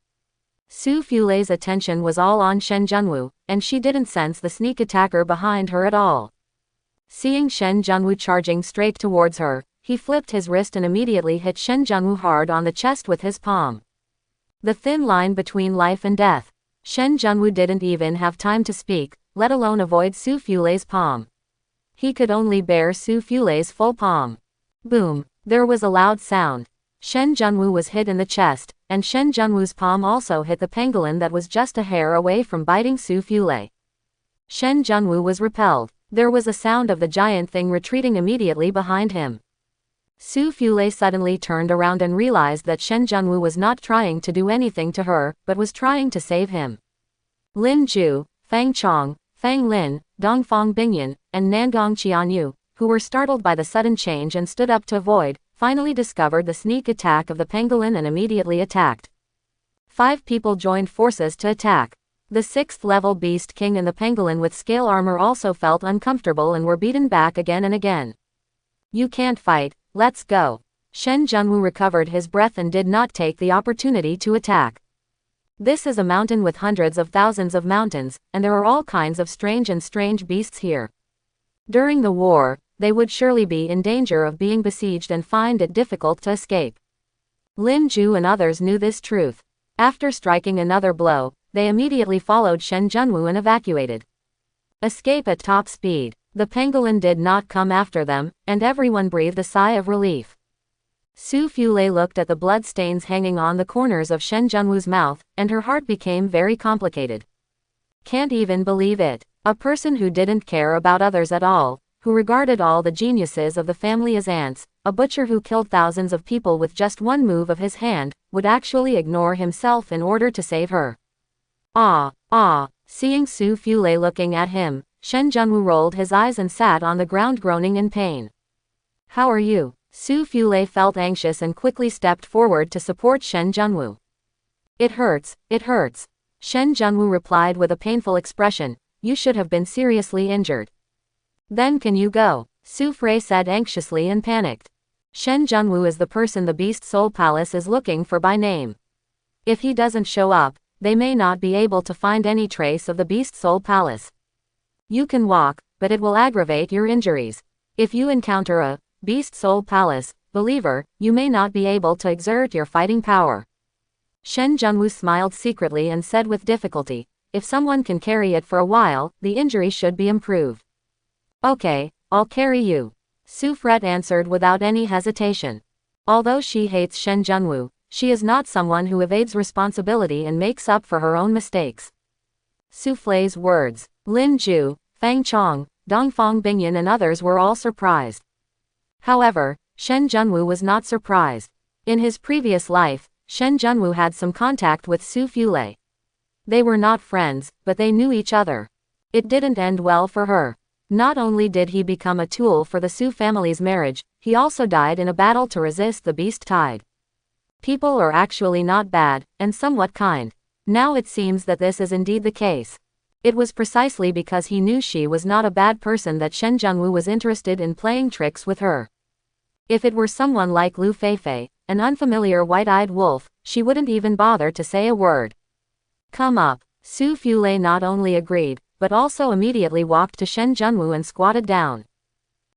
Su Fulei's attention was all on Shen Zhenwu, and she didn't sense the sneak attacker behind her at all. Seeing Shen Zhenwu charging straight towards her, he flipped his wrist and immediately hit Shen Zhenwu hard on the chest with his palm. The thin line between life and death. Shen Zhenwu didn't even have time to speak, let alone avoid Su Fulei's palm. He could only bear Su Fulei's full palm. Boom! There was a loud sound. Shen Zhenwu was hit in the chest, and Shen Zhenwu's palm also hit the pangolin that was just a hair away from biting Su Fulei. Shen Zhenwu was repelled. There was a sound of the giant thing retreating immediately behind him. Su Fulei suddenly turned around and realized that Shen Zhenwu was not trying to do anything to her, but was trying to save him. Lin Ju, Fang Chong, Fang Lin, Dongfang Bingyan, and Nangong Qianyu, who were startled by the sudden change and stood up to avoid, finally discovered the sneak attack of the pangolin and immediately attacked. 5 people joined forces to attack. The 6th-level beast king and the pangolin with scale armor also felt uncomfortable and were beaten back again and again. You can't fight. Let's go. Shen Zhenwu recovered his breath and did not take the opportunity to attack. This is a mountain with hundreds of thousands of mountains, and there are all kinds of strange beasts here. During the war, they would surely be in danger of being besieged and find it difficult to escape. Lin Ju and others knew this truth. After striking another blow, they immediately followed Shen Junwu and evacuated. Escape at top speed. The pangolin did not come after them, and everyone breathed a sigh of relief. Su Fulei looked at the blood stains hanging on the corners of Shen Junwu's mouth, and her heart became very complicated. Can't even believe it. A person who didn't care about others at all, who regarded all the geniuses of the family as ants, a butcher who killed thousands of people with just one move of his hand, would actually ignore himself in order to save her. Seeing Su Fulei looking at him, Shen Junwu rolled his eyes and sat on the ground groaning in pain. How are you? Su Fulei felt anxious and quickly stepped forward to support Shen Junwu. It hurts. Shen Junwu replied with a painful expression, you should have been seriously injured. Then can you go? Su Frei said anxiously and panicked. Shen Junwu is the person the Beast Soul Palace is looking for by name. If he doesn't show up, they may not be able to find any trace of the Beast Soul Palace. You can walk, but it will aggravate your injuries. If you encounter a Beast Soul Palace believer, you may not be able to exert your fighting power. Shen Junwu smiled secretly and said with difficulty, if someone can carry it for a while, the injury should be improved. Okay, I'll carry you. Su Fret answered without any hesitation. Although she hates Shen Junwu, she is not someone who evades responsibility and makes up for her own mistakes. Su Flei's words. Lin Ju, Fang Chong, Dongfang Bingyan and others were all surprised. However, Shen Junwu was not surprised. In his previous life, Shen Junwu had some contact with Su Fulei. They were not friends, but they knew each other. It didn't end well for her. Not only did he become a tool for the Su family's marriage, he also died in a battle to resist the beast tide. People are actually not bad, and somewhat kind. Now it seems that this is indeed the case. It was precisely because he knew she was not a bad person that Shen Junwu was interested in playing tricks with her. If it were someone like Lu Feifei, an unfamiliar white-eyed wolf, she wouldn't even bother to say a word. Come up. Su Fulei not only agreed, but also immediately walked to Shen Junwu and squatted down.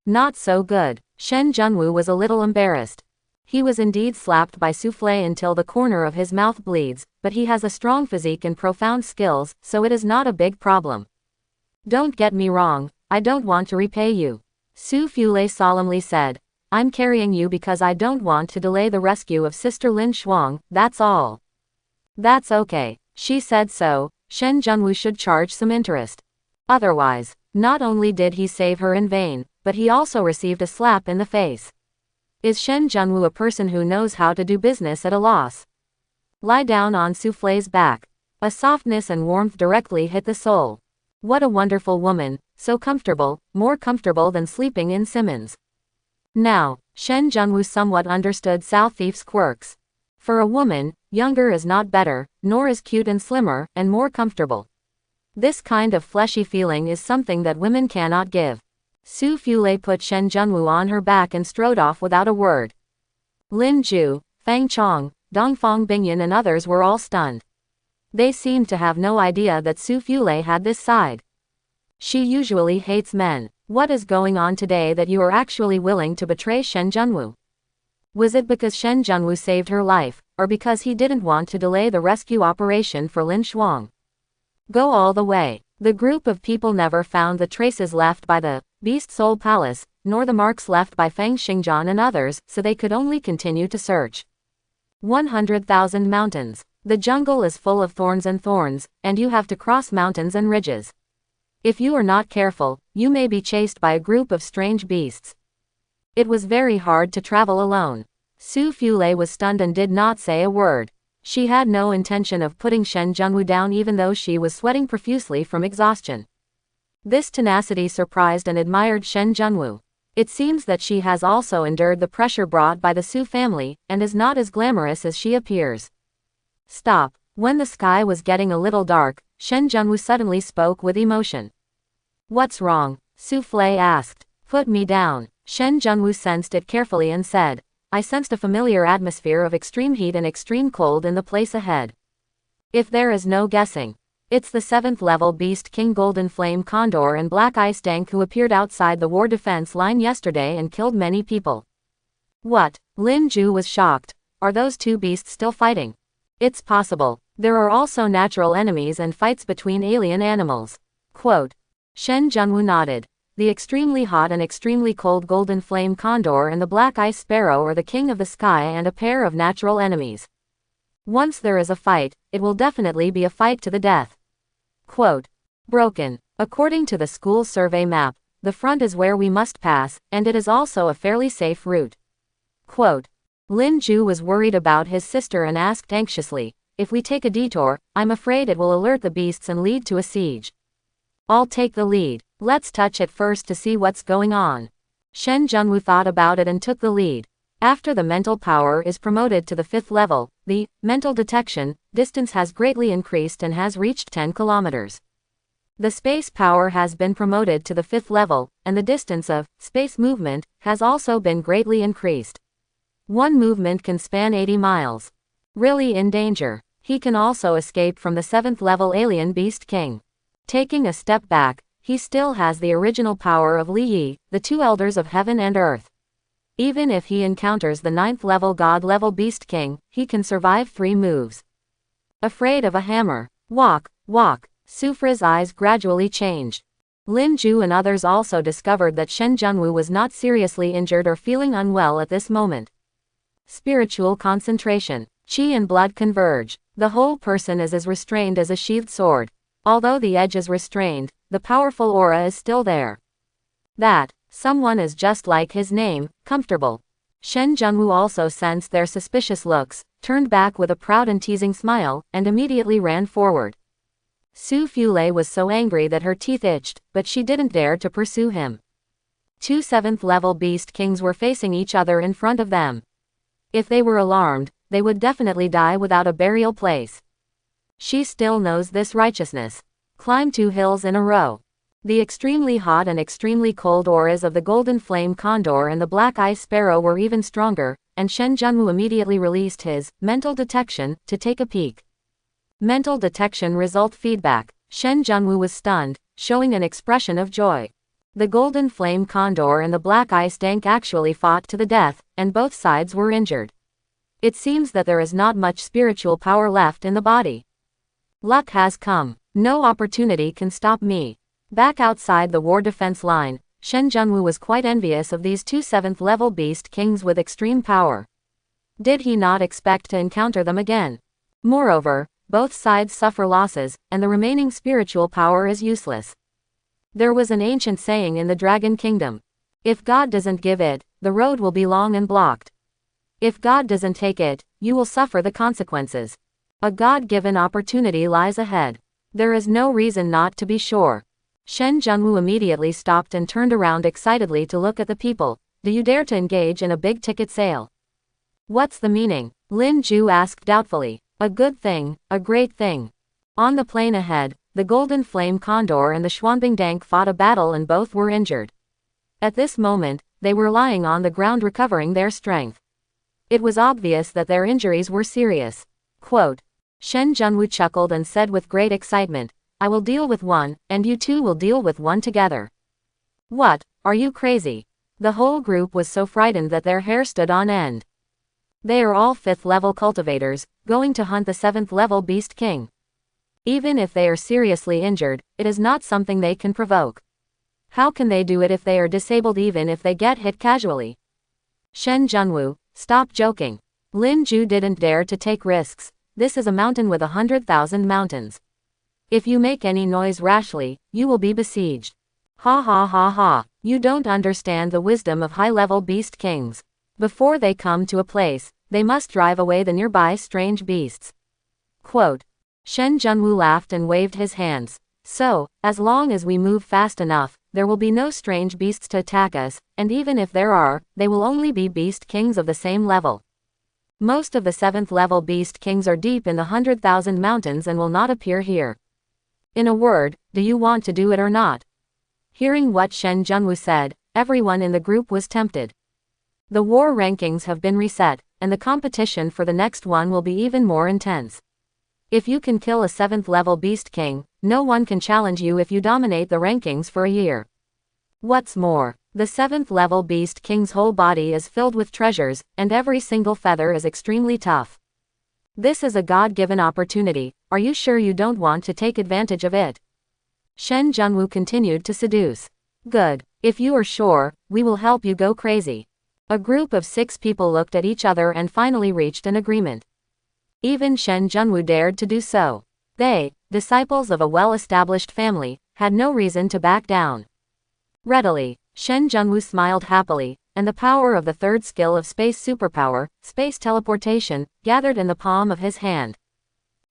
Not so good. Shen Junwu was a little embarrassed. He was indeed slapped by Su Fulei until the corner of his mouth bleeds, but he has a strong physique and profound skills, so it is not a big problem. Don't get me wrong, I don't want to repay you. Su Fulei solemnly said. I'm carrying you because I don't want to delay the rescue of Sister Lin Shuang, that's all. That's okay. She said so, Shen Junwu should charge some interest. Otherwise, not only did he save her in vain, but he also received a slap in the face. Is Shen Junwu a person who knows how to do business at a loss? Lie down on Su Flei's back. A softness and warmth directly hit the soul. What a wonderful woman, so comfortable, more comfortable than sleeping in Simmons. Now, Shen Junwu somewhat understood South Thief's quirks. For a woman, younger is not better, nor is cute and slimmer, and more comfortable. This kind of fleshy feeling is something that women cannot give. Su Fulei put Shen Junwu on her back and strode off without a word. Lin Ju, Fang Chong, Dongfang Bingyan and others were all stunned. They seemed to have no idea that Su Fulei had this side. She usually hates men. What is going on today that you are actually willing to betray Shen Junwu? Was it because Shen Junwu saved her life, or because he didn't want to delay the rescue operation for Lin Shuang? Go all the way. The group of people never found the traces left by the Beast Soul Palace, nor the marks left by Fang Xingjian and others, so they could only continue to search. 100,000 mountains. The jungle is full of thorns, and you have to cross mountains and ridges. If you are not careful, you may be chased by a group of strange beasts. It was very hard to travel alone. Su Fulei was stunned and did not say a word. She had no intention of putting Shen Junwu down even though she was sweating profusely from exhaustion. This tenacity surprised and admired Shen Junwu. It seems that she has also endured the pressure brought by the Su family, and is not as glamorous as she appears. Stop. When the sky was getting a little dark, Shen Junwu suddenly spoke with emotion. What's wrong? Su Fulei asked. Put me down. Shen Junwu sensed it carefully and said, I sensed a familiar atmosphere of extreme heat and extreme cold in the place ahead. If there is no guessing, it's the 7th level Beast King Golden Flame Condor and Black Ice Dank who appeared outside the war defense line yesterday and killed many people. What? Lin Ju was shocked. Are those two beasts still fighting? It's possible. There are also natural enemies and fights between alien animals. Quote. Shen Junwu nodded. The extremely hot and extremely cold Golden Flame Condor and the Black Ice Sparrow are the king of the sky and a pair of natural enemies. Once there is a fight, it will definitely be a fight to the death. Quote. Broken. According to the school survey map, the front is where we must pass, and it is also a fairly safe route. Quote. Lin Ju was worried about his sister and asked anxiously, if we take a detour, I'm afraid it will alert the beasts and lead to a siege. I'll take the lead. Let's touch it first to see what's going on. Shen Junwu thought about it and took the lead. After the mental power is promoted to the 5th level, the mental detection distance has greatly increased and has reached 10 kilometers. The space power has been promoted to the 5th level, and the distance of space movement has also been greatly increased. One movement can span 80 miles. Really in danger. He can also escape from the 7th level alien Beast King. Taking a step back, he still has the original power of Li Yi, the two elders of heaven and earth. Even if he encounters the 9th level God level Beast King, he can survive 3 moves. Afraid of a hammer. Walk, walk. Sufra's eyes gradually changed. Lin Ju and others also discovered that Shen Junwu was not seriously injured or feeling unwell at this moment. Spiritual concentration. Qi and blood converge. The whole person is as restrained as a sheathed sword. Although the edge is restrained, the powerful aura is still there. That someone is just like his name, comfortable. Shen Junwu also sensed their suspicious looks, turned back with a proud and teasing smile, and immediately ran forward. Su Fule was so angry that her teeth itched, but she didn't dare to pursue him. 2 7th level Beast Kings were facing each other in front of them. If they were alarmed, they would definitely die without a burial place. She still knows this righteousness. Climb 2 hills in a row. The extremely hot and extremely cold auras of the Golden Flame Condor and the Black Ice Sparrow were even stronger, and Shen Junwu immediately released his mental detection to take a peek. Mental detection result feedback. Shen Junwu was stunned, showing an expression of joy. The Golden Flame Condor and the Black Ice Dank actually fought to the death, and both sides were injured. It seems that there is not much spiritual power left in the body. Luck has come. No opportunity can stop me. Back outside the war defense line, Shen Junwu was quite envious of these 2 7th level Beast Kings with extreme power. Did he not expect to encounter them again? Moreover, both sides suffer losses, and the remaining spiritual power is useless. There was an ancient saying in the Dragon Kingdom. If God doesn't give it, the road will be long and blocked. If God doesn't take it, you will suffer the consequences. A God-given opportunity lies ahead. There is no reason not to be sure. Shen Junwu immediately stopped and turned around excitedly to look at the people. Do you dare to engage in a big-ticket sale? What's the meaning? Lin Ju asked doubtfully. A good thing, a great thing. On the plain ahead, the Golden Flame Condor and the Xuanbing Dank fought a battle and both were injured. At this moment, they were lying on the ground recovering their strength. It was obvious that their injuries were serious. Quote. Shen Junwu chuckled and said with great excitement, I will deal with one, and you two will deal with one together. What, are you crazy? The whole group was so frightened that their hair stood on end. They are all 5th level cultivators, going to hunt the 7th level Beast King. Even if they are seriously injured, it is not something they can provoke. How can they do it if they are disabled even if they get hit casually? Shen Junwu, stop joking. Lin Ju didn't dare to take risks. This is a mountain with 100,000 mountains. If you make any noise rashly, you will be besieged. Ha ha ha ha. You don't understand the wisdom of high-level Beast Kings. Before they come to a place, they must drive away the nearby strange beasts. Quote. Shen Junwu laughed and waved his hands. So, as long as we move fast enough, there will be no strange beasts to attack us, and even if there are, they will only be Beast Kings of the same level. Most of the 7th level Beast Kings are deep in the 100,000 mountains and will not appear here. In a word, do you want to do it or not? Hearing what Shen Junwu said, everyone in the group was tempted. The war rankings have been reset, and the competition for the next one will be even more intense. If you can kill a 7th level Beast King, no one can challenge you if you dominate the rankings for a year. What's more, the 7th level Beast King's whole body is filled with treasures, and every single feather is extremely tough. This is a God-given opportunity. Are you sure you don't want to take advantage of it? Shen Junwu continued to seduce. Good. If you are sure, we will help you go crazy. A group of 6 people looked at each other and finally reached an agreement. Even Shen Junwu dared to do so. They, disciples of a well-established family, had no reason to back down. Readily, Shen Junwu smiled happily, and the power of the 3rd skill of space superpower, space teleportation, gathered in the palm of his hand.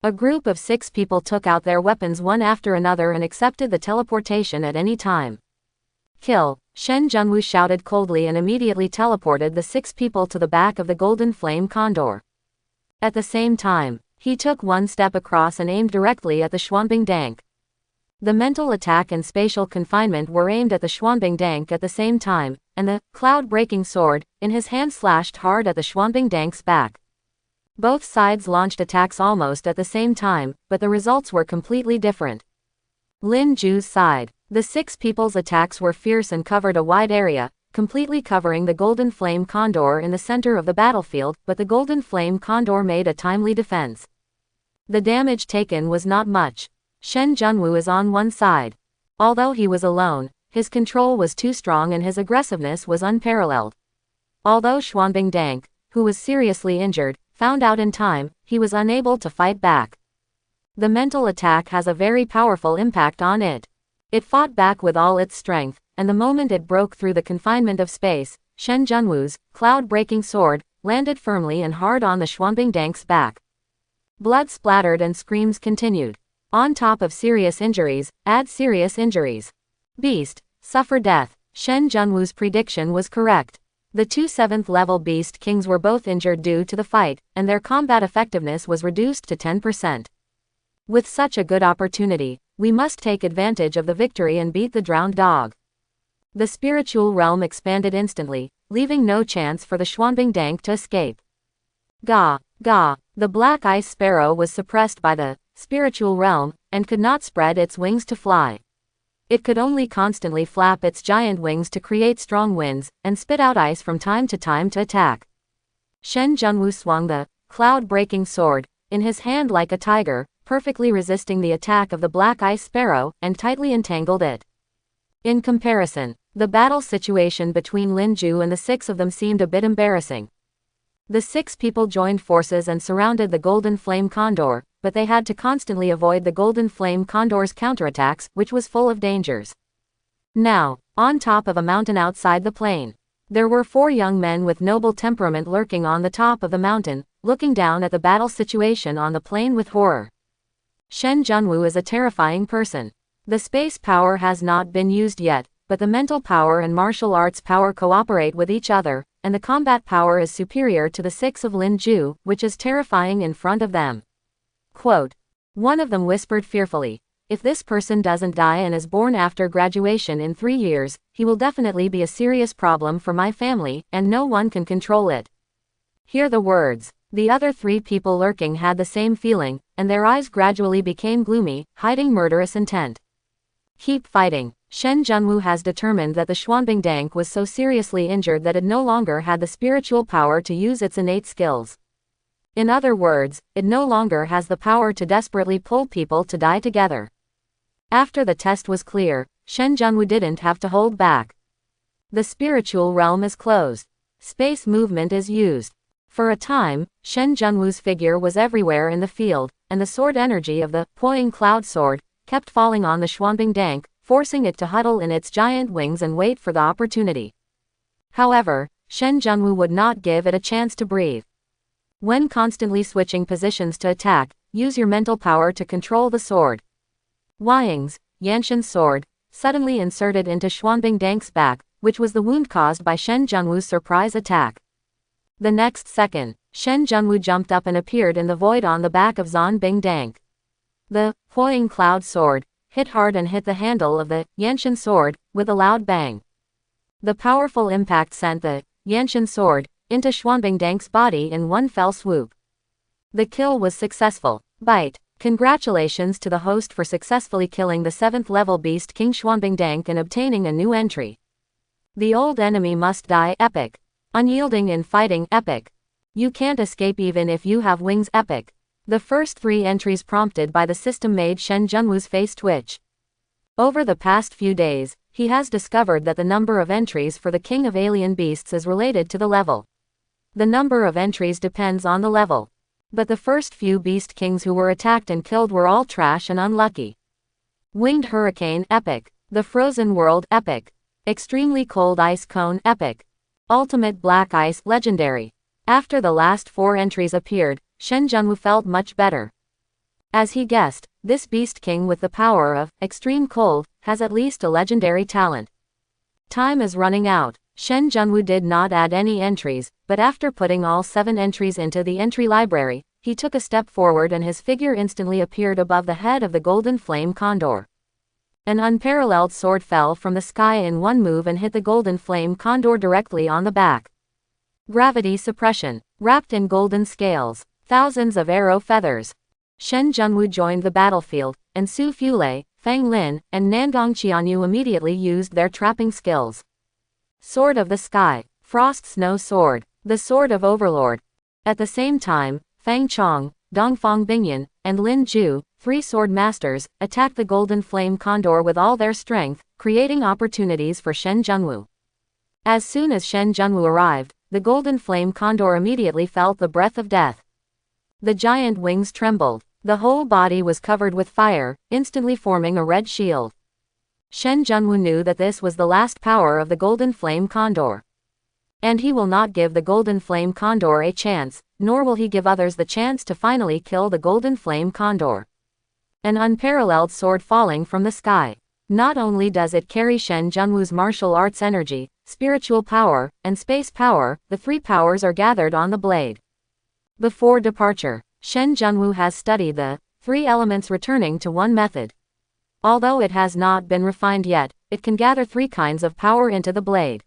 A group of 6 people took out their weapons one after another and accepted the teleportation at any time. Kill, Shen Junwu shouted coldly and immediately teleported the 6 people to the back of the Golden Flame Condor. At the same time, he took one step across and aimed directly at the Xuanbing Dank. The mental attack and spatial confinement were aimed at the Xuanbing Dank at the same time, and the cloud-breaking sword in his hand slashed hard at the Xuanbing Dank's back. Both sides launched attacks almost at the same time, but the results were completely different. Lin Ju's side. The 6 people's attacks were fierce and covered a wide area, completely covering the Golden Flame Condor in the center of the battlefield, but the Golden Flame Condor made a timely defense. The damage taken was not much. Shen Junwu is on one side. Although he was alone, his control was too strong and his aggressiveness was unparalleled. Although Xuanbing Dank, who was seriously injured, found out in time, he was unable to fight back. The mental attack has a very powerful impact on it. It fought back with all its strength, and the moment it broke through the confinement of space, Shen Junwu's cloud-breaking sword landed firmly and hard on the Xuanbing Dank's back. Blood splattered and screams continued. On top of serious injuries, add serious injuries. Beast, suffer death. Shen Junwu's prediction was correct. The 2 7th level Beast Kings were both injured due to the fight, and their combat effectiveness was reduced to 10%. With such a good opportunity, we must take advantage of the victory and beat the drowned dog. The spiritual realm expanded instantly, leaving no chance for the Xuanbing Dank to escape. Ga, ga, the black ice sparrow was suppressed by the spiritual realm, and could not spread its wings to fly. It could only constantly flap its giant wings to create strong winds, and spit out ice from time to attack. Shen Junwu swung the cloud-breaking sword in his hand like a tiger, perfectly resisting the attack of the black ice sparrow, and tightly entangled it. In comparison, the battle situation between Lin Ju and the 6 of them seemed a bit embarrassing. The 6 people joined forces and surrounded the Golden Flame Condor, but they had to constantly avoid the Golden Flame Condor's counterattacks, which was full of dangers. Now, on top of a mountain outside the plain, there were 4 young men with noble temperament lurking on the top of the mountain, looking down at the battle situation on the plain with horror. Shen Junwu is a terrifying person. The space power has not been used yet, but the mental power and martial arts power cooperate with each other, and the combat power is superior to the 6 of Lin Ju, which is terrifying in front of them. Quote. One of them whispered fearfully, "If this person doesn't die and is born after graduation in 3 years, he will definitely be a serious problem for my family, and no one can control it." Hear the words. The other 3 people lurking had the same feeling, and their eyes gradually became gloomy, hiding murderous intent. Keep fighting. Shen Junwu has determined that the Xuanbing Dank was so seriously injured that it no longer had the spiritual power to use its innate skills. In other words, it no longer has the power to desperately pull people to die together. After the test was clear, Shen Junwu didn't have to hold back. The spiritual realm is closed. Space movement is used. For a time, Shen Junwu's figure was everywhere in the field, and the sword energy of the Poying Cloud Sword kept falling on the Xuanbing Dank, forcing it to huddle in its giant wings and wait for the opportunity. However, Shen Junwu would not give it a chance to breathe. When constantly switching positions to attack, use your mental power to control the sword. Wang's, Yanshan's sword, suddenly inserted into Xuanbing Dank's back, which was the wound caused by Shen Junwu's surprise attack. The next second, Shen Junwu jumped up and appeared in the void on the back of Xuanbing Dank. The Poying Cloud Sword hit hard and hit the handle of the Yanshan sword with a loud bang. The powerful impact sent the Yanshan sword into Xuanbing Dank's body in one fell swoop. The kill was successful. Bite. Congratulations to the host for successfully killing the 7th level beast King Xuanbingdank and obtaining a new entry. The old enemy must die epic. Unyielding in fighting epic. You can't escape even if you have wings epic. The first 3 entries prompted by the system made Shen Junwu's face twitch. Over the past few days, he has discovered that the number of entries for the King of Alien Beasts is related to the level. The number of entries depends on the level. But the first few Beast Kings who were attacked and killed were all trash and unlucky. Winged Hurricane epic. The Frozen World epic. Extremely Cold Ice Cone epic. Ultimate Black Ice legendary. After the last 4 entries appeared, Shen Junwu felt much better. As he guessed, this Beast King with the power of Extreme Cold has at least a legendary talent. Time is running out. Shen Junwu did not add any entries, but after putting all 7 entries into the entry library, he took a step forward and his figure instantly appeared above the head of the Golden Flame Condor. An unparalleled sword fell from the sky in one move and hit the Golden Flame Condor directly on the back. Gravity suppression. Wrapped in golden scales. Thousands of arrow feathers. Shen Junwu joined the battlefield, and Su Fulei, Fang Lin, and Nangong Qianyu immediately used their trapping skills. Sword of the Sky. Frost Snow Sword. The Sword of Overlord. At the same time, Fang Chong, Dongfang Bingyan, and Lin Ju, 3 sword masters, attacked the Golden Flame Condor with all their strength, creating opportunities for Shen Junwu. As soon as Shen Junwu arrived, the Golden Flame Condor immediately felt the breath of death. The giant wings trembled. The whole body was covered with fire, instantly forming a red shield. Shen Junwu knew that this was the last power of the Golden Flame Condor. And he will not give the Golden Flame Condor a chance, nor will he give others the chance to finally kill the Golden Flame Condor. An unparalleled sword falling from the sky. Not only does it carry Shen Junwu's martial arts energy, spiritual power, and space power, the 3 powers are gathered on the blade. Before departure, Shen Junwu has studied the 3 elements returning to one method. Although it has not been refined yet, it can gather 3 kinds of power into the blade.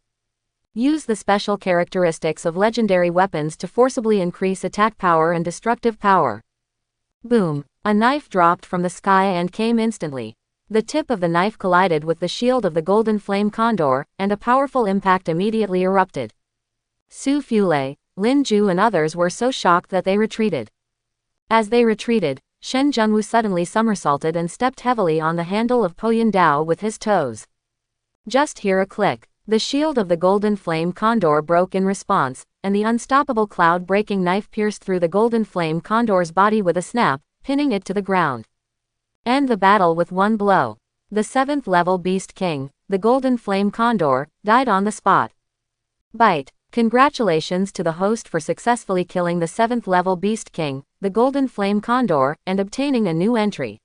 Use the special characteristics of legendary weapons to forcibly increase attack power and destructive power. Boom! A knife dropped from the sky and came instantly. The tip of the knife collided with the shield of the Golden Flame Condor, and a powerful impact immediately erupted. Su Fulei, Lin Ju and others were so shocked that they retreated. As they retreated, Shen Junwu suddenly somersaulted and stepped heavily on the handle of Poyan Dao with his toes. Just hear a click. The shield of the Golden Flame Condor broke in response, and the unstoppable cloud-breaking knife pierced through the Golden Flame Condor's body with a snap, pinning it to the ground. End the battle with one blow. The 7th level Beast King, the Golden Flame Condor, died on the spot. Bite. Congratulations to the host for successfully killing the 7th level Beast King, the Golden Flame Condor, and obtaining a new entry.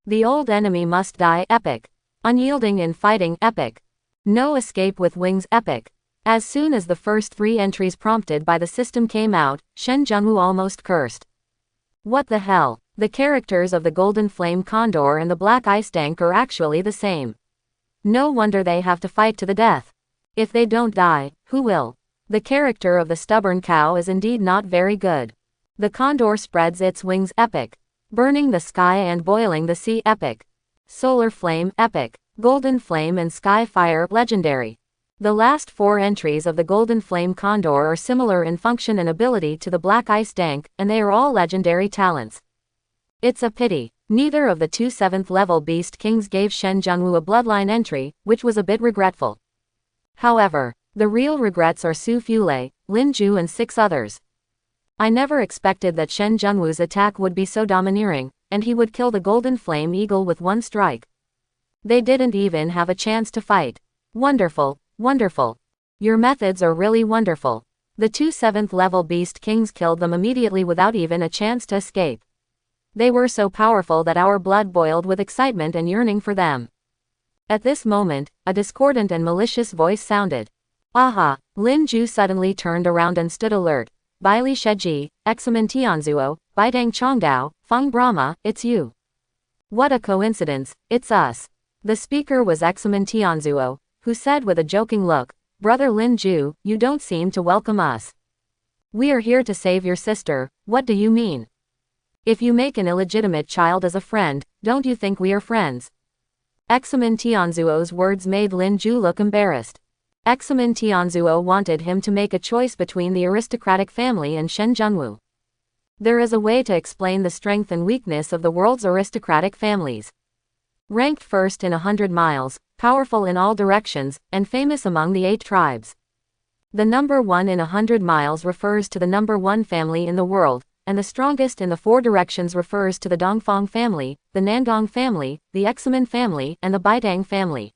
The old enemy must die epic. Unyielding in fighting epic. No escape with wings epic. As soon as the first 3 entries prompted by the system came out, Shen Junwu almost cursed. What the hell? The characters of the Golden Flame Condor and the Black Ice Dank are actually the same. No wonder they have to fight to the death. If they don't die, who will? The character of the Stubborn Cow is indeed not very good. The Condor spreads its wings epic. Burning the sky and boiling the sea epic. Solar Flame epic. Golden Flame and Sky Fire legendary. The last 4 entries of the Golden Flame Condor are similar in function and ability to the Black Ice Dank, and they are all legendary talents. It's a pity. Neither of the 2 7th level Beast Kings gave Shen Junwu a bloodline entry, which was a bit regretful. However, the real regrets are Su Fulei, Lin Ju and 6 others. I never expected that Shen Junwu's attack would be so domineering, and he would kill the Golden Flame Eagle with one strike. They didn't even have a chance to fight. Wonderful, wonderful. Your methods are really wonderful. The 2 7th level Beast Kings killed them immediately without even a chance to escape. They were so powerful that our blood boiled with excitement and yearning for them. At this moment, a discordant and malicious voice sounded. Aha! Lin Ju suddenly turned around and stood alert. Baili Sheji, Examen Tianzuo, Baidang Chongdao, Feng Brahma, it's you. What a coincidence, it's us. The speaker was Examen Tianzuo, who said with a joking look, Brother Lin Ju, you don't seem to welcome us. We are here to save your sister, what do you mean? If you make an illegitimate child as a friend, don't you think we are friends? Examen Tianzuo's words made Lin Ju look embarrassed. Examen Tianzuo wanted him to make a choice between the aristocratic family and Shen Junwu. There is a way to explain the strength and weakness of the world's aristocratic families. Ranked first in 100 miles, powerful in all directions, and famous among the 8 tribes. The number 1 in 100 miles refers to the number 1 family in the world, and the strongest in the 4 directions refers to the Dongfang family, the Nangong family, the Examen family, and the Baidang family.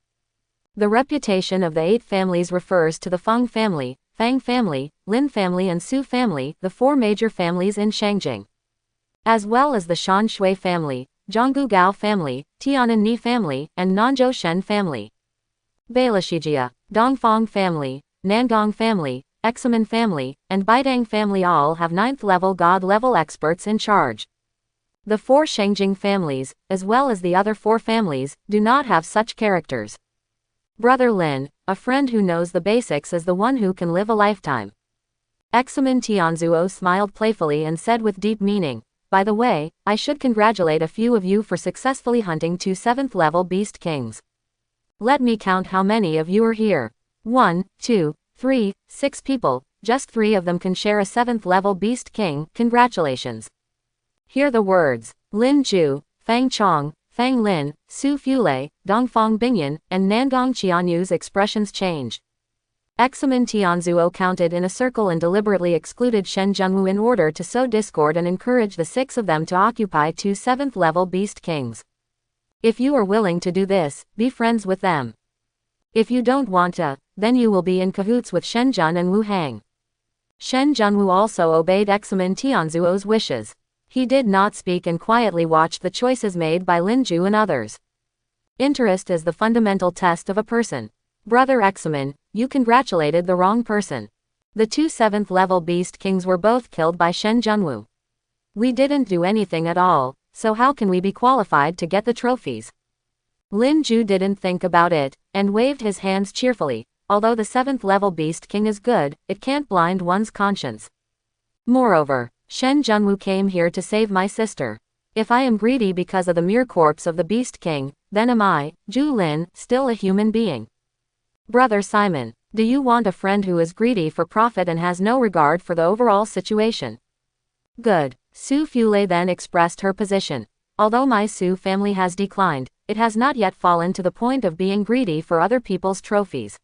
The reputation of the 8 families refers to the Feng family, Fang family, Lin family and Su family, the 4 major families in Shangjing. As well as the Shan Shui family, Zhonggu Gao family, Tianan Ni family, and Nanzhou Shen family. Bailashijia, Dongfang family, Nangong family, Examen family, and Baidang family all have 9th level God level experts in charge. The 4 Shangjing families, as well as the other 4 families, do not have such characters. Brother Lin, a friend who knows the basics is the one who can live a lifetime. Examen Tianzuo smiled playfully and said with deep meaning, by the way, I should congratulate a few of you for successfully hunting 2 7th level beast kings. Let me count how many of you are here. 1, 2, 3, 6 people, just 3 of them can share a 7th level beast king, congratulations. Hear the words, Lin Ju, Fang Chong, Fang Lin, Su Fulei, Dongfang Bingyan, and Nangong Qianyu's expressions change. Examen Tianzuo counted in a circle and deliberately excluded Shen Junwu in order to sow discord and encourage the 6 of them to occupy 2 7th level beast kings. If you are willing to do this, be friends with them. If you don't want to, then you will be in cahoots with Shen Jun and Wu Hang. Shen Junwu also obeyed Examen Tianzuo's wishes. He did not speak and quietly watched the choices made by Lin Ju and others. Interest is the fundamental test of a person. Brother Examen, you congratulated the wrong person. The 2 7th level beast kings were both killed by Shen Junwu. We didn't do anything at all, so how can we be qualified to get the trophies? Lin Ju didn't think about it, and waved his hands cheerfully. Although the 7th level beast king is good, it can't blind one's conscience. Moreover, Shen Junwu came here to save my sister. If I am greedy because of the mere corpse of the beast king, then am I, Ju Lin, still a human being? Brother Simon, do you want a friend who is greedy for profit and has no regard for the overall situation? Good. Su Fulei then expressed her position. Although my Su family has declined, it has not yet fallen to the point of being greedy for other people's trophies.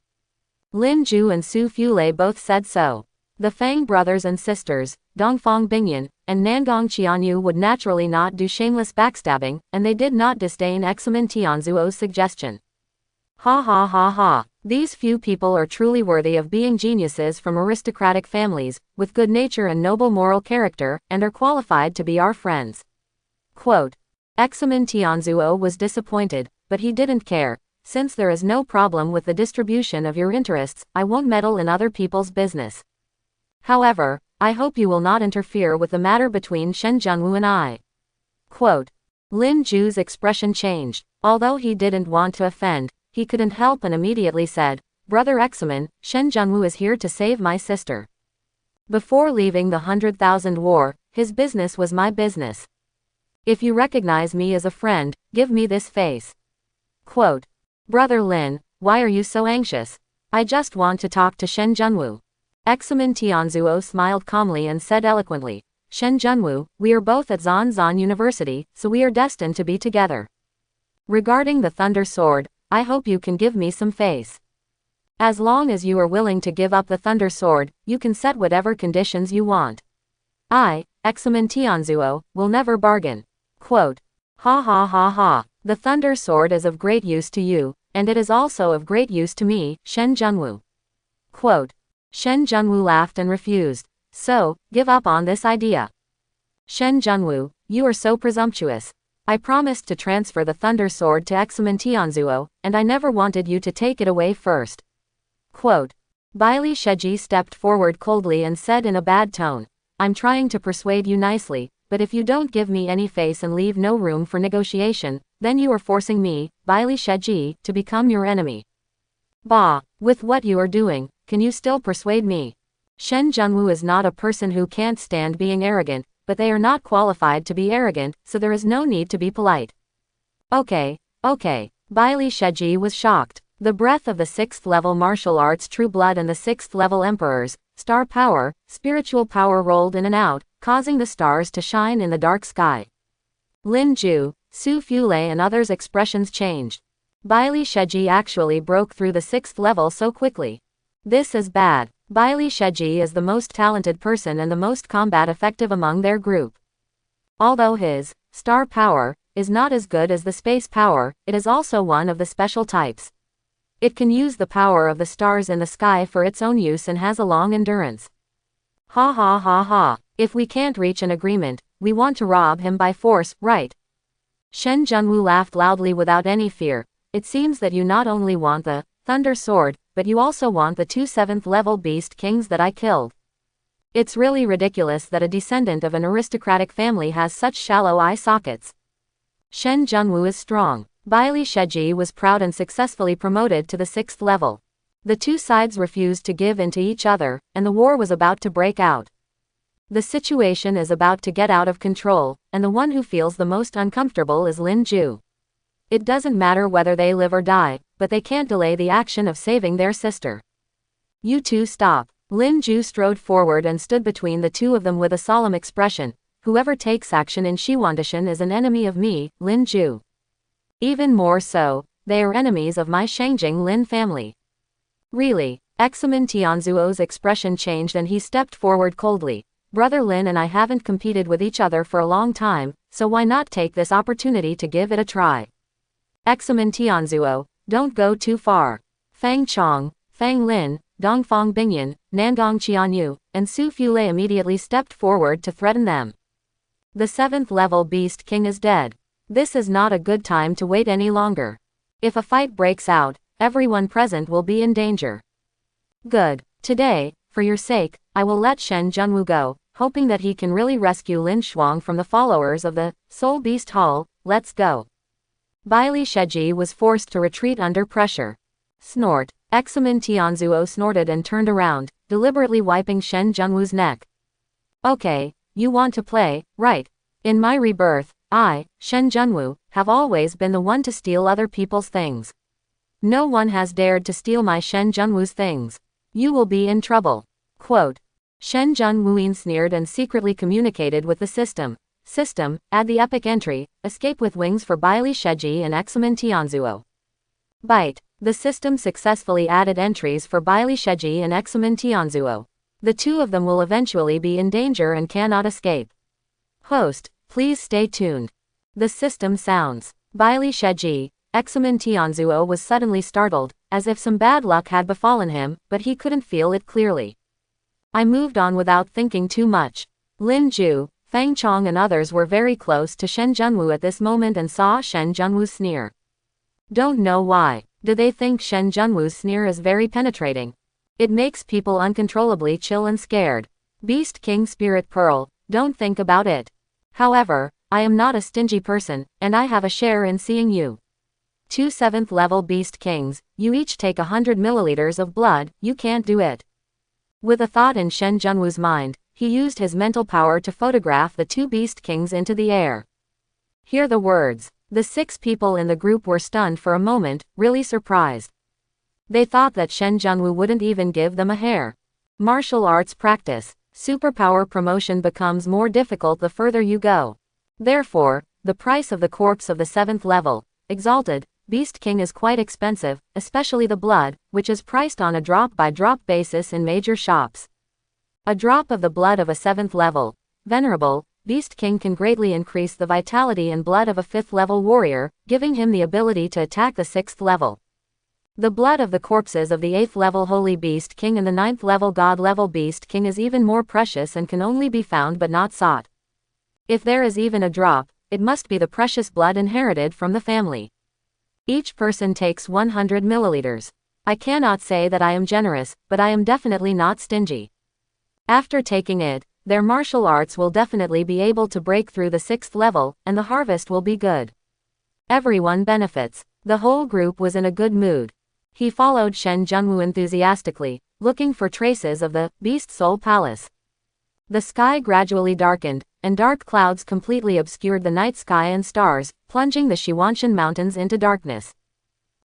Lin Ju and Su Fulei both said so. The Fang brothers and sisters, Dongfang Bingyan, and Nangong Qianyu would naturally not do shameless backstabbing, and they did not disdain Examen Tianzuo's suggestion. Ha ha ha ha. These few people are truly worthy of being geniuses from aristocratic families, with good nature and noble moral character, and are qualified to be our friends. Quote. Examen Tianzuo was disappointed, but he didn't care. Since there is no problem with the distribution of your interests, I won't meddle in other people's business. However, I hope you will not interfere with the matter between Shen Junwu and I. Quote. Lin Ju's expression changed. Although he didn't want to offend, he couldn't help and immediately said, Brother Examen, Shen Junwu is here to save my sister. Before leaving the 100,000 war, his business was my business. If you recognize me as a friend, give me this face. Quote. Brother Lin, why are you so anxious? I just want to talk to Shen Junwu. Examen Tianzuo smiled calmly and said eloquently, Shen Junwu, we are both at Zan University, so we are destined to be together. Regarding the Thunder Sword, I hope you can give me some face. As long as you are willing to give up the Thunder Sword, you can set whatever conditions you want. I, Examen Tianzuo, will never bargain. Quote. Ha ha ha ha. The Thunder Sword is of great use to you, and it is also of great use to me, Shen Junwu. Quote. Shen Junwu laughed and refused. So, give up on this idea. Shen Junwu, you are so presumptuous. I promised to transfer the Thunder Sword to Examen Tianzuo, and I never wanted you to take it away first. Quote. Baili Sheji stepped forward coldly and said in a bad tone, I'm trying to persuade you nicely, but if you don't give me any face and leave no room for negotiation, then you are forcing me, Baili Sheji, to become your enemy. Bah, with what you are doing, can you still persuade me? Shen Junwu is not a person who can't stand being arrogant, but they are not qualified to be arrogant, so there is no need to be polite. Okay. Bai Li Sheji was shocked. The breath of the 6th level martial arts true blood and the 6th level emperors, star power, spiritual power rolled in and out, causing the stars to shine in the dark sky. Lin Ju, Su Fulei and others' expressions changed. Bai Li Sheji actually broke through the 6th level so quickly. This is bad. Bai Li Sheji is the most talented person and the most combat effective among their group. Although his star power is not as good as the space power, it is also one of the special types. It can use the power of the stars in the sky for its own use and has a long endurance. Ha ha ha ha. If we can't reach an agreement, we want to rob him by force, right? Shen Junwu laughed loudly without any fear. It seems that you not only want the Thunder Sword, but you also want the 2 7th level beast kings that I killed. It's really ridiculous that a descendant of an aristocratic family has such shallow eye sockets. Shen Junwu is strong. Bai Li Sheji was proud and successfully promoted to the 6th level. The two sides refused to give in to each other, and the war was about to break out. The situation is about to get out of control, and the one who feels the most uncomfortable is Lin Ju. It doesn't matter whether they live or die, but they can't delay the action of saving their sister. You two stop. Lin Ju strode forward and stood between the two of them with a solemn expression. Whoever takes action in Shiwandishan is an enemy of me, Lin Ju. Even more so, they are enemies of my Shangjing Lin family. Really? Examen Tianzuo's expression changed and he stepped forward coldly. Brother Lin and I haven't competed with each other for a long time, so why not take this opportunity to give it a try? Examen Tianzuo, don't go too far. Fang Chong, Fang Lin, Dongfang Bingyan, Nangong Qianyu, and Su Fulei immediately stepped forward to threaten them. The 7th level Beast King is dead. This is not a good time to wait any longer. If a fight breaks out, everyone present will be in danger. Good. Today, for your sake, I will let Shen Junwu go, hoping that he can really rescue Lin Shuang from the followers of the Soul Beast Hall. Let's go. Bai Li Sheji was forced to retreat under pressure. Snort. Examen Tianzuo snorted and turned around, deliberately wiping Shen Junwu's neck. Okay, you want to play, right? In my rebirth, I, Shen Junwu, have always been the one to steal other people's things. No one has dared to steal my Shen Junwu's things. You will be in trouble. Quote. Shen Junwu sneered and secretly communicated with the system. System, add the epic entry, escape with wings for Bai Li Sheji and Examen Tianzuo. Byte. The system successfully added entries for Bai Li Sheji and Examen Tianzuo. The two of them will eventually be in danger and cannot escape. Host, please stay tuned. The system sounds. Bai Li Sheji, Examen Tianzuo was suddenly startled, as if some bad luck had befallen him, but he couldn't feel it clearly. I moved on without thinking too much. Lin Ju, Fang Chong and others were very close to Shen Junwu at this moment and saw Shen Junwu's sneer. Don't know why. Do they think Shen Junwu's sneer is very penetrating? It makes people uncontrollably chill and scared. Beast King Spirit Pearl, don't think about it. However, I am not a stingy person, and I have a share in seeing you. 2 7th level Beast Kings, you each take 100 milliliters of blood, you can't do it. With a thought in Shen Junwu's mind, he used his mental power to photograph the 2 Beast Kings into the air. Hear the words. The 6 people in the group were stunned for a moment, really surprised. They thought that Shen Junwu wouldn't even give them a hair. Martial arts practice. Superpower promotion becomes more difficult the further you go. Therefore, the price of the corpse of the 7th level, Exalted, Beast King is quite expensive, especially the blood, which is priced on a drop-by-drop basis in major shops. A drop of the blood of a 7th level, Venerable, Beast King can greatly increase the vitality and blood of a 5th level warrior, giving him the ability to attack the 6th level. The blood of the corpses of the 8th level Holy Beast King and the 9th level God level Beast King is even more precious and can only be found but not sought. If there is even a drop, it must be the precious blood inherited from the family. Each person takes 100 milliliters. I cannot say that I am generous, but I am definitely not stingy. After taking it, their martial arts will definitely be able to break through the 6th level, and the harvest will be good. Everyone benefits. The whole group was in a good mood. He followed Shen Junwu enthusiastically, looking for traces of the Beast Soul Palace. The sky gradually darkened, and dark clouds completely obscured the night sky and stars, plunging the Xiwanshan Mountains into darkness.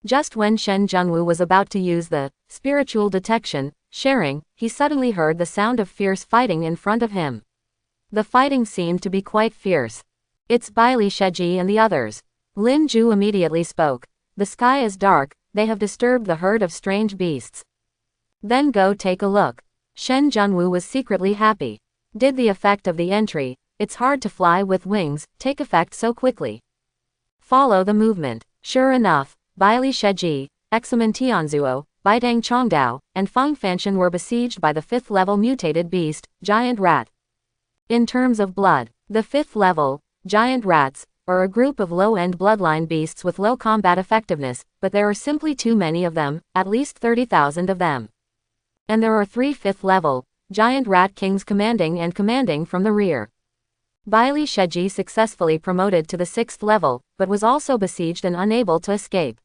Just when Shen Zhenwu was about to use the spiritual detection, sharing, he suddenly heard the sound of fierce fighting in front of him. The fighting seemed to be quite fierce. It's Baili Sheji and the others. Lin Ju immediately spoke. The sky is dark, they have disturbed the herd of strange beasts. Then go take a look. Shen Zhenwu was secretly happy. Did the effect of the entry, it's hard to fly with wings, take effect so quickly? Follow the movement. Sure enough, Baili Sheji, Examen Tianzuo, Baidang Chongdao, and Feng Fanshan were besieged by the 5th level mutated beast, Giant Rat. In terms of blood, the 5th level, Giant Rats, are a group of low-end bloodline beasts with low combat effectiveness, but there are simply too many of them, at least 30,000 of them. And there are 3 5th level, Giant Rat Kings commanding from the rear. Baili Sheji successfully promoted to the 6th level, but was also besieged and unable to escape.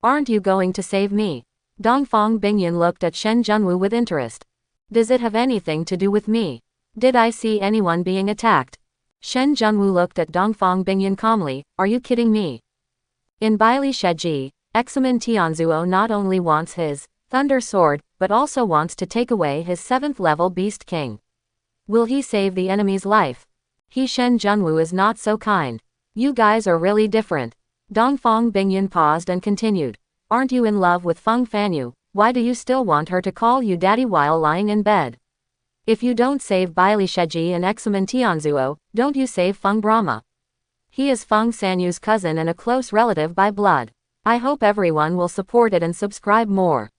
Aren't you going to save me? Dongfang Bingyan looked at Shen Zhenwu with interest. Does it have anything to do with me? Did I see anyone being attacked? Shen Zhenwu looked at Dongfang Bingyan calmly. Are you kidding me? In Baili Sheji, Examen Tianzuo not only wants his Thunder Sword, but also wants to take away his 7th level Beast King. Will he save the enemy's life? Shen Zhenwu is not so kind. You guys are really different. Dongfang Bingyan paused and continued. Aren't you in love with Feng Fanyu? Why do you still want her to call you daddy while lying in bed? If you don't save Baili Sheji and Examen Tianzuo, don't you save Feng Brahma? He is Feng Sanyu's cousin and a close relative by blood. I hope everyone will support it and subscribe more.